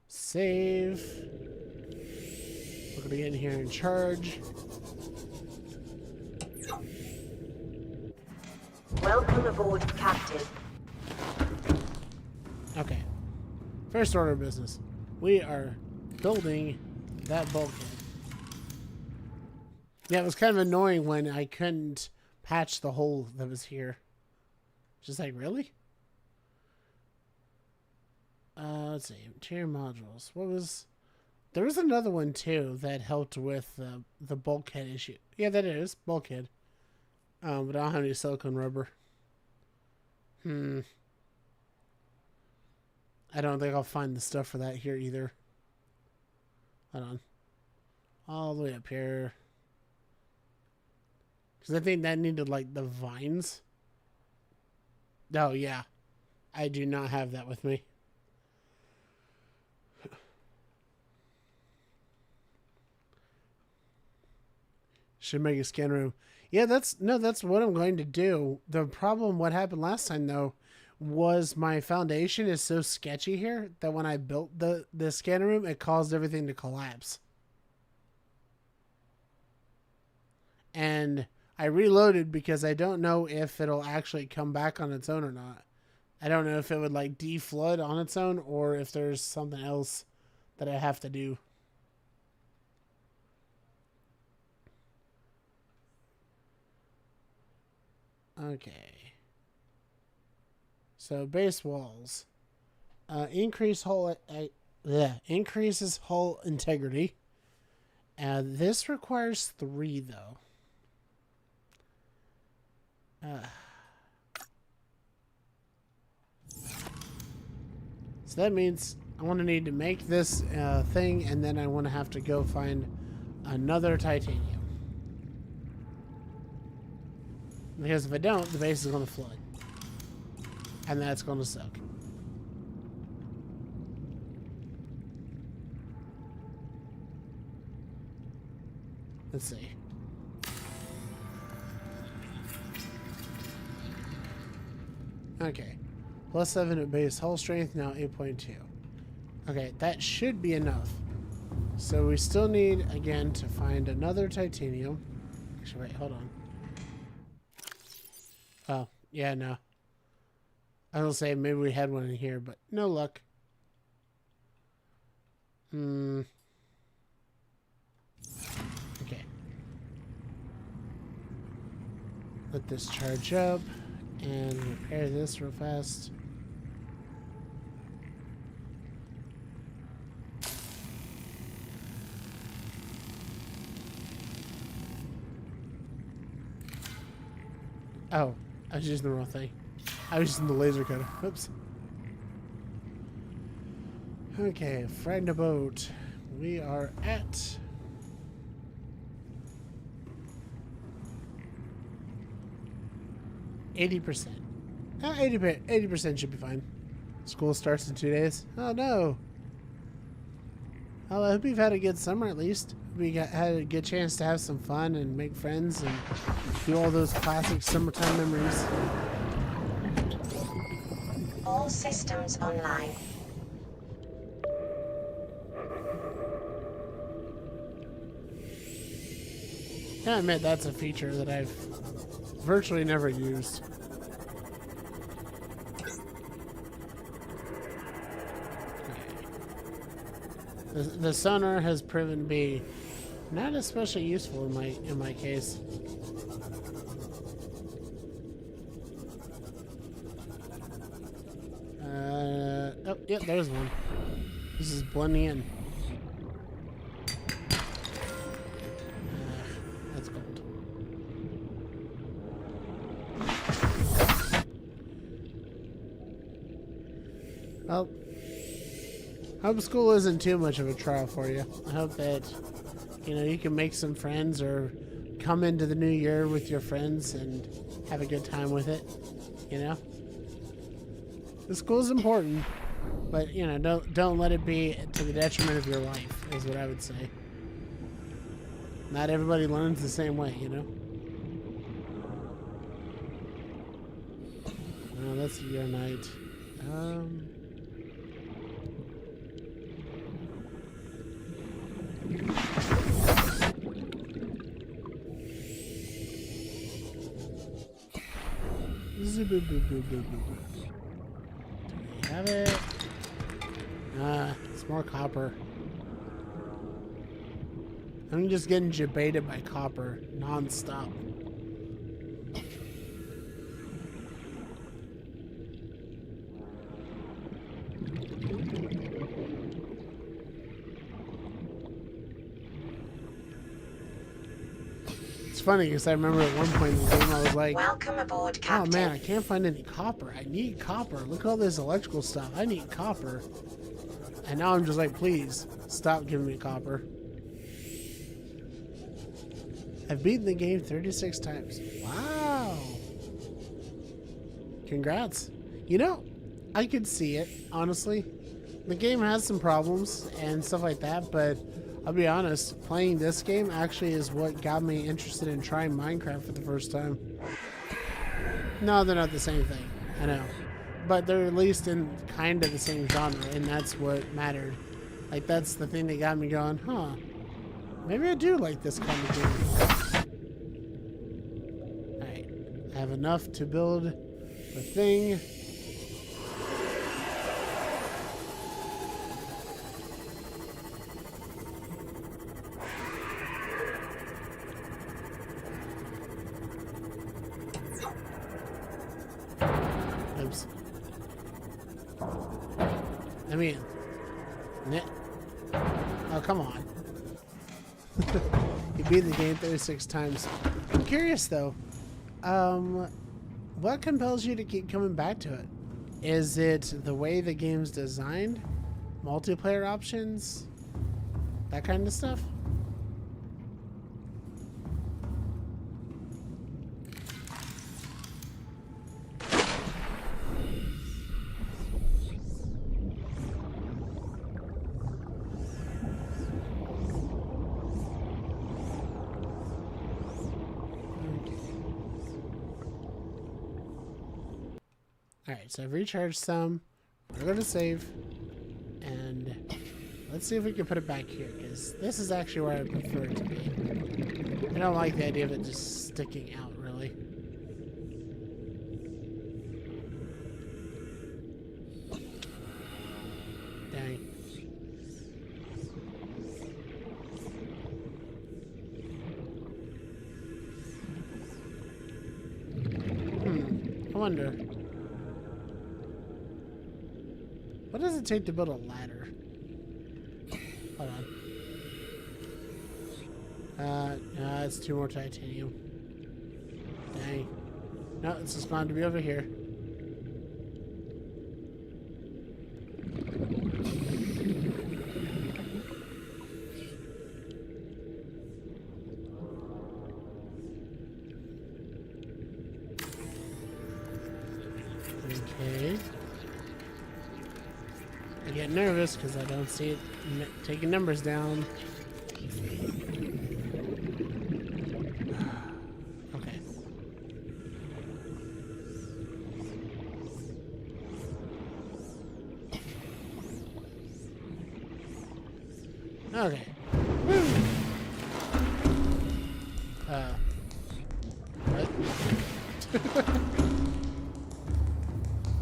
Save. We're gonna get in here and charge. Welcome aboard, Captain. Okay. First order of business. We are building that bulkhead. Yeah, it was kind of annoying when I couldn't patch the hole that was here. Just like, really? Let's see. Interior modules. What was... There was another one, too, that helped with the bulkhead issue. Yeah, that is. Bulkhead. But I don't have any silicone rubber. I don't think I'll find the stuff for that here either. Hold on. All the way up here. Because I think that needed, like, the vines. Oh, yeah. I do not have that with me. Should make a scan room. Yeah, that's what I'm going to do. The problem, what happened last time, though, was my foundation is so sketchy here that when I built the scanner room, it caused everything to collapse. And I reloaded because I don't know if it'll actually come back on its own or not. I don't know if it would like deflood on its own or if there's something else that I have to do. Okay. So base walls. Increases hull integrity. This requires 3 though. So that means I want to need to make this thing, and then I want to have to go find another titanium. Because if I don't, the base is going to flood. And that's going to suck. Let's see. Okay. +7 at base hull strength, now 8.2. Okay, that should be enough. So we still need, again, to find another titanium. Actually, wait, hold on. Oh, yeah, no. I was gonna say maybe we had one in here, but no luck. Okay. Let this charge up and repair this real fast. Oh, I was using the wrong thing. I was using the laser cutter. Oops. Okay, frighten a boat. We are at 80%. 80% should be fine. School starts in 2 days. Oh no. Well, I hope you've had a good summer at least. We had a good chance to have some fun and make friends and do all those classic summertime memories. All systems online. I admit that's a feature that I've virtually never used. The sonar has proven to be not especially useful in my case. Oh, yeah, there's one. This is blending in. That's gold. Well, I hope school isn't too much of a trial for you. I hope that, you know, you can make some friends or come into the new year with your friends and have a good time with it, you know? The school's important, but, you know, don't let it be to the detriment of your life, is what I would say. Not everybody learns the same way, you know? Oh, that's your night. Have it. It's more copper. I'm just getting jebaited by copper non-stop. It's funny because I remember at one point in the game I was like, Welcome aboard, oh Captain. man, I can't find any copper. I need copper. Look at all this electrical stuff. I need copper. And now I'm just like, please, stop giving me copper. I've beaten the game 36 times. Wow. Congrats. You know, I could see it, honestly. The game has some problems and stuff like that, but I'll be honest, playing this game actually is what got me interested in trying Minecraft for the first time. No, they're not the same thing. I know. But they're at least in kind of the same genre, and that's what mattered. Like, that's the thing that got me going, huh, maybe I do like this kind of game. Alright, I have enough to build the thing. Oops. I mean, oh, come on. You beat the game 36 times. I'm curious though, what compels you to keep coming back to it? Is it the way the game's designed? Multiplayer options? That kind of stuff? Alright, so I've recharged some. We're going to save. And let's see if we can put it back here, because this is actually where I prefer it to be. I don't like the idea of it just sticking out, really. Dang. I wonder. What does it take to build a ladder? Hold on. It's 2 more titanium. Dang. No, it's just bound to be over here. Okay. I get nervous because I don't see it taking numbers down. Okay. Okay. Woo. What?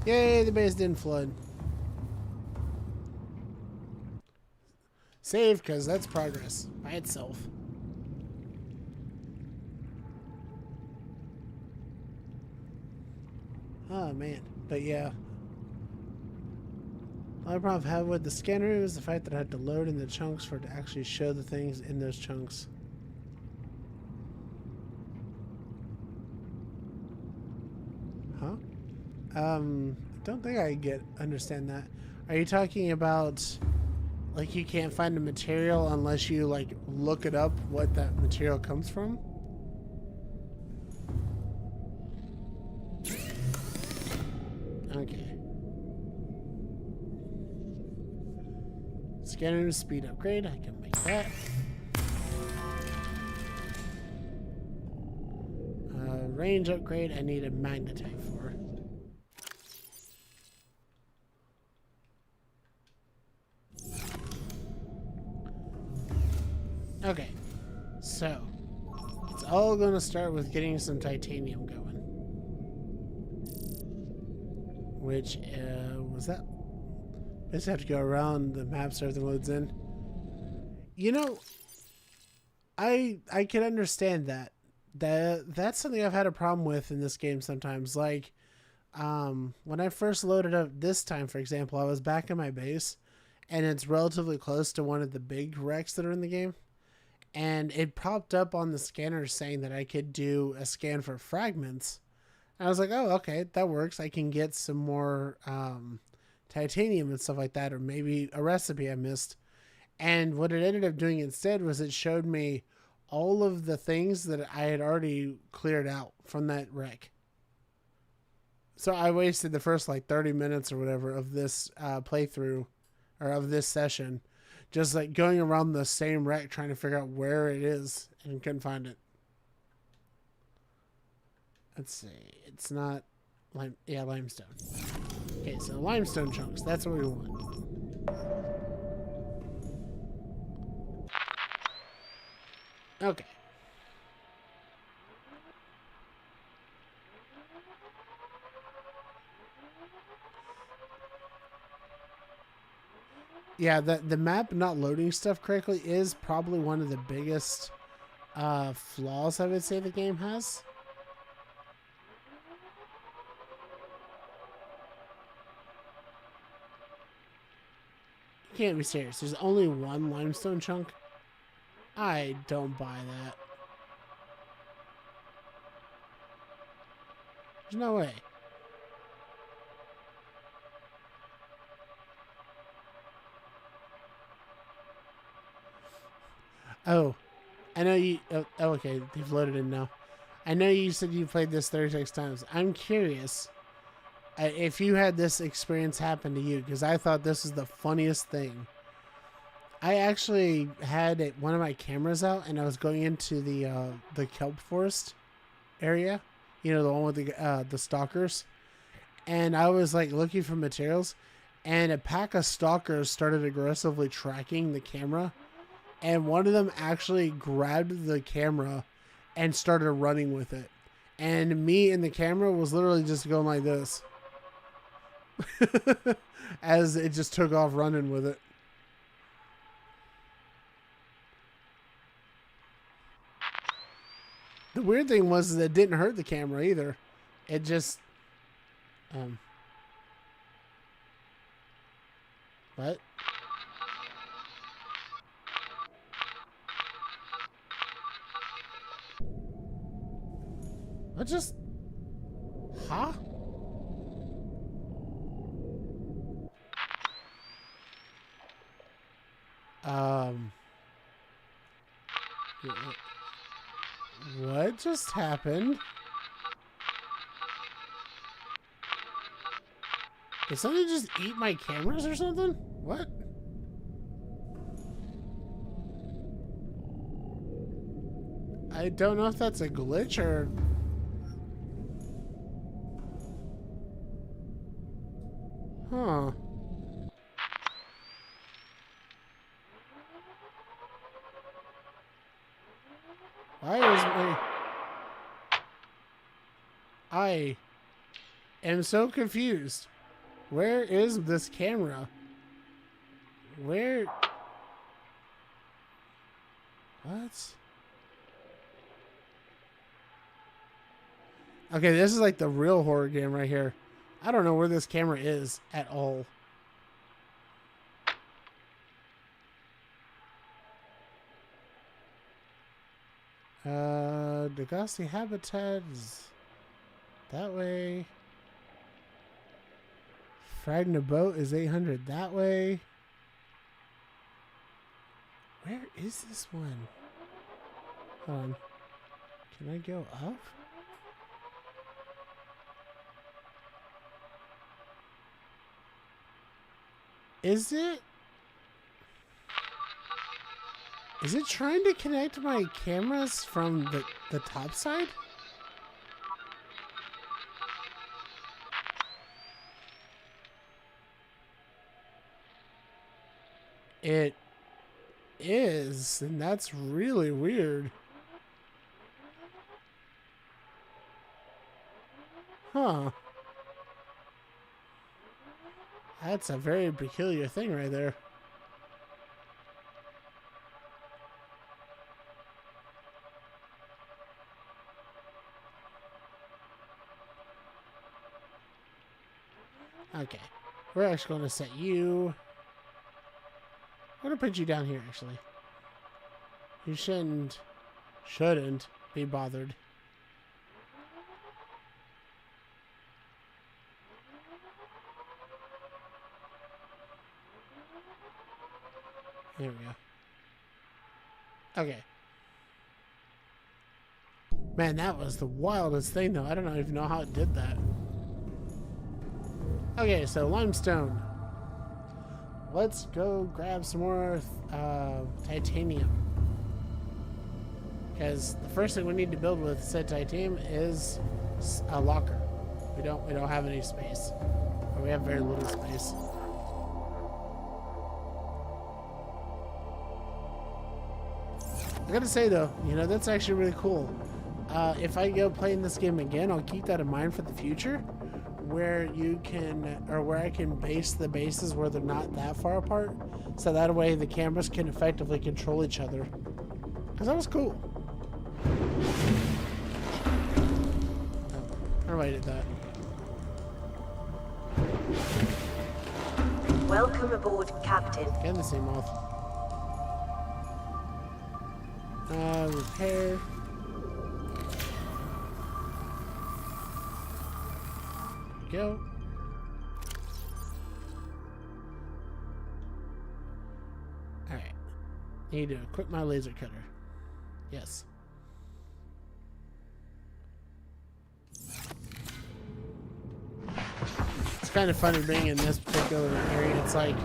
Yay, the base didn't flood. Save, because that's progress by itself. Oh, man. But yeah. The only problem I've had with the scanner is the fact that I had to load in the chunks for it to actually show the things in those chunks. Huh? I don't think I understand that. Are you talking about, like, you can't find a material unless you, like, look it up what that material comes from? Okay. Scanner speed upgrade, I can make that. Range upgrade, I need a magnetite for. Okay, so it's all gonna start with getting some titanium going. Which, was that? I just have to go around the map so everything loads in. You know, I can understand that. That's something I've had a problem with in this game sometimes. Like, when I first loaded up this time, for example, I was back in my base, and it's relatively close to one of the big wrecks that are in the game. And it popped up on the scanner saying that I could do a scan for fragments. And I was like, oh, okay, that works. I can get some more titanium and stuff like that, or maybe a recipe I missed. And what it ended up doing instead was it showed me all of the things that I had already cleared out from that wreck. So I wasted the first like 30 minutes or whatever of this playthrough, or of this session, just like going around the same wreck trying to figure out where it is, and couldn't find it. Let's see. It's not limestone. Okay, so limestone chunks. That's what we want. Okay. Yeah, the map not loading stuff correctly is probably one of the biggest flaws I would say the game has. You can't be serious. There's only one limestone chunk? I don't buy that. There's no way. Oh, I know you. Oh, okay. They've loaded in now. I know you said you played this 36 times. I'm curious if you had this experience happen to you, because I thought this was the funniest thing. I actually had one of my cameras out, and I was going into the kelp forest area. You know, the one with the stalkers. And I was like looking for materials, and a pack of stalkers started aggressively tracking the camera. And one of them actually grabbed the camera and started running with it. And me in the camera was literally just going like this. As it just took off running with it. The weird thing was that it didn't hurt the camera either. It just... What? What just... Huh? What just happened? Did somebody just eat my cameras or something? What? I don't know if that's a glitch or... Huh. Why is my... I am so confused. Where is this camera? Where... What? Okay, this is like the real horror game right here. I don't know where this camera is at all. Degasis habitat is that way. Riding a boat is 800 that way. Where is this one? Hold on. Can I go up? Is it trying to connect my cameras from the top side? It is, and that's really weird. Huh. That's a very peculiar thing right there. Okay. We're actually going to set you... I'm going to put you down here, actually. You shouldn't be bothered. There we go. Okay. Man, that was the wildest thing, though. I don't even know how it did that. Okay, so limestone. Let's go grab some more titanium. Because the first thing we need to build with said titanium is a locker. We don't have any space. Or we have very little space. I gotta say though, you know, that's actually really cool. If I go playing this game again, I'll keep that in mind for the future, where you can, or where I can base the bases where they're not that far apart, so that way the cameras can effectively control each other. Because that was cool. Oh, I did that. Welcome aboard, Captain. And the same oath. Repair. Go. Alright. Need to equip my laser cutter. Yes. It's kind of funny being in this particular area. It's like,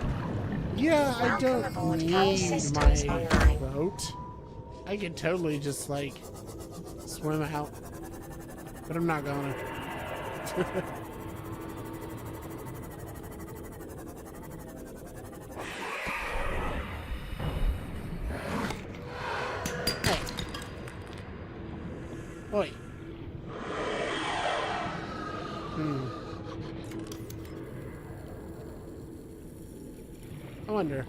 yeah, I don't need my boat. I could totally just like swim out, but I'm not gonna. Hey. Oi. I wonder.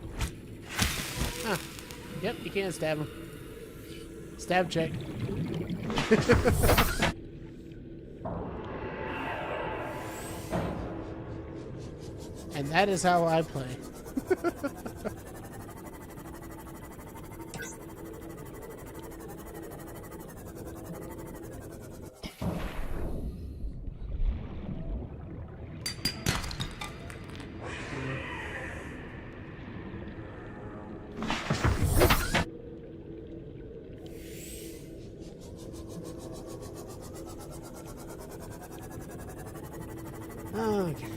Huh. Yep, you can't stab him. Stab check. And that is how I play. Okay.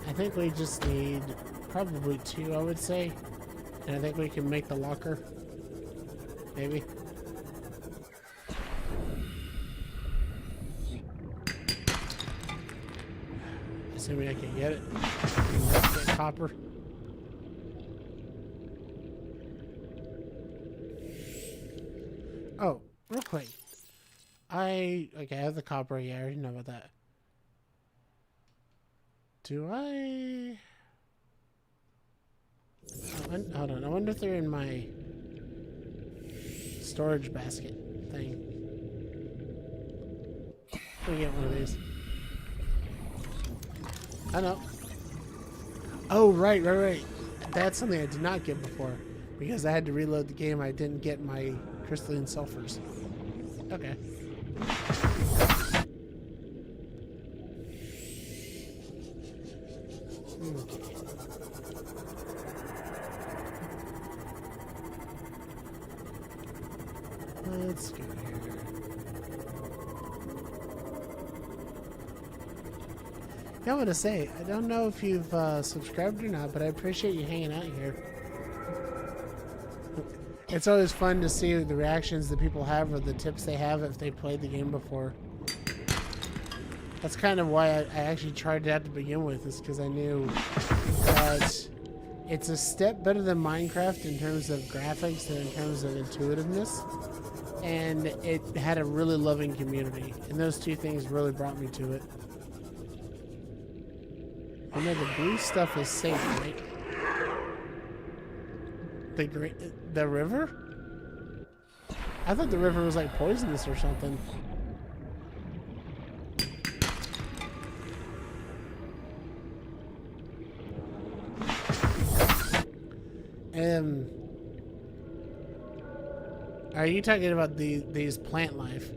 I think we just need probably 2, I would say. And I think we can make the locker. Maybe. Assuming I can get it. Get copper. Oh, real quick. Okay, I have the copper. Yeah, I already know about that. Do I... Hold on, I wonder if they're in my storage basket thing. Let me get one of these. I know. Oh, right. That's something I did not get before. Because I had to reload the game, I didn't get my crystalline sulfurs. Okay. Okay. Let's go here. I want to say, I don't know if you've subscribed or not, but I appreciate you hanging out here. It's always fun to see the reactions that people have or the tips they have if they played the game before. That's kind of why I actually tried it out to begin with, is because I knew that it's a step better than Minecraft in terms of graphics and in terms of intuitiveness. And it had a really loving community. And those two things really brought me to it. I know the blue stuff is safe, right? The river? I thought the river was like poisonous or something. Are you talking about these plant life?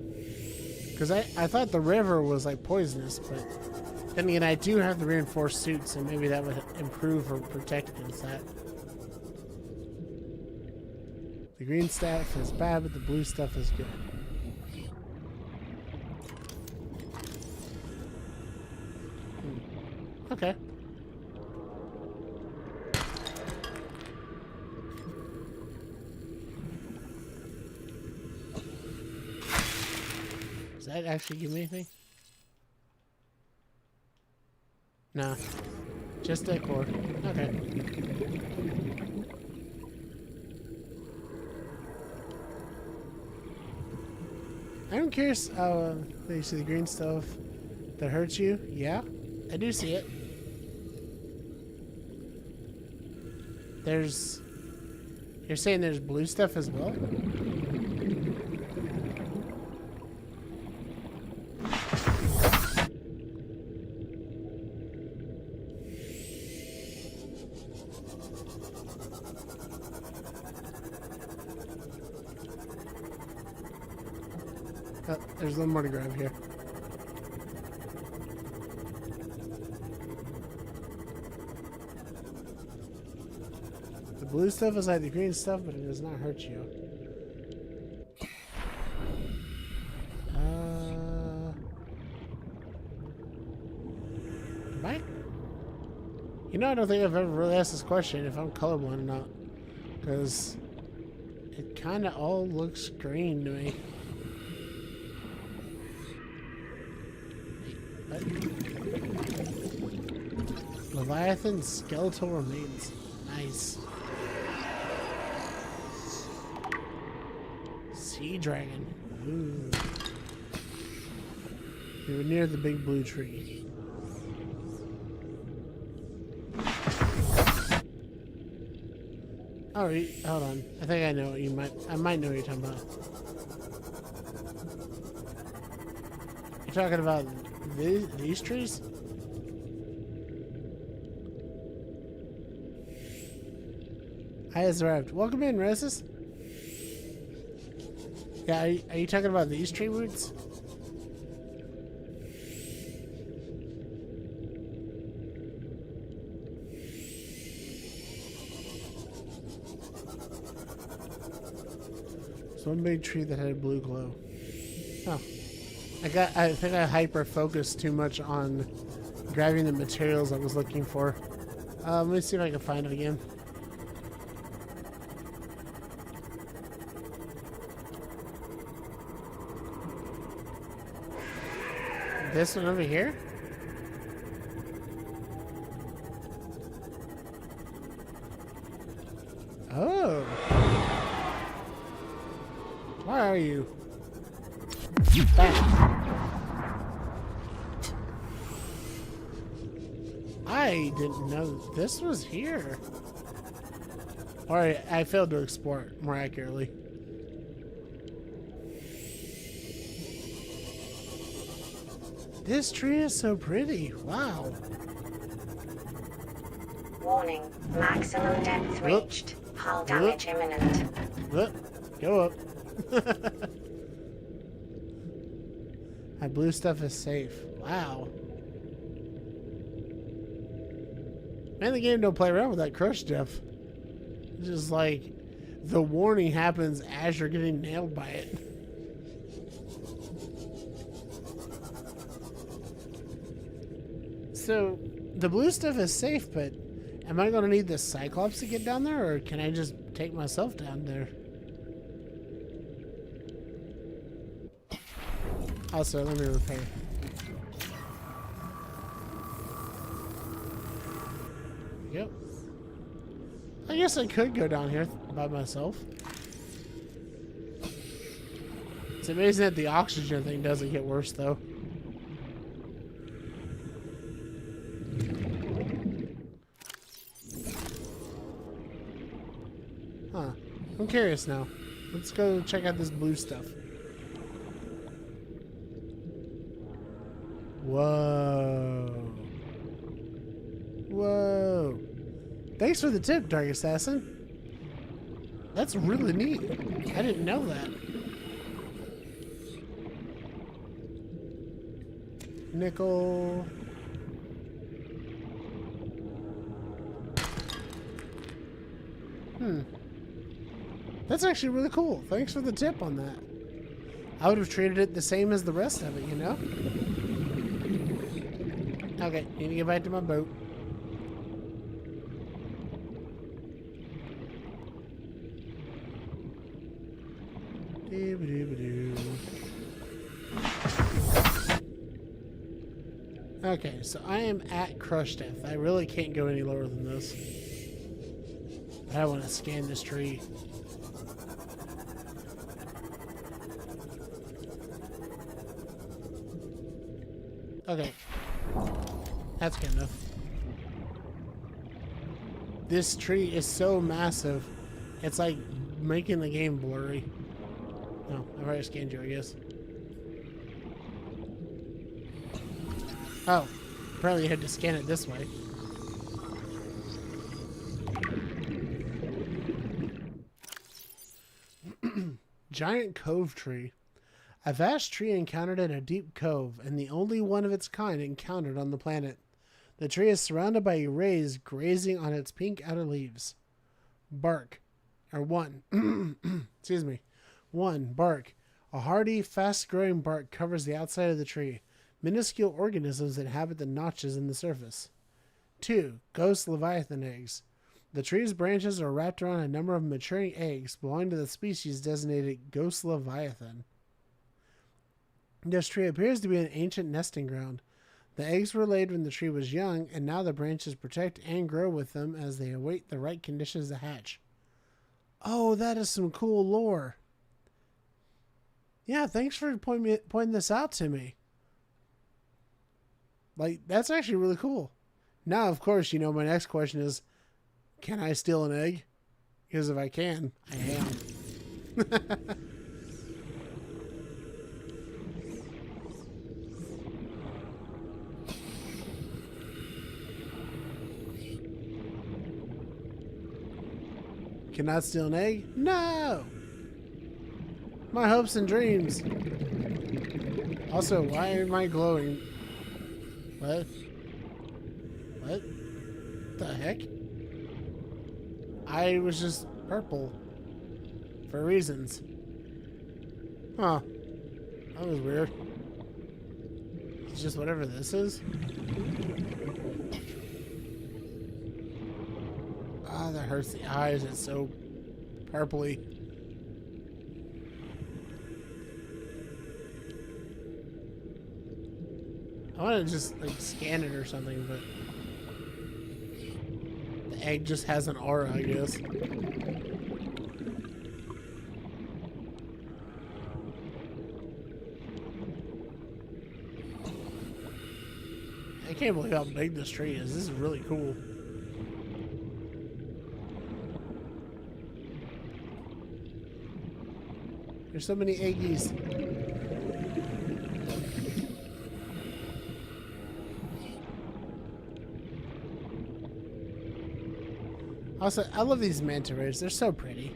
Because I thought the river was like poisonous, but then again, I do have the reinforced suit, so maybe that would improve or protect against that. The green stuff is bad, but the blue stuff is good. Okay. Does that actually give me anything? Nah. Just decor. Okay. I'm curious, you see the green stuff that hurts you? Yeah, I do see it. You're saying there's blue stuff as well? Oh, there's a little more to grab here. The blue stuff is like the green stuff, but it does not hurt you. Am I? You know, I don't think I've ever really asked this question if I'm colorblind or not. Because it kind of all looks green to me. Leviathan skeletal remains. Nice. Sea dragon. Ooh. We were near the big blue tree. Oh, hold on. I think I know what I might know what you're talking about. You're talking about these trees? I has arrived. Welcome in, Roses. Yeah, are you talking about these tree roots? It's one big tree that had a blue glow. Oh. I think I hyper-focused too much on grabbing the materials I was looking for. Let me see if I can find it again. This one over here? Oh. Where are you? Back. I didn't know this was here. Or I failed to explore it, more accurately. This tree is so pretty. Wow. Warning. Maximum depth reached. Hull damage imminent. Go up. My blue stuff is safe. Wow. Man, the game don't play around with that crush stuff. It's just like the warning happens as you're getting nailed by it. So, the blue stuff is safe, but am I going to need the Cyclops to get down there, or can I just take myself down there? Also, let me repair. Yep. I guess I could go down here by myself. It's amazing that the oxygen thing doesn't get worse, though. Huh. I'm curious now. Let's go check out this blue stuff. Whoa. Whoa. Thanks for the tip, Dark Assassin. That's really neat. I didn't know that. Nickel. That's actually really cool. Thanks for the tip on that. I would have treated it the same as the rest of it, you know? Okay, need to get back to my boat. Okay, so I am at crush depth. I really can't go any lower than this. I want to scan this tree. Okay. That's good enough. This tree is so massive, it's like making the game blurry. No, I've already scanned you, I guess. Oh, apparently you had to scan it this way. Giant cove tree. A vast tree encountered in a deep cove, and the only one of its kind encountered on the planet. The tree is surrounded by rays grazing on its pink outer leaves. Bark. Or one. Excuse me. 1. Bark. A hardy, fast-growing bark covers the outside of the tree. Minuscule organisms inhabit the notches in the surface. 2. Ghost leviathan eggs. The tree's branches are wrapped around a number of maturing eggs belonging to the species designated Ghost leviathan. This tree appears to be an ancient nesting ground. The eggs were laid when the tree was young, and now the branches protect and grow with them as they await the right conditions to hatch. Oh, that is some cool lore. Yeah, thanks for pointing this out to me. Like, that's actually really cool. Now, of course, you know, my next question is, can I steal an egg? Because if I can, I am. Cannot steal an egg? No! My hopes and dreams. Also, why am I glowing? What? What the heck? I was just purple. For reasons. Huh. That was weird. It's just whatever this is. Ah, that hurts the eyes. It's so purpley. I want to just like scan it or something, but the egg just has an aura, I guess. I can't believe how big this tree is. This is really cool. There's so many eggies. Also, I love these manta rays. They're so pretty.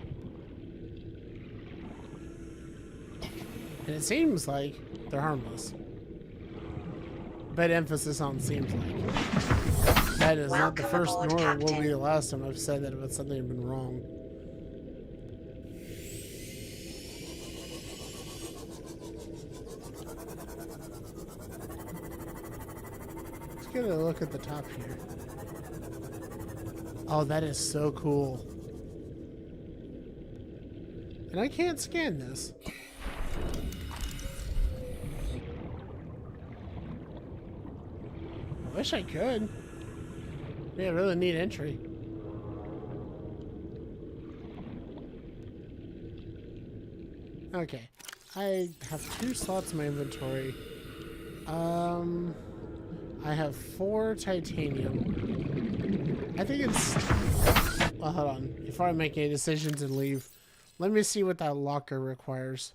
And it seems like they're harmless. But emphasis on seems like. That is not the Welcome first aboard, nor will Captain. be the last time I've said that about something had been wrong. Let's get a look at the top here. Oh, that is so cool. And I can't scan this. I wish I could. Be a really neat entry. Okay. I have 2 slots in my inventory. I have 4 titanium. I think it's... Well, hold on. Before I make any decisions and leave, let me see what that locker requires.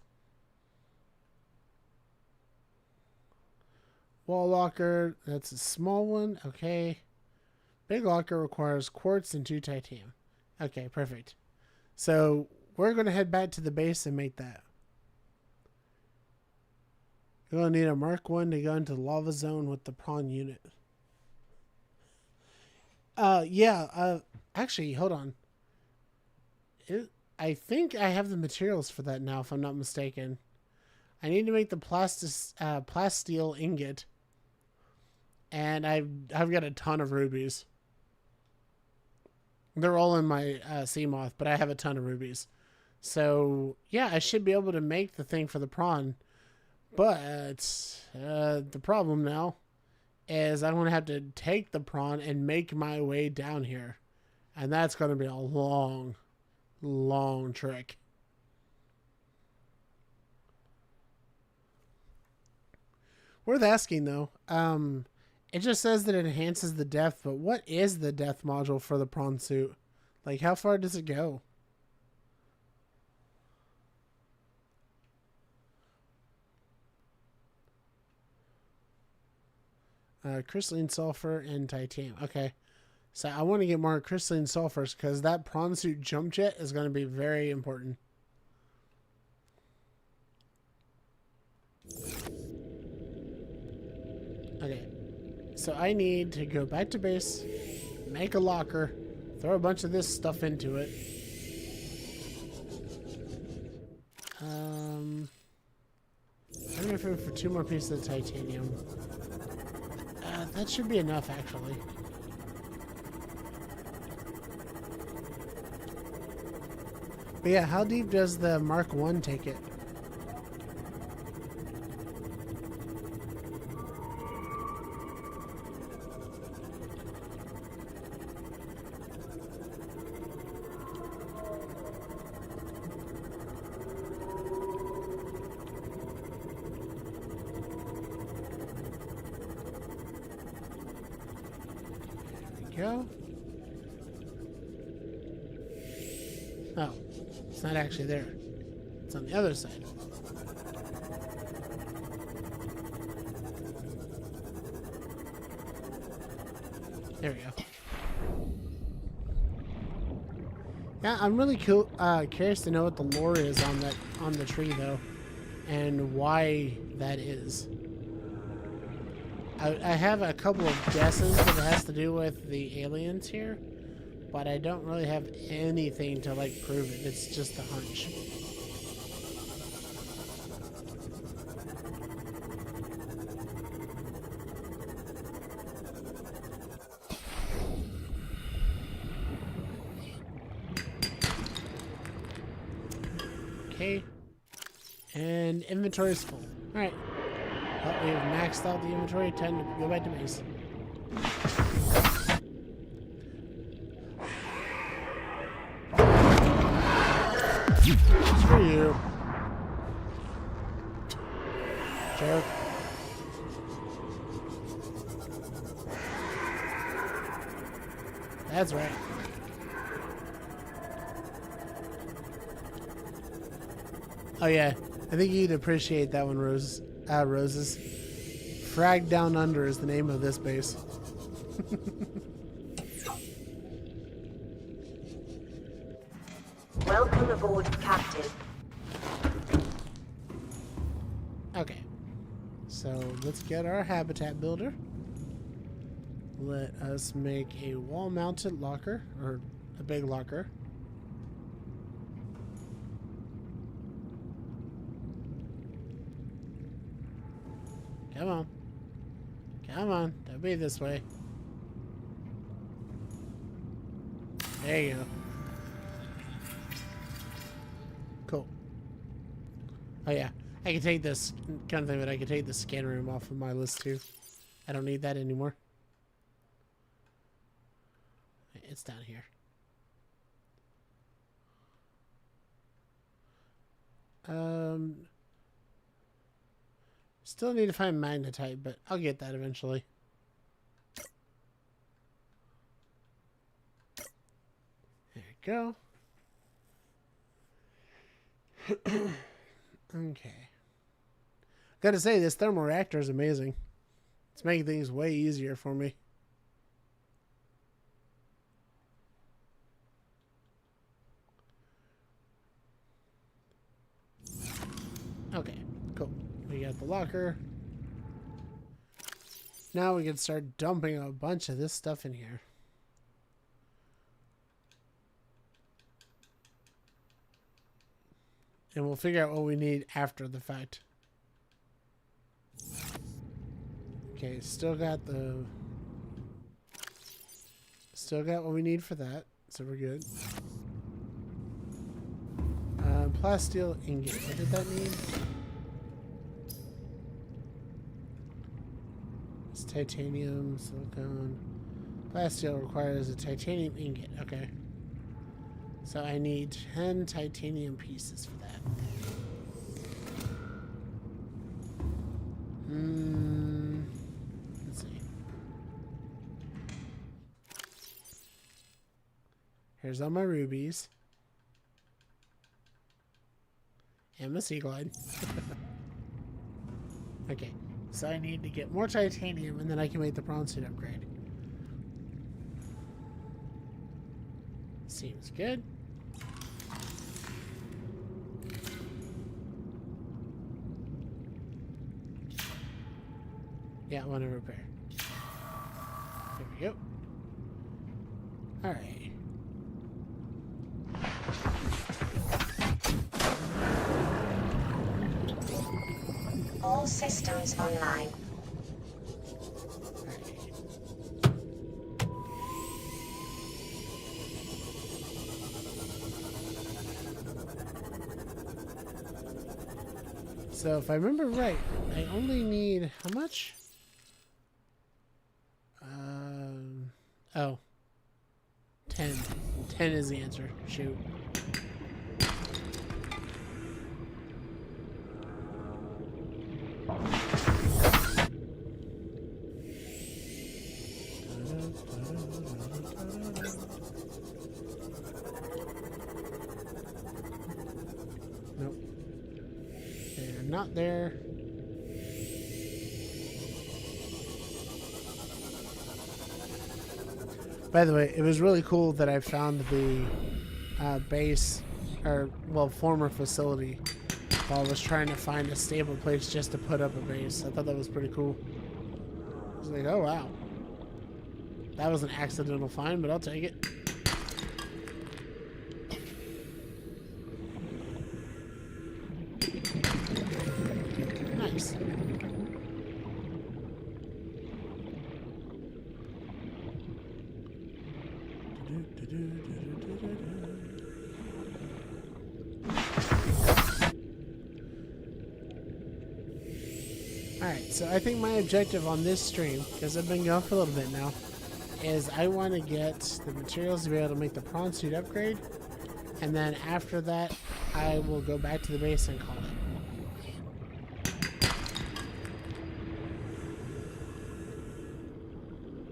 Wall locker, that's a small one. Okay. Big locker requires quartz and 2 titanium. Okay, perfect. So we're going to head back to the base and make that. You're going to need a Mark 1 to go into the lava zone with the prawn unit. Actually, hold on. I think I have the materials for that now, if I'm not mistaken. I need to make the plasteel ingot. And I've got a ton of rubies. They're all in my Seamoth, but I have a ton of rubies. So, yeah, I should be able to make the thing for the prawn. But the problem now is I'm going to have to take the prawn and make my way down here. And that's going to be a long, long trick. Worth asking, though. It just says that it enhances the depth, but what is the depth module for the prawn suit? Like, how far does it go? Crystalline sulfur and titanium. Okay. So I want to get more crystalline sulfurs because that prawn suit jump jet is going to be very important. Okay. So I need to go back to base, make a locker, throw a bunch of this stuff into it. I'm going for 2 more pieces of titanium. That should be enough, actually. But yeah, how deep does the Mark 1 take it? Go. Oh, it's not actually there. It's on the other side. There we go. Yeah, I'm really curious to know what the lore is on the tree though, and why that is. I have a couple of guesses that it has to do with the aliens here, but I don't really have anything to like prove it. It's just a hunch. Okay, and inventory is full. All right. Well, we have maxed out the inventory. Time to go back to base. Screw you. Jerk. That's right. Oh yeah, I think you'd appreciate that one, Roses. Frag Down Under is the name of this base. Welcome aboard, Captain. Okay, so let's get our habitat builder. Let us make a wall-mounted locker, or a big locker. Come on. Come on. Don't be this way. There you go. Cool. Oh yeah. I can take this kind of thing, but I can take the scan room off of my list too. I don't need that anymore. It's down here. Still need to find magnetite, but I'll get that eventually. There we go. Okay. Gotta say, this thermal reactor is amazing. It's making things way easier for me. Okay, cool. We got the locker. Now we can start dumping a bunch of this stuff in here. And we'll figure out what we need after the fact. Okay, still got what we need for that, so we're good. Plasteel ingot. What did that mean? It's titanium, silicone. Plasteel requires a titanium ingot. Okay. So I need 10 titanium pieces for that. Let's see. Here's all my rubies. And my sea glide. Okay, so I need to get more titanium and then I can make the prawn suit upgrade. Seems good. Yeah, I want to repair. There we go. Alright. All systems online. So if I remember right, I only need how much? Oh. 10. 10 is the answer. Shoot. Nope. They're not there. By the way, it was really cool that I found the base, or, well, former facility, while I was trying to find a stable place just to put up a base. I thought that was pretty cool. I was like, oh, wow. That was an accidental find, but I'll take it. Nice. Alright, so I think my objective on this stream, because I've been going for a little bit now, is I want to get the materials to be able to make the prawn suit upgrade, and then after that, I will go back to the base and call it.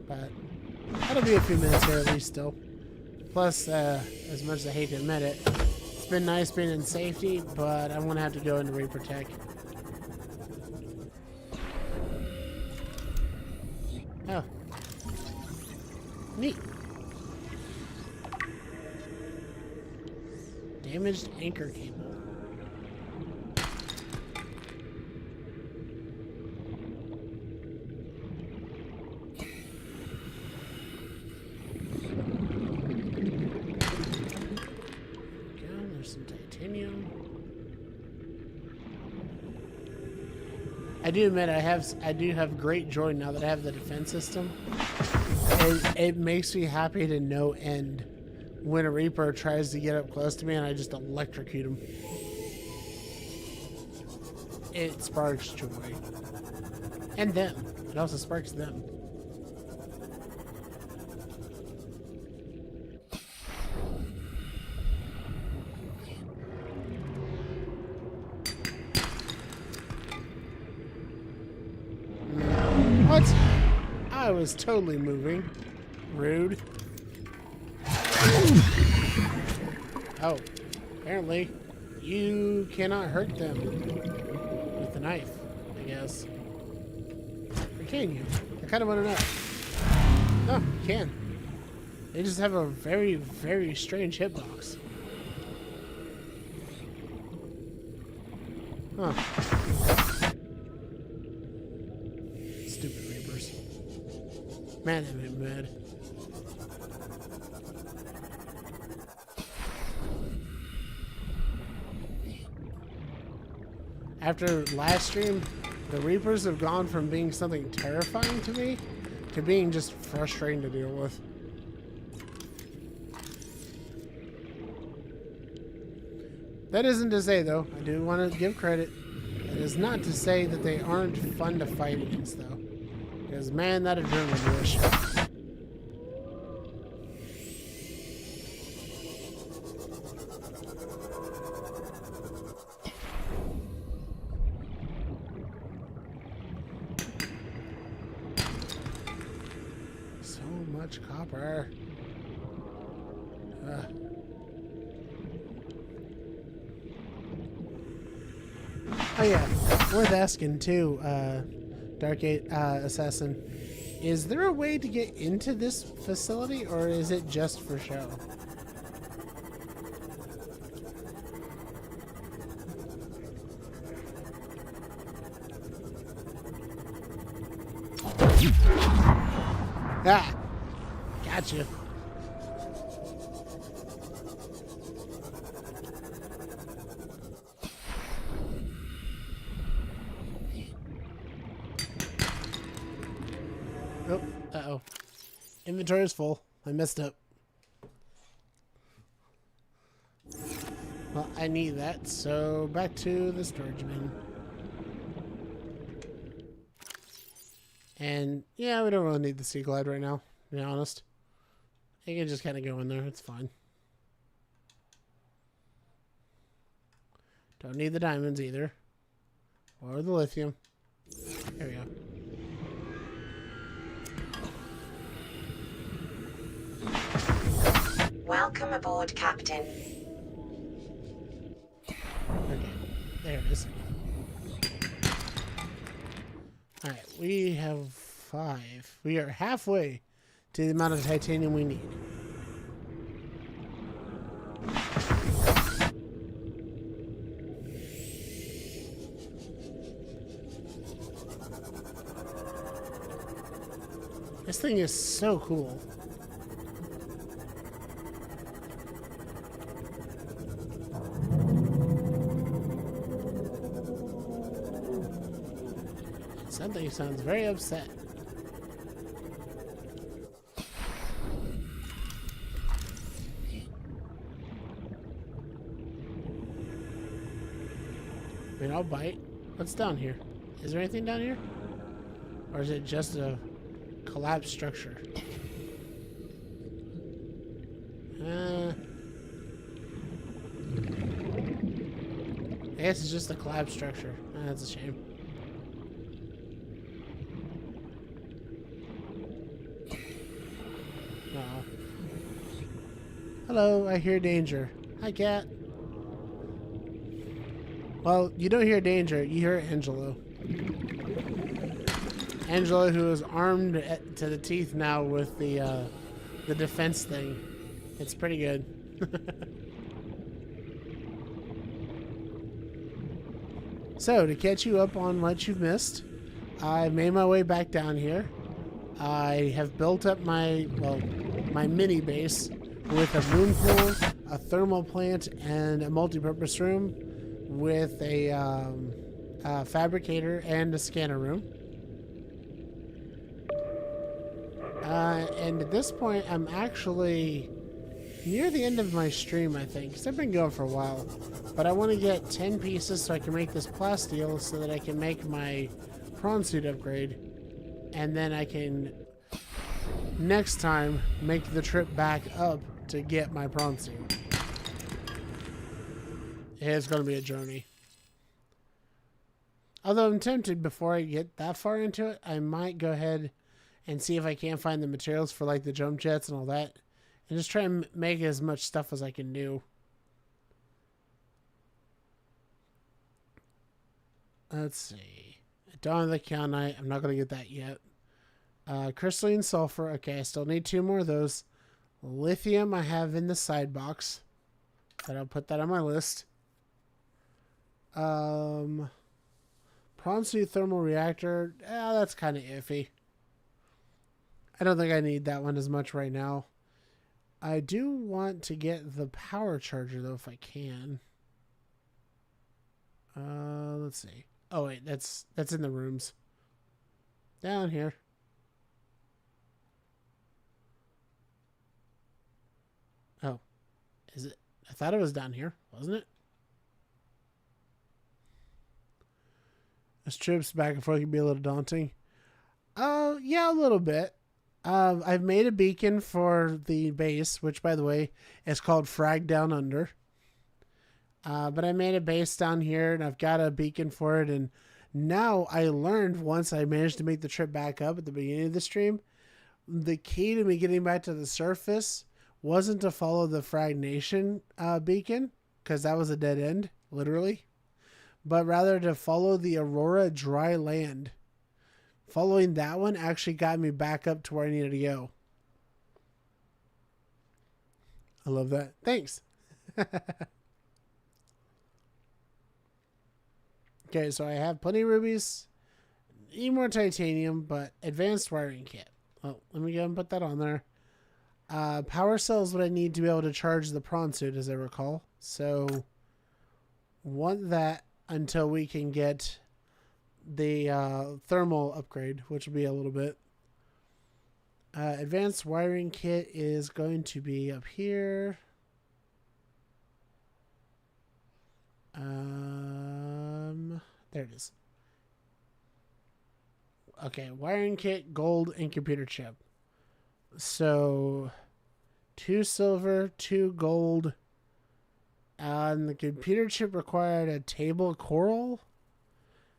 But that'll be a few minutes here at least still. Plus, as much as I hate to admit it, it's been nice being in safety, but I'm going to have to go into reprotect. Oh. Neat. Damaged anchor cable. I do admit I do have great joy now that I have the defense system. It makes me happy to no end when a Reaper tries to get up close to me and I just electrocute him. It sparks joy. And them. It also sparks them. What? I was totally moving. Rude. Oh, apparently you cannot hurt them with the knife, I guess. Or can you? I kind of want to know. No, you can. They just have a very, very strange hitbox. Huh. Stupid Reapers. Man, they made me mad. After last stream, the Reapers have gone from being something terrifying to me to being just frustrating to deal with. That isn't to say, though, I do want to give credit. It is not to say that they aren't fun to fight against, though. Because, man, that adrenaline rush. So much copper. Oh yeah, worth asking too, Dark Assassin. Is there a way to get into this facility, or is it just for show? Ah! Gotcha. Oh, uh-oh. Inventory is full. I messed up. Well, I need that, so back to the storage bin. And, yeah, we don't really need the Sea Glide right now, to be honest. You can just kind of go in there. It's fine. Don't need the diamonds either. Or the lithium. There we go. Welcome aboard, Captain. Okay, there it is. Alright, we have 5. We are halfway to the amount of titanium we need. This thing is so cool. Something sounds very upset. I mean, I'll bite. What's down here? Is there anything down here? Or is it just a collapsed structure? I guess it's just a collapsed structure. That's a shame. Uh-oh. Hello, I hear danger. Hi, cat. Well, you don't hear danger, you hear Angelo. Angelo, who is armed to the teeth now with the defense thing. It's pretty good. So, to catch you up on what you've missed, I made my way back down here. I have built up my mini base with a moon pool, a thermal plant, and a multi-purpose room with a fabricator and a scanner room. And at this point, I'm actually near the end of my stream, I think, because I've been going for a while. But I want to get 10 pieces so I can make this plasteel so that I can make my prawn suit upgrade. And then I can, next time, make the trip back up to get my prawn suit. It's going to be a journey. Although I'm tempted, before I get that far into it, I might go ahead and see if I can find the materials for like the jump jets and all that. And just try and make as much stuff as I can do. Let's see. Dawn of the Khaonite. I'm not going to get that yet. Crystalline sulfur. Okay, I still need 2 more of those. Lithium I have in the side box. But I'll put that on my list. Prawn suit thermal reactor. That's kind of iffy. I don't think I need that one as much right now. I do want to get the power charger though if I can. Let's see. Oh wait, that's in the rooms. Down here. Oh. Is it? I thought it was down here, wasn't it? Those trips back and forth can be a little daunting. Oh, yeah, a little bit. I've made a beacon for the base, which, by the way, is called Frag Down Under. But I made a base down here, and I've got a beacon for it. And now I learned, once I managed to make the trip back up at the beginning of the stream, the key to me getting back to the surface wasn't to follow the Frag Nation beacon, because that was a dead end, literally, but rather to follow the Aurora dry land. Following that one actually got me back up to where I needed to go. I love that. Thanks. Okay, so I have plenty of rubies. Need more titanium, but advanced wiring kit. Well, let me go and put that on there. Power cell is what I need to be able to charge the prawn suit, as I recall. So, want that until we can get the thermal upgrade, which will be a little bit. Advanced wiring kit is going to be up here. There it is. Okay, wiring kit, gold, and computer chip. So, 2 silver, 2 gold. And the computer chip required a table coral.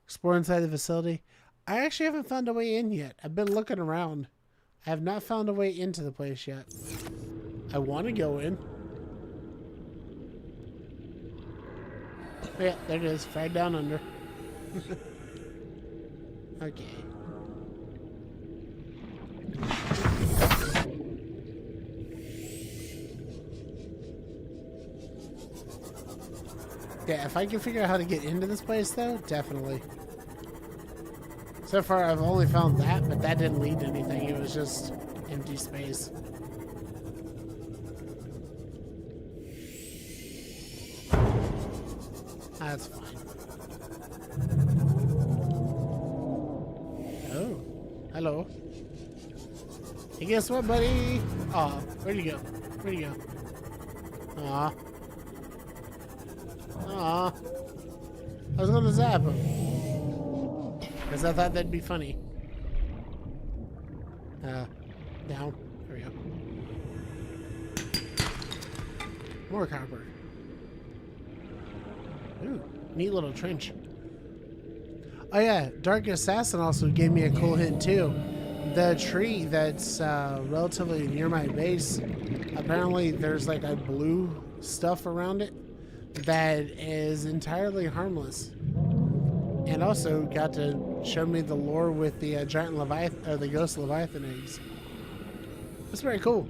Explore inside the facility. I actually haven't found a way in yet. I've been looking around. I have not found a way into the place yet. I want to go in. Oh, yeah, there it is. Frag Down Under. Okay. Yeah, if I can figure out how to get into this place, though, definitely. So far, I've only found that, but that didn't lead to anything. It was just empty space. That's fine. Oh, hello. Hey, guess what, buddy? Aw, where'd you go? Where'd you go? Aw. Aw. I was gonna zap him. Because I thought that'd be funny. Down. There we go. More copper. Ooh, neat little trench. Oh yeah, Dark Assassin also gave me a cool hint too. The tree that's relatively near my base, apparently there's like a blue stuff around it that is entirely harmless. And also got to show me the lore with the giant Leviathan, or the ghost Leviathan eggs. That's very cool.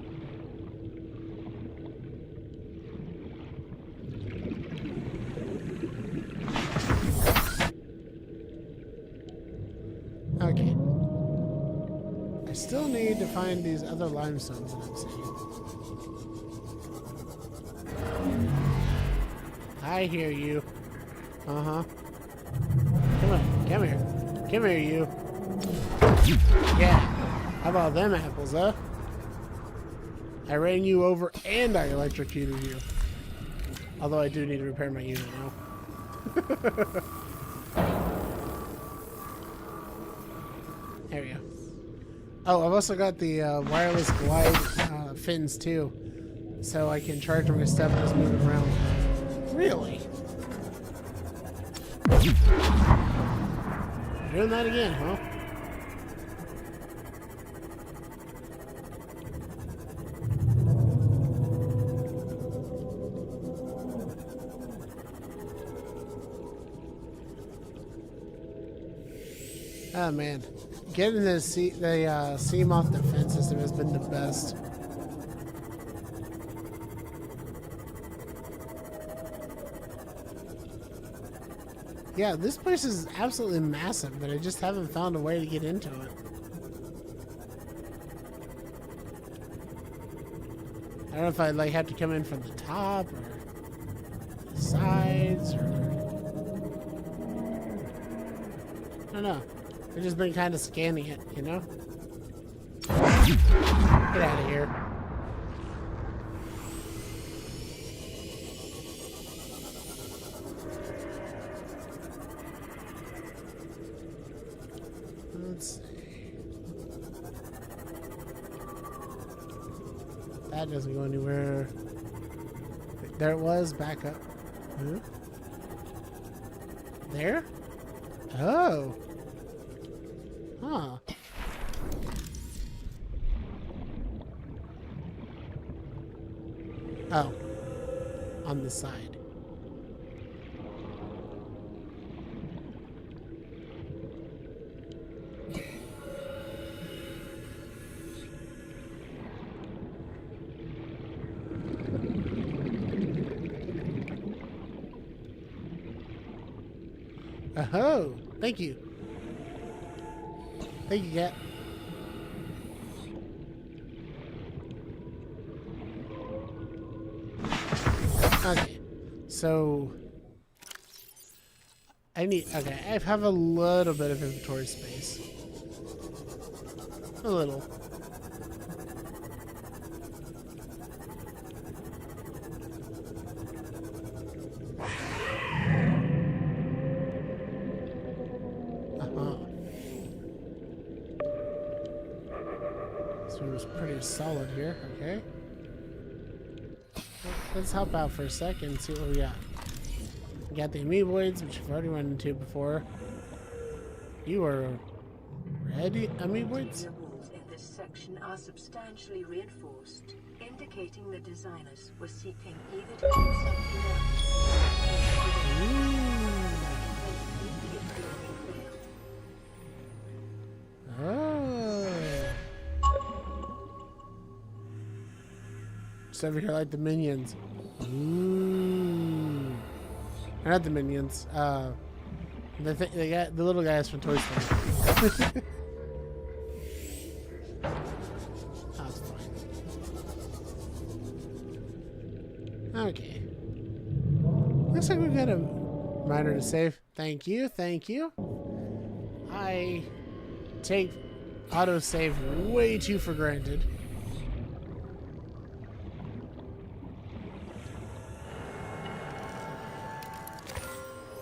Okay. I still need to find these other limestones that I'm seeing. I hear you. Uh-huh. Come on, come here. Come here, you. Yeah. How about them apples, huh? I ran you over and I electrocuted you. Although I do need to repair my unit now. There we go. Oh, I've also got the wireless glide fins too. So I can charge my stuff and just move it around. Really? You're doing that again, huh? Oh man, getting the seam off the fence system has been the best. Yeah, this place is absolutely massive, but I just haven't found a way to get into it. I don't know if I'd like have to come in from the top or the sides or I don't know. I've just been kind of scanning it, you know? Get out of here. Let's see. That doesn't go anywhere. There it was, back up. Huh? There? Oh. Huh. Oh. On the side. Oh, thank you. Thank you, cat. Okay, so I have a little bit of inventory space. A little. This room is pretty solid here, okay? Let's help out for a second and see what we got. We got the amoeboids, which I've already run into before. You are ready, amoeboids? The walls in this section are substantially reinforced, indicating the designers were seeking either to do something else. Just over here like the minions. Ooh. Or not the minions. The little guys from Toy Story. That's fine. Okay. Looks like we've got a reminder to save. Thank you, thank you. I take autosave way too for granted.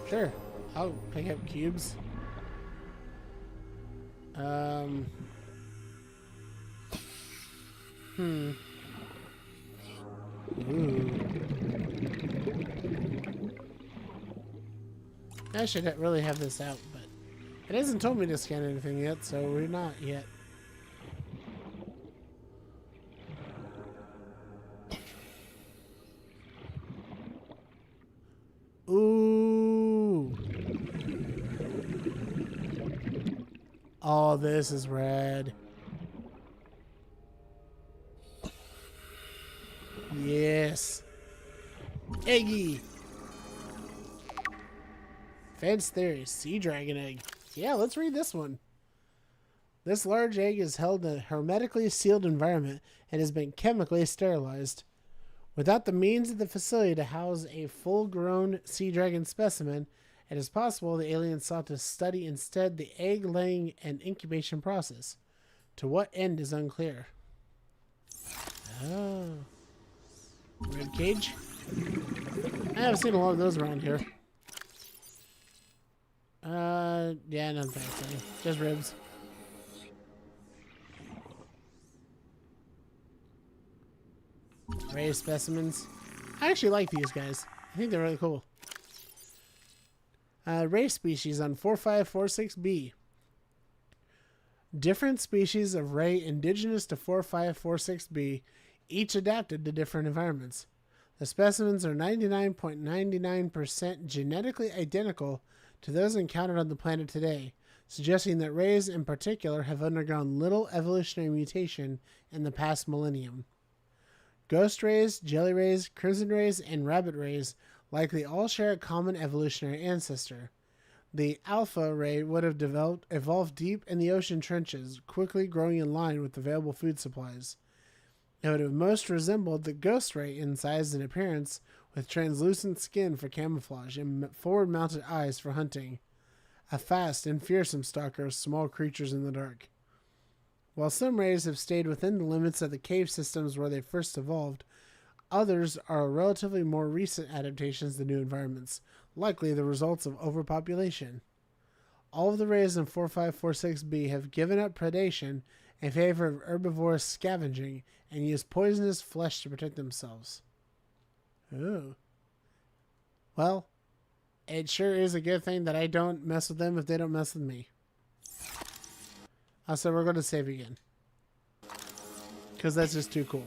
Sure, I'll pick up cubes. Ooh. I should really have this out, but it hasn't told me to scan anything yet, so we're not yet. Ooh. Oh, this is rad. Yes. Eggy. Fence theory. Sea dragon egg. Yeah, let's read this one. This large egg is held in a hermetically sealed environment and has been chemically sterilized. Without the means of the facility to house a full-grown sea dragon specimen, It is possible the aliens sought to study instead the egg-laying and incubation process. To what end is unclear. Oh. Rib cage? I haven't seen a lot of those around here. Yeah, nothing fancy. Just ribs. Ray specimens. I actually like these guys. I think they're really cool. Ray species on 4546b. Different species of ray indigenous to 4546b, each adapted to different environments. The specimens are 99.99% genetically identical to those encountered on the planet today, suggesting that rays in particular have undergone little evolutionary mutation in the past millennium. Ghost rays, jelly rays, crimson rays, and rabbit rays likely all share a common evolutionary ancestor. The alpha ray would have evolved deep in the ocean trenches, quickly growing in line with available food supplies. It would have most resembled the ghost ray in size and appearance, with translucent skin for camouflage and forward-mounted eyes for hunting. A fast and fearsome stalker of small creatures in the dark. While some rays have stayed within the limits of the cave systems where they first evolved, others are relatively more recent adaptations to new environments, likely the results of overpopulation. All of the rays in 4546b have given up predation in favor of herbivorous scavenging and use poisonous flesh to protect themselves. Ooh. Well, it sure is a good thing that I don't mess with them if they don't mess with me. Also, we're going to save again. Because that's just too cool.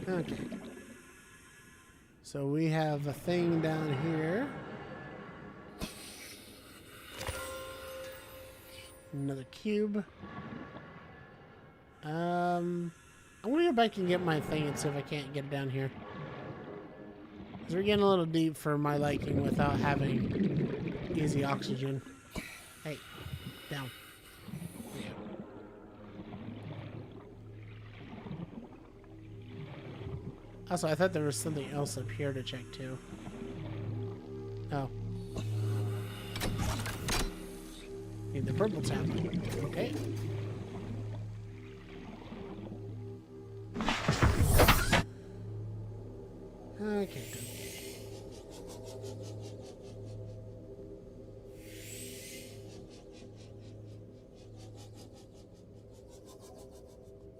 Okay. So we have a thing down here. Another cube. I'm gonna go back and get my thing and see if I can't get it down here. Because we're getting a little deep for my liking without having easy oxygen. Hey, down. There you go. Also, I thought there was something else up here to check too. Oh. Need the purple tablet. Okay. Okay, good.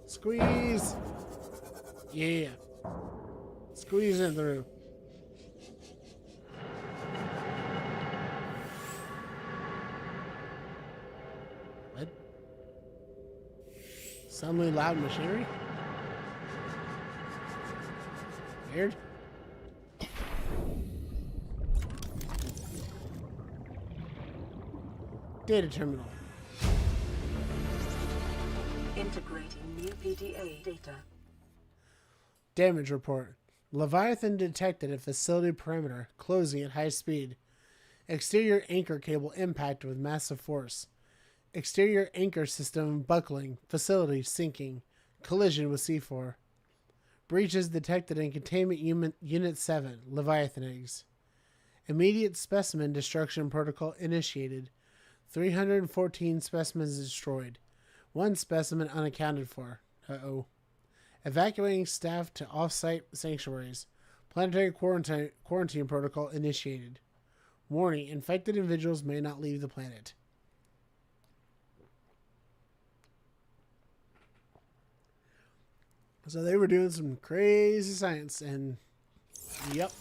Squeeze! Yeah. Squeeze it through. What? Suddenly loud machinery? Weird. Data terminal. Integrating new PDA data. Damage report. Leviathan detected at facility perimeter, closing at high speed. Exterior anchor cable impacted with massive force. Exterior anchor system buckling. Facility sinking. Collision with C4. Breaches detected in containment unit 7. Leviathan eggs. Immediate specimen destruction protocol initiated. 314 specimens destroyed. 1 specimen unaccounted for. Uh-oh. Evacuating staff to off-site sanctuaries. Planetary quarantine protocol initiated. Warning, infected individuals may not leave the planet. So they were doing some crazy science, and yep.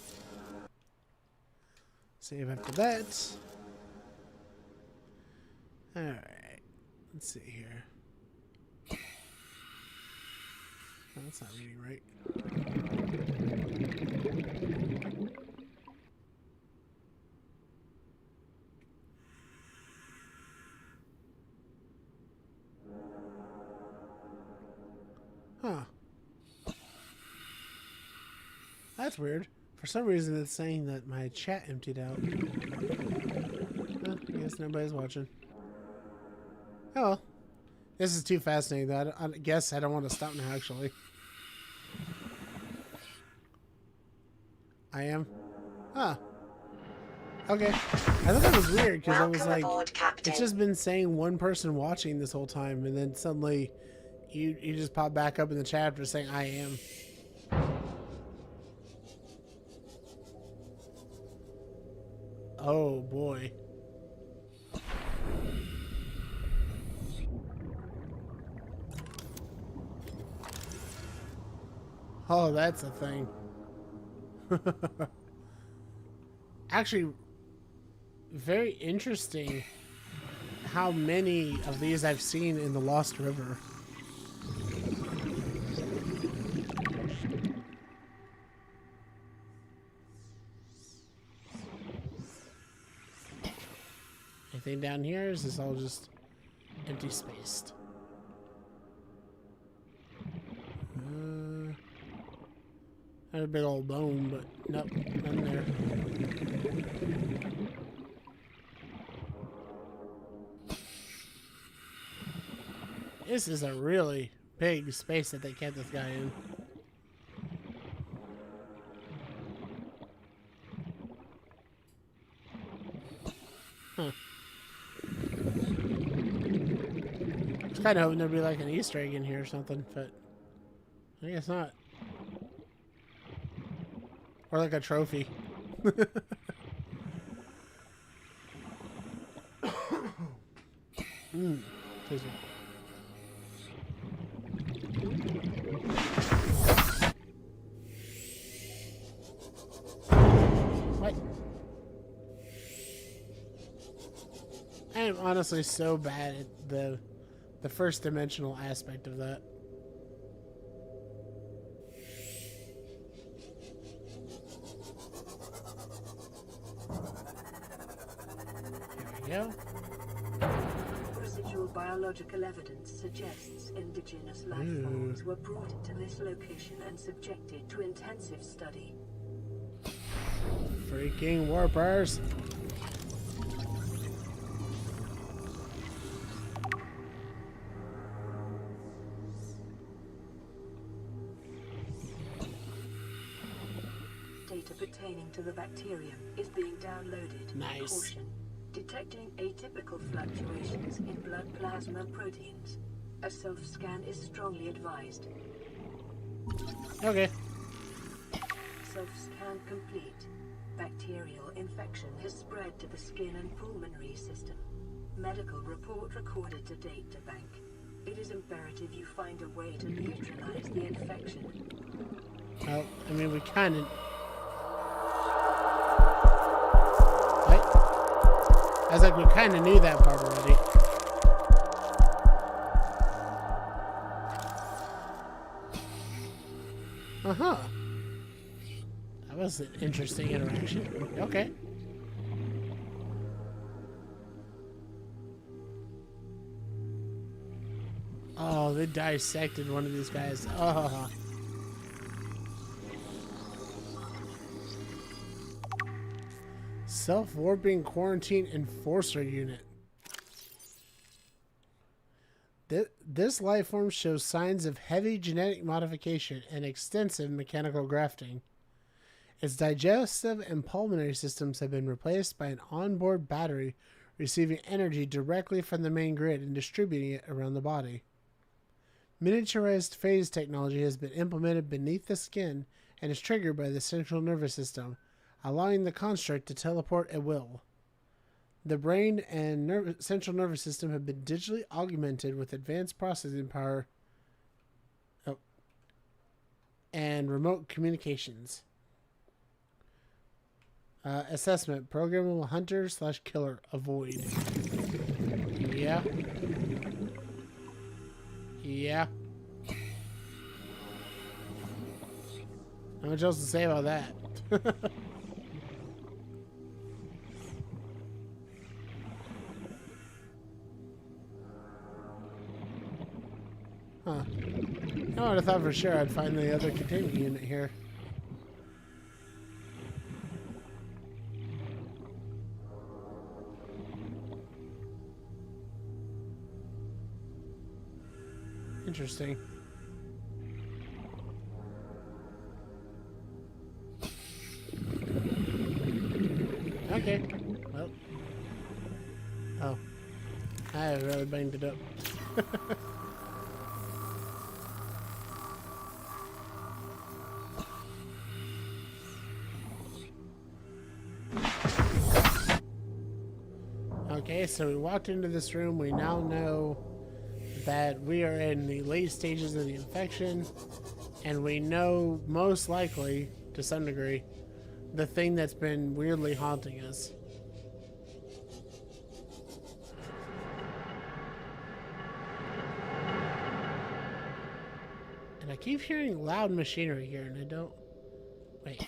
Save after that. Alright, let's see here. Oh, that's not reading right. Huh. That's weird. For some reason it's saying that my chat emptied out. Well, I guess nobody's watching. Oh well. This is too fascinating though. I guess I don't want to stop now actually. I am? Huh. Okay. I thought that was weird because I was Welcome like, aboard, Captain. it's just been saying one person watching this whole time, and then suddenly you just pop back up in the chapter saying I am. Oh boy. Oh, that's a thing. Actually, very interesting how many of these I've seen in the Lost River. Anything down here? Is this all just empty spaced? There's a big old bone, but nope, nothing there. This is a really big space that they kept this guy in. Huh. I was kind of hoping there'd be like an Easter egg in here or something, but I guess not. Or like a trophy. Excuse me. What? I am honestly so bad at the first dimensional aspect of that. There we go. Residual biological evidence suggests indigenous life forms were brought to this location and subjected to intensive study. Freaking warpers. Data pertaining to the bacterium is being downloaded. Nice. Caution. Detecting atypical fluctuations in blood plasma proteins. A self-scan is strongly advised. Okay. Self-scan complete. Bacterial infection has spread to the skin and pulmonary system. Medical report recorded to data bank. It is imperative you find a way to neutralize the infection. Well, I mean, we kind of... I was like, we kind of knew that part already. Uh-huh. That was an interesting interaction. Okay. Oh, they dissected one of these guys. Oh. Self-warping quarantine enforcer unit. This life form shows signs of heavy genetic modification and extensive mechanical grafting. Its digestive and pulmonary systems have been replaced by an onboard battery receiving energy directly from the main grid and distributing it around the body. Miniaturized phase technology has been implemented beneath the skin and is triggered by the central nervous system, allowing the construct to teleport at will. The brain and central nervous system have been digitally augmented with advanced processing power and remote communications. Assessment. Programmable hunter/killer. Avoid. Yeah. Yeah. Not much else to say about that. Huh. I would have thought for sure I'd find the other containment unit here. Interesting. Okay. Well. Oh. I really banged it up. Okay, so we walked into this room. We now know that we are in the late stages of the infection, and we know, most likely, to some degree, the thing that's been weirdly haunting us. And I keep hearing loud machinery here, and I don't... Wait.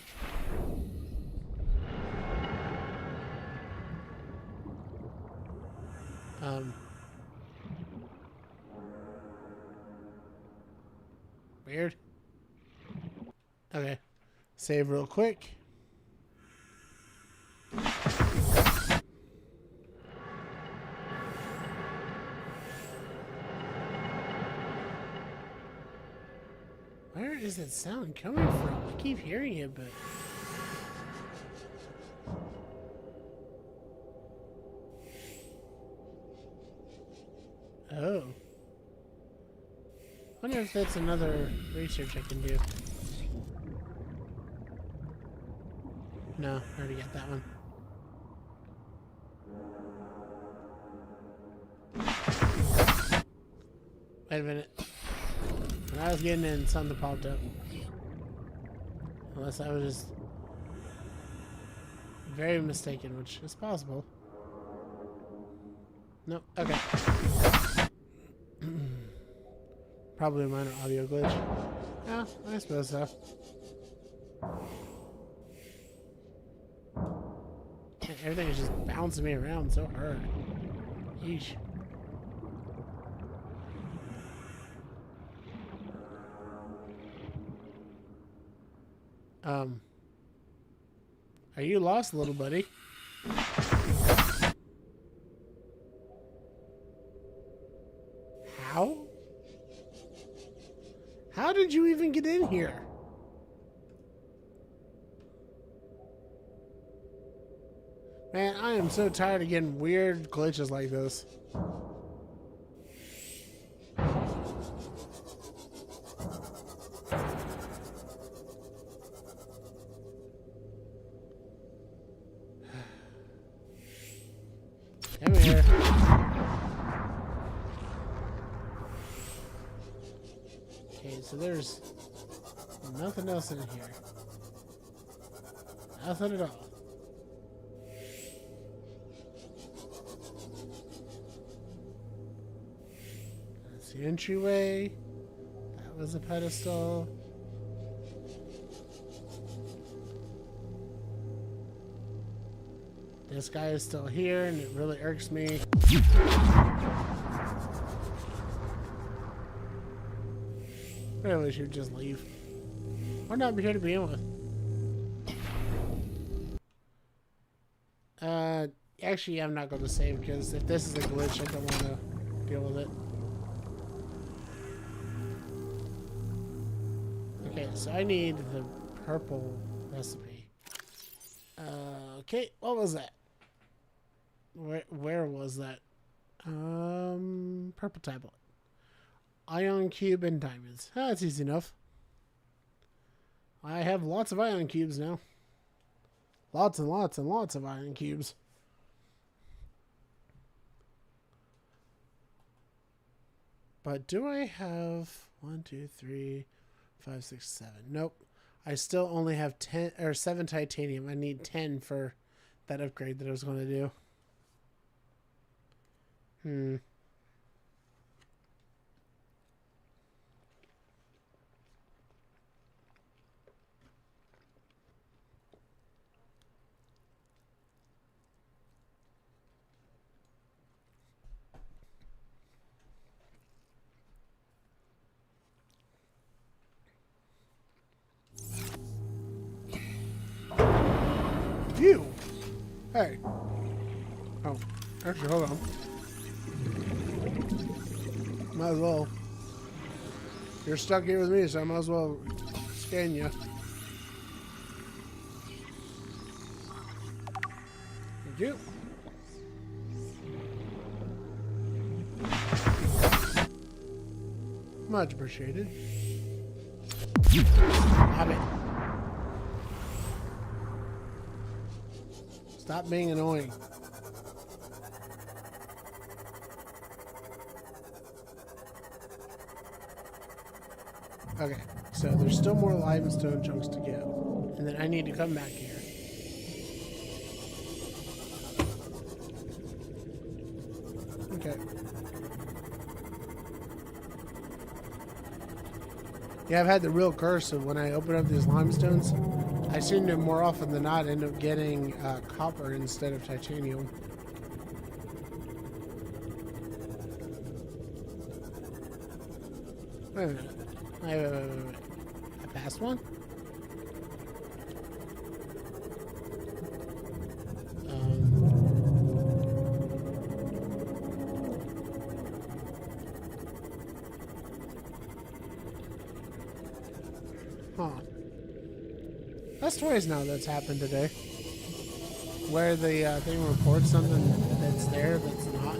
Weird. Okay. Save real quick. Where is that sound coming from? I keep hearing it, but... Oh. I wonder if that's another research I can do. No, I already got that one. Wait a minute. When I was getting in, something popped up. Unless I was just very mistaken, which is possible. Nope. Okay. Probably a minor audio glitch. Yeah, I suppose so. Man, everything is just bouncing me around so hard. Yeesh. Are you lost, little buddy? How? How did you even get in here? Man, I am so tired of getting weird glitches like this. Come here. Okay, so there's nothing else in here. Nothing at all. That's the entryway. That was a pedestal. This guy is still here, and it really irks me. Really should just leave. Or not be here to begin with. Actually, I'm not going to save, because if this is a glitch, I don't want to deal with it. Okay, so I need the purple recipe. Okay, what was that? Where was that? Purple tablet. Ion cube and diamonds. Ah, that's easy enough. I have lots of ion cubes now. Lots and lots and lots of ion cubes. But do I have 1, 2, 3, 5, 6, 7? Nope. I still only have 10 or 7 titanium. I need 10 for that upgrade that I was going to do. You! Hey! Oh, actually, hold on. Might as well. You're stuck here with me, so I might as well scan you. you. Much appreciated. Stop it. Stop being annoying. Okay, so there's still more limestone chunks to go. And then I need to come back here. Okay. Yeah, I've had the real curse of when I open up these limestones, I seem to more often than not end up getting copper instead of titanium. Wait a minute. Wait. I passed one? Huh. That's twice now that's happened today. Where the thing reports something that's there that's not.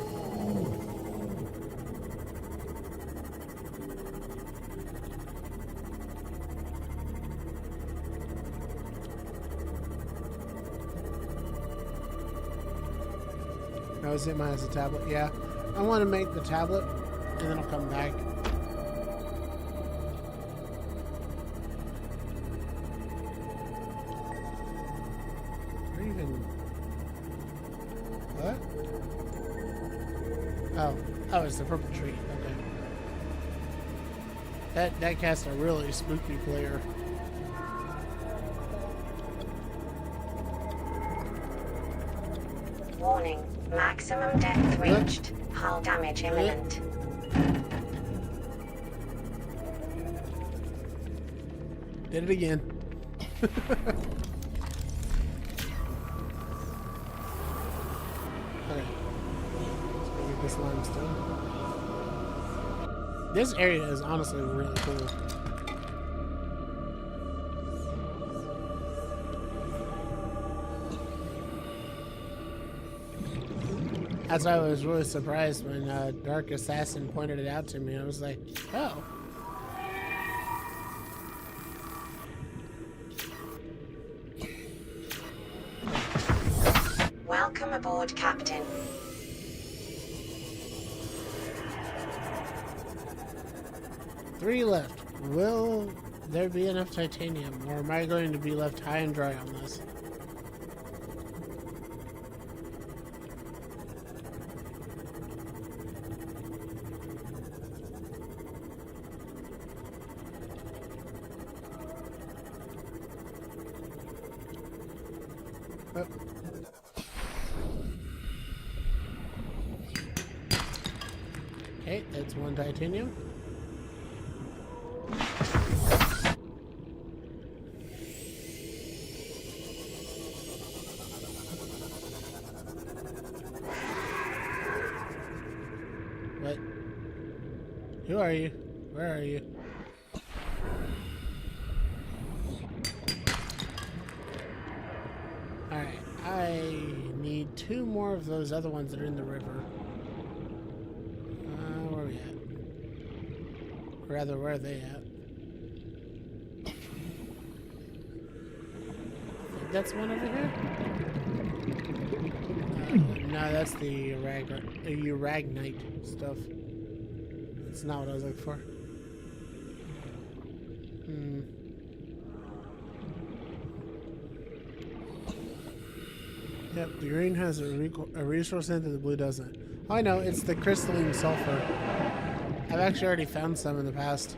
Oh, is it mine as a tablet? Yeah. I want to make the tablet and then I'll come back. What? Oh, it's the purple tree. Okay. That casts a really spooky flare. Warning. Maximum depth reached. Hull damage imminent. Did it again. This limestone. This area is honestly really cool. That's why I was really surprised when Dark Assassin pointed it out to me. I was like, oh. Welcome aboard, Captain. Three left. Will there be enough titanium, or am I going to be left high and dry on this? Oh. Okay, that's one titanium. What? Who are you? Where are you? Alright, I need two more of those other ones that are in the river. Where are we at? Or rather, where are they at? I think that's one over here? No, that's the Uragnite stuff. That's not what I was looking for. Yep, the green has a resource in that the blue doesn't. Oh, I know, it's the crystalline sulfur. I've actually already found some in the past.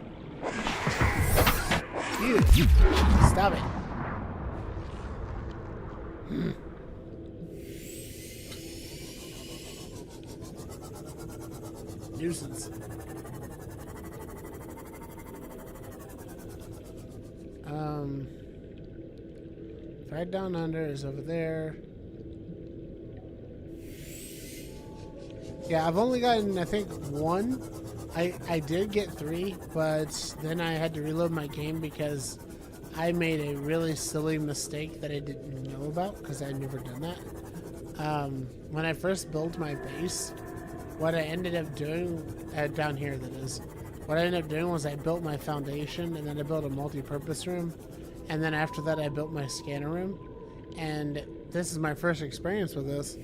You! Stop it! Nuisance. Right down under is over there. Yeah, I've only gotten, I think, one. I did get 3, but then I had to reload my game because I made a really silly mistake that I didn't know about because I'd never done that. when I first built my base, what I ended up doing, down here that is, what I ended up doing was I built my foundation, and then I built a multi-purpose room, and then after that I built my scanner room, and this is my first experience with this.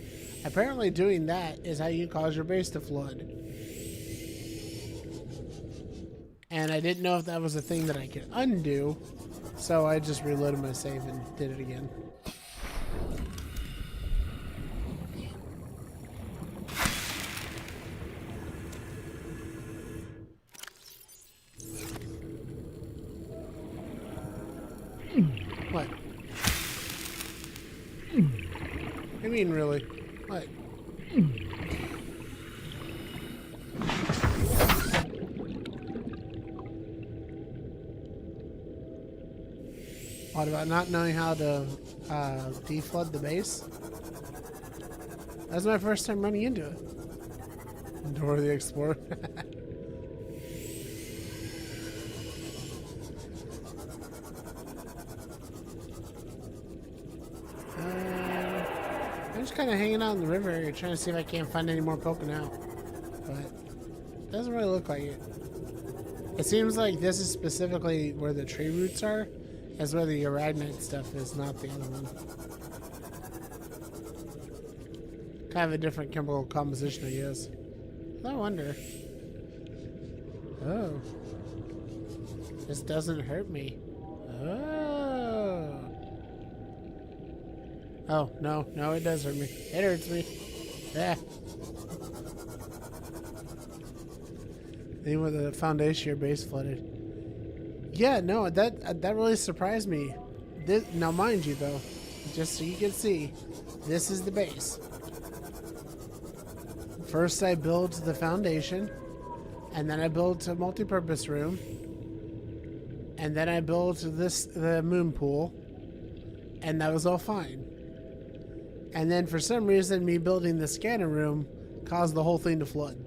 Apparently doing that is how you cause your base to flood. And I didn't know if that was a thing that I could undo, so I just reloaded my save and did it again. What? I mean, really? What? What about not knowing how to deflood the base? That's my first time running into it. Dora the Explorer. I'm just kind of hanging out in the river area, trying to see if I can't find any more poking out. But it doesn't really look like it. It seems like this is specifically where the tree roots are, as where the arachnite stuff is, not the other one. Kind of a different chemical composition, I guess. I wonder. Oh. This doesn't hurt me. Oh. Oh, no, it does hurt me. It hurts me. Yeah. Even with the foundation, your base flooded. Yeah, no, that really surprised me. Now, mind you, though, just so you can see, this is the base. First, I built the foundation, and then I built a multi-purpose room, and then I built the moon pool, and that was all fine. And then, for some reason, me building the scanner room caused the whole thing to flood.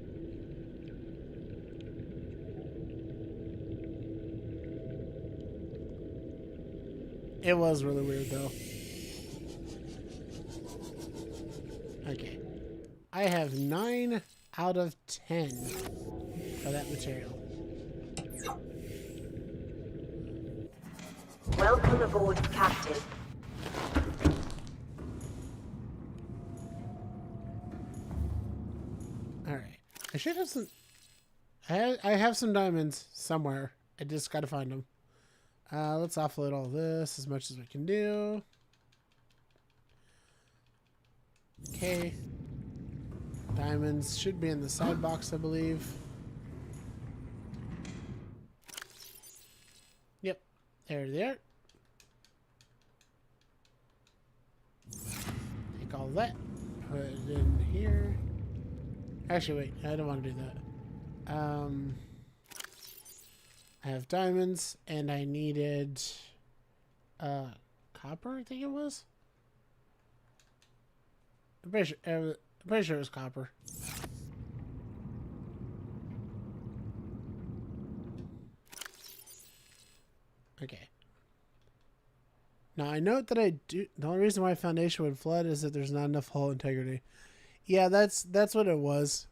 It was really weird, though. Okay. I have 9 out of 10 for that material. Welcome aboard, Captain. Alright. I should have some... I have some diamonds somewhere. I just gotta find them. Let's offload all this as much as we can do. Okay. Diamonds should be in the side box, I believe. Yep. There they are. Take all that. Put it in here. Actually, wait. I don't want to do that. I have diamonds, and I needed copper, I think it was. I'm pretty sure it was copper. Okay. Now I note that the only reason why foundation would flood is that there's not enough hull integrity. Yeah, that's what it was.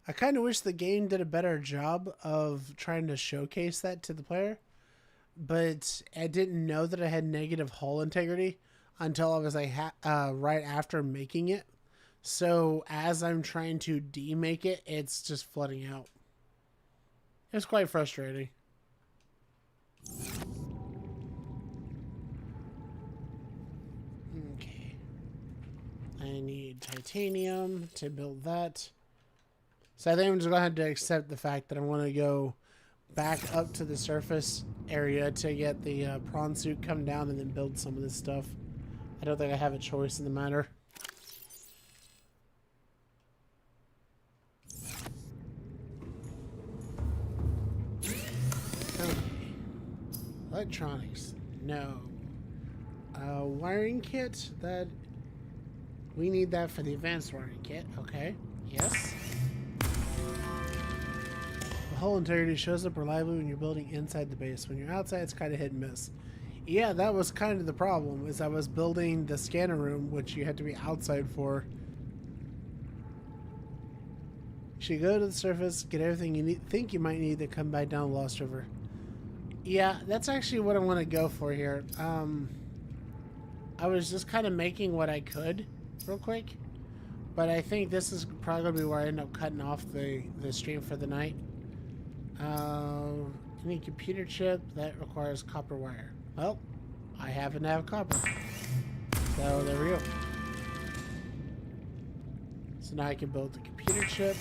I kind of wish the game did a better job of trying to showcase that to the player, but I didn't know that I had negative hull integrity until I was like right after making it. So as I'm trying to demake it, it's just flooding out. It's quite frustrating. Okay. I need titanium to build that. So I think I'm just going to have to accept the fact that I want to go back up to the surface area to get the prawn suit, come down, and then build some of this stuff. I don't think I have a choice in the matter. Okay. Electronics. No. Wiring kit. That we need that for the advanced wiring kit. Okay. Yes. The hull integrity shows up reliably when you're building inside the base. When you're outside, it's kind of hit and miss. Yeah, that was kind of the problem, is I was building the scanner room, which you had to be outside for. You should go to the surface, get everything you think you might need, to come back down the Lost River. Yeah, that's actually what I want to go for here. I was just kind of making what I could real quick, but I think this is probably going to be where I end up cutting off the stream for the night. Any computer chip that requires copper wire. Well, I happen to have copper. So there we go. So now I can build the computer chip.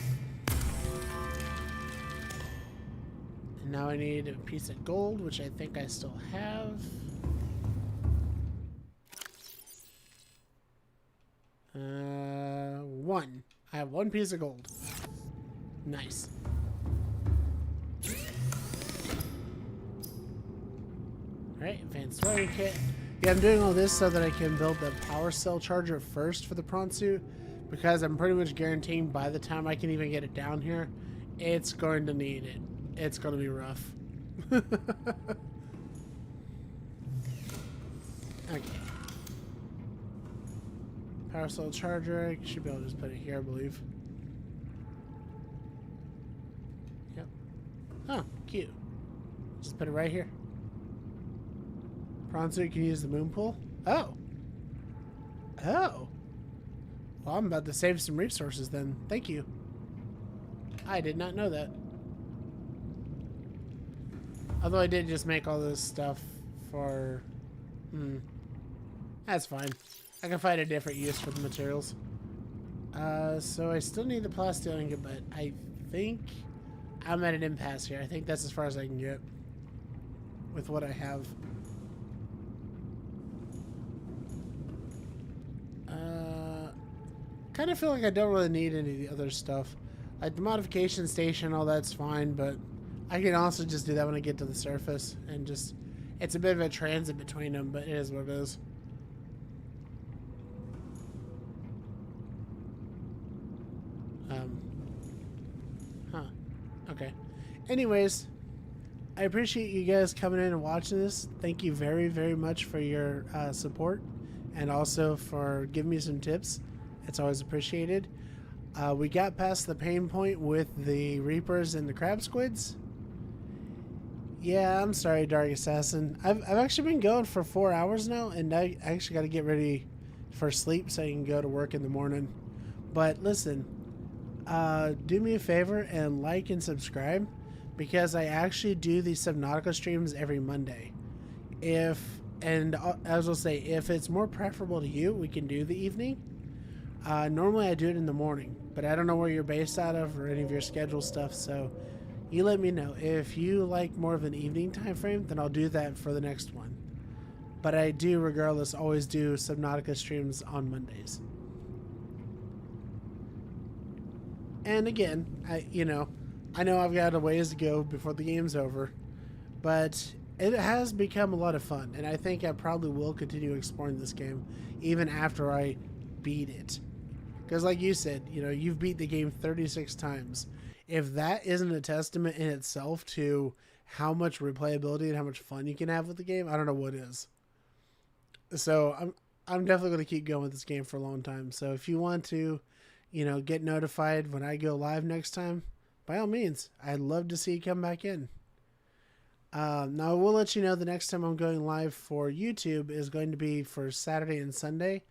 And now I need a piece of gold, which I think I still have. One. I have one piece of gold. Nice. Alright, advanced wiring kit. Yeah, I'm doing all this so that I can build the power cell charger first for the prawn suit, because I'm pretty much guaranteeing by the time I can even get it down here, it's going to need it. It's going to be rough. Okay. Power cell charger. I should be able to just put it here, I believe. Yep. Oh, cute. Just put it right here. Prawn suit can use the moon pool. Oh. Oh. Well, I'm about to save some resources then. Thank you. I did not know that. Although I did just make all this stuff for... That's fine. I can find a different use for the materials. So I still need the plasteel ingot, but I think I'm at an impasse here. I think that's as far as I can get with what I have. Kind of feel like I don't really need any of the other stuff. Like the modification station, all that's fine, but I can also just do that when I get to the surface, and just, it's a bit of a transit between them, but it is what it is. Okay. Anyways, I appreciate you guys coming in and watching this. Thank you very, very much for your support, and also for giving me some tips. It's always appreciated. We got past the pain point with the Reapers and the Crab Squids. Yeah, I'm sorry, Dark Assassin. I've actually been going for 4 hours now, and I actually got to get ready for sleep so I can go to work in the morning. But listen, do me a favor and like and subscribe, because I actually do these Subnautica streams every Monday. And as I'll say, if it's more preferable to you, we can do the evening. Normally I do it in the morning, but I don't know where you're based out of or any of your schedule stuff, so you let me know. If you like more of an evening time frame, then I'll do that for the next one. But I do, regardless, always do Subnautica streams on Mondays. And again, I know I've got a ways to go before the game's over, but it has become a lot of fun, and I think I probably will continue exploring this game even after I beat it. Because like you said, you've beat the game 36 times. If that isn't a testament in itself to how much replayability and how much fun you can have with the game, I don't know what is. So I'm definitely going to keep going with this game for a long time. So if you want to, get notified when I go live next time, by all means, I'd love to see you come back in. Now I will let you know the next time I'm going live for YouTube is going to be for Saturday and Sunday.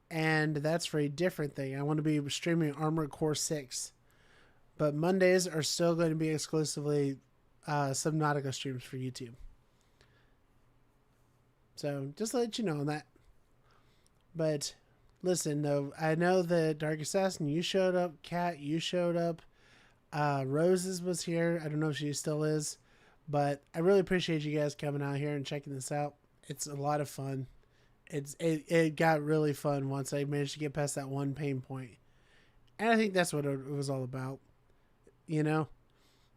And that's for a different thing. I want to be streaming Armored Core 6. But Mondays are still going to be exclusively Subnautica streams for YouTube. So just to let you know on that. But listen, though, I know that Dark Assassin, you showed up. Kat, you showed up. Roses was here. I don't know if she still is. But I really appreciate you guys coming out here and checking this out. It's a lot of fun. It got really fun once I managed to get past that one pain point. And I think that's what it was all about.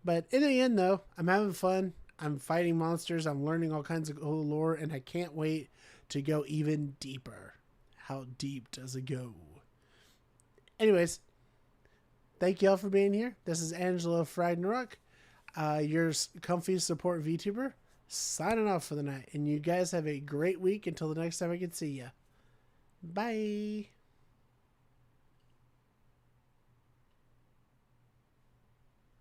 But in the end, though, I'm having fun. I'm fighting monsters. I'm learning all kinds of cool lore. And I can't wait to go even deeper. How deep does it go? Anyways, thank you all for being here. This is Angelo Friednaruck, your comfy support VTuber, signing off for the night. And you guys have a great week until the next time I can see you. Bye.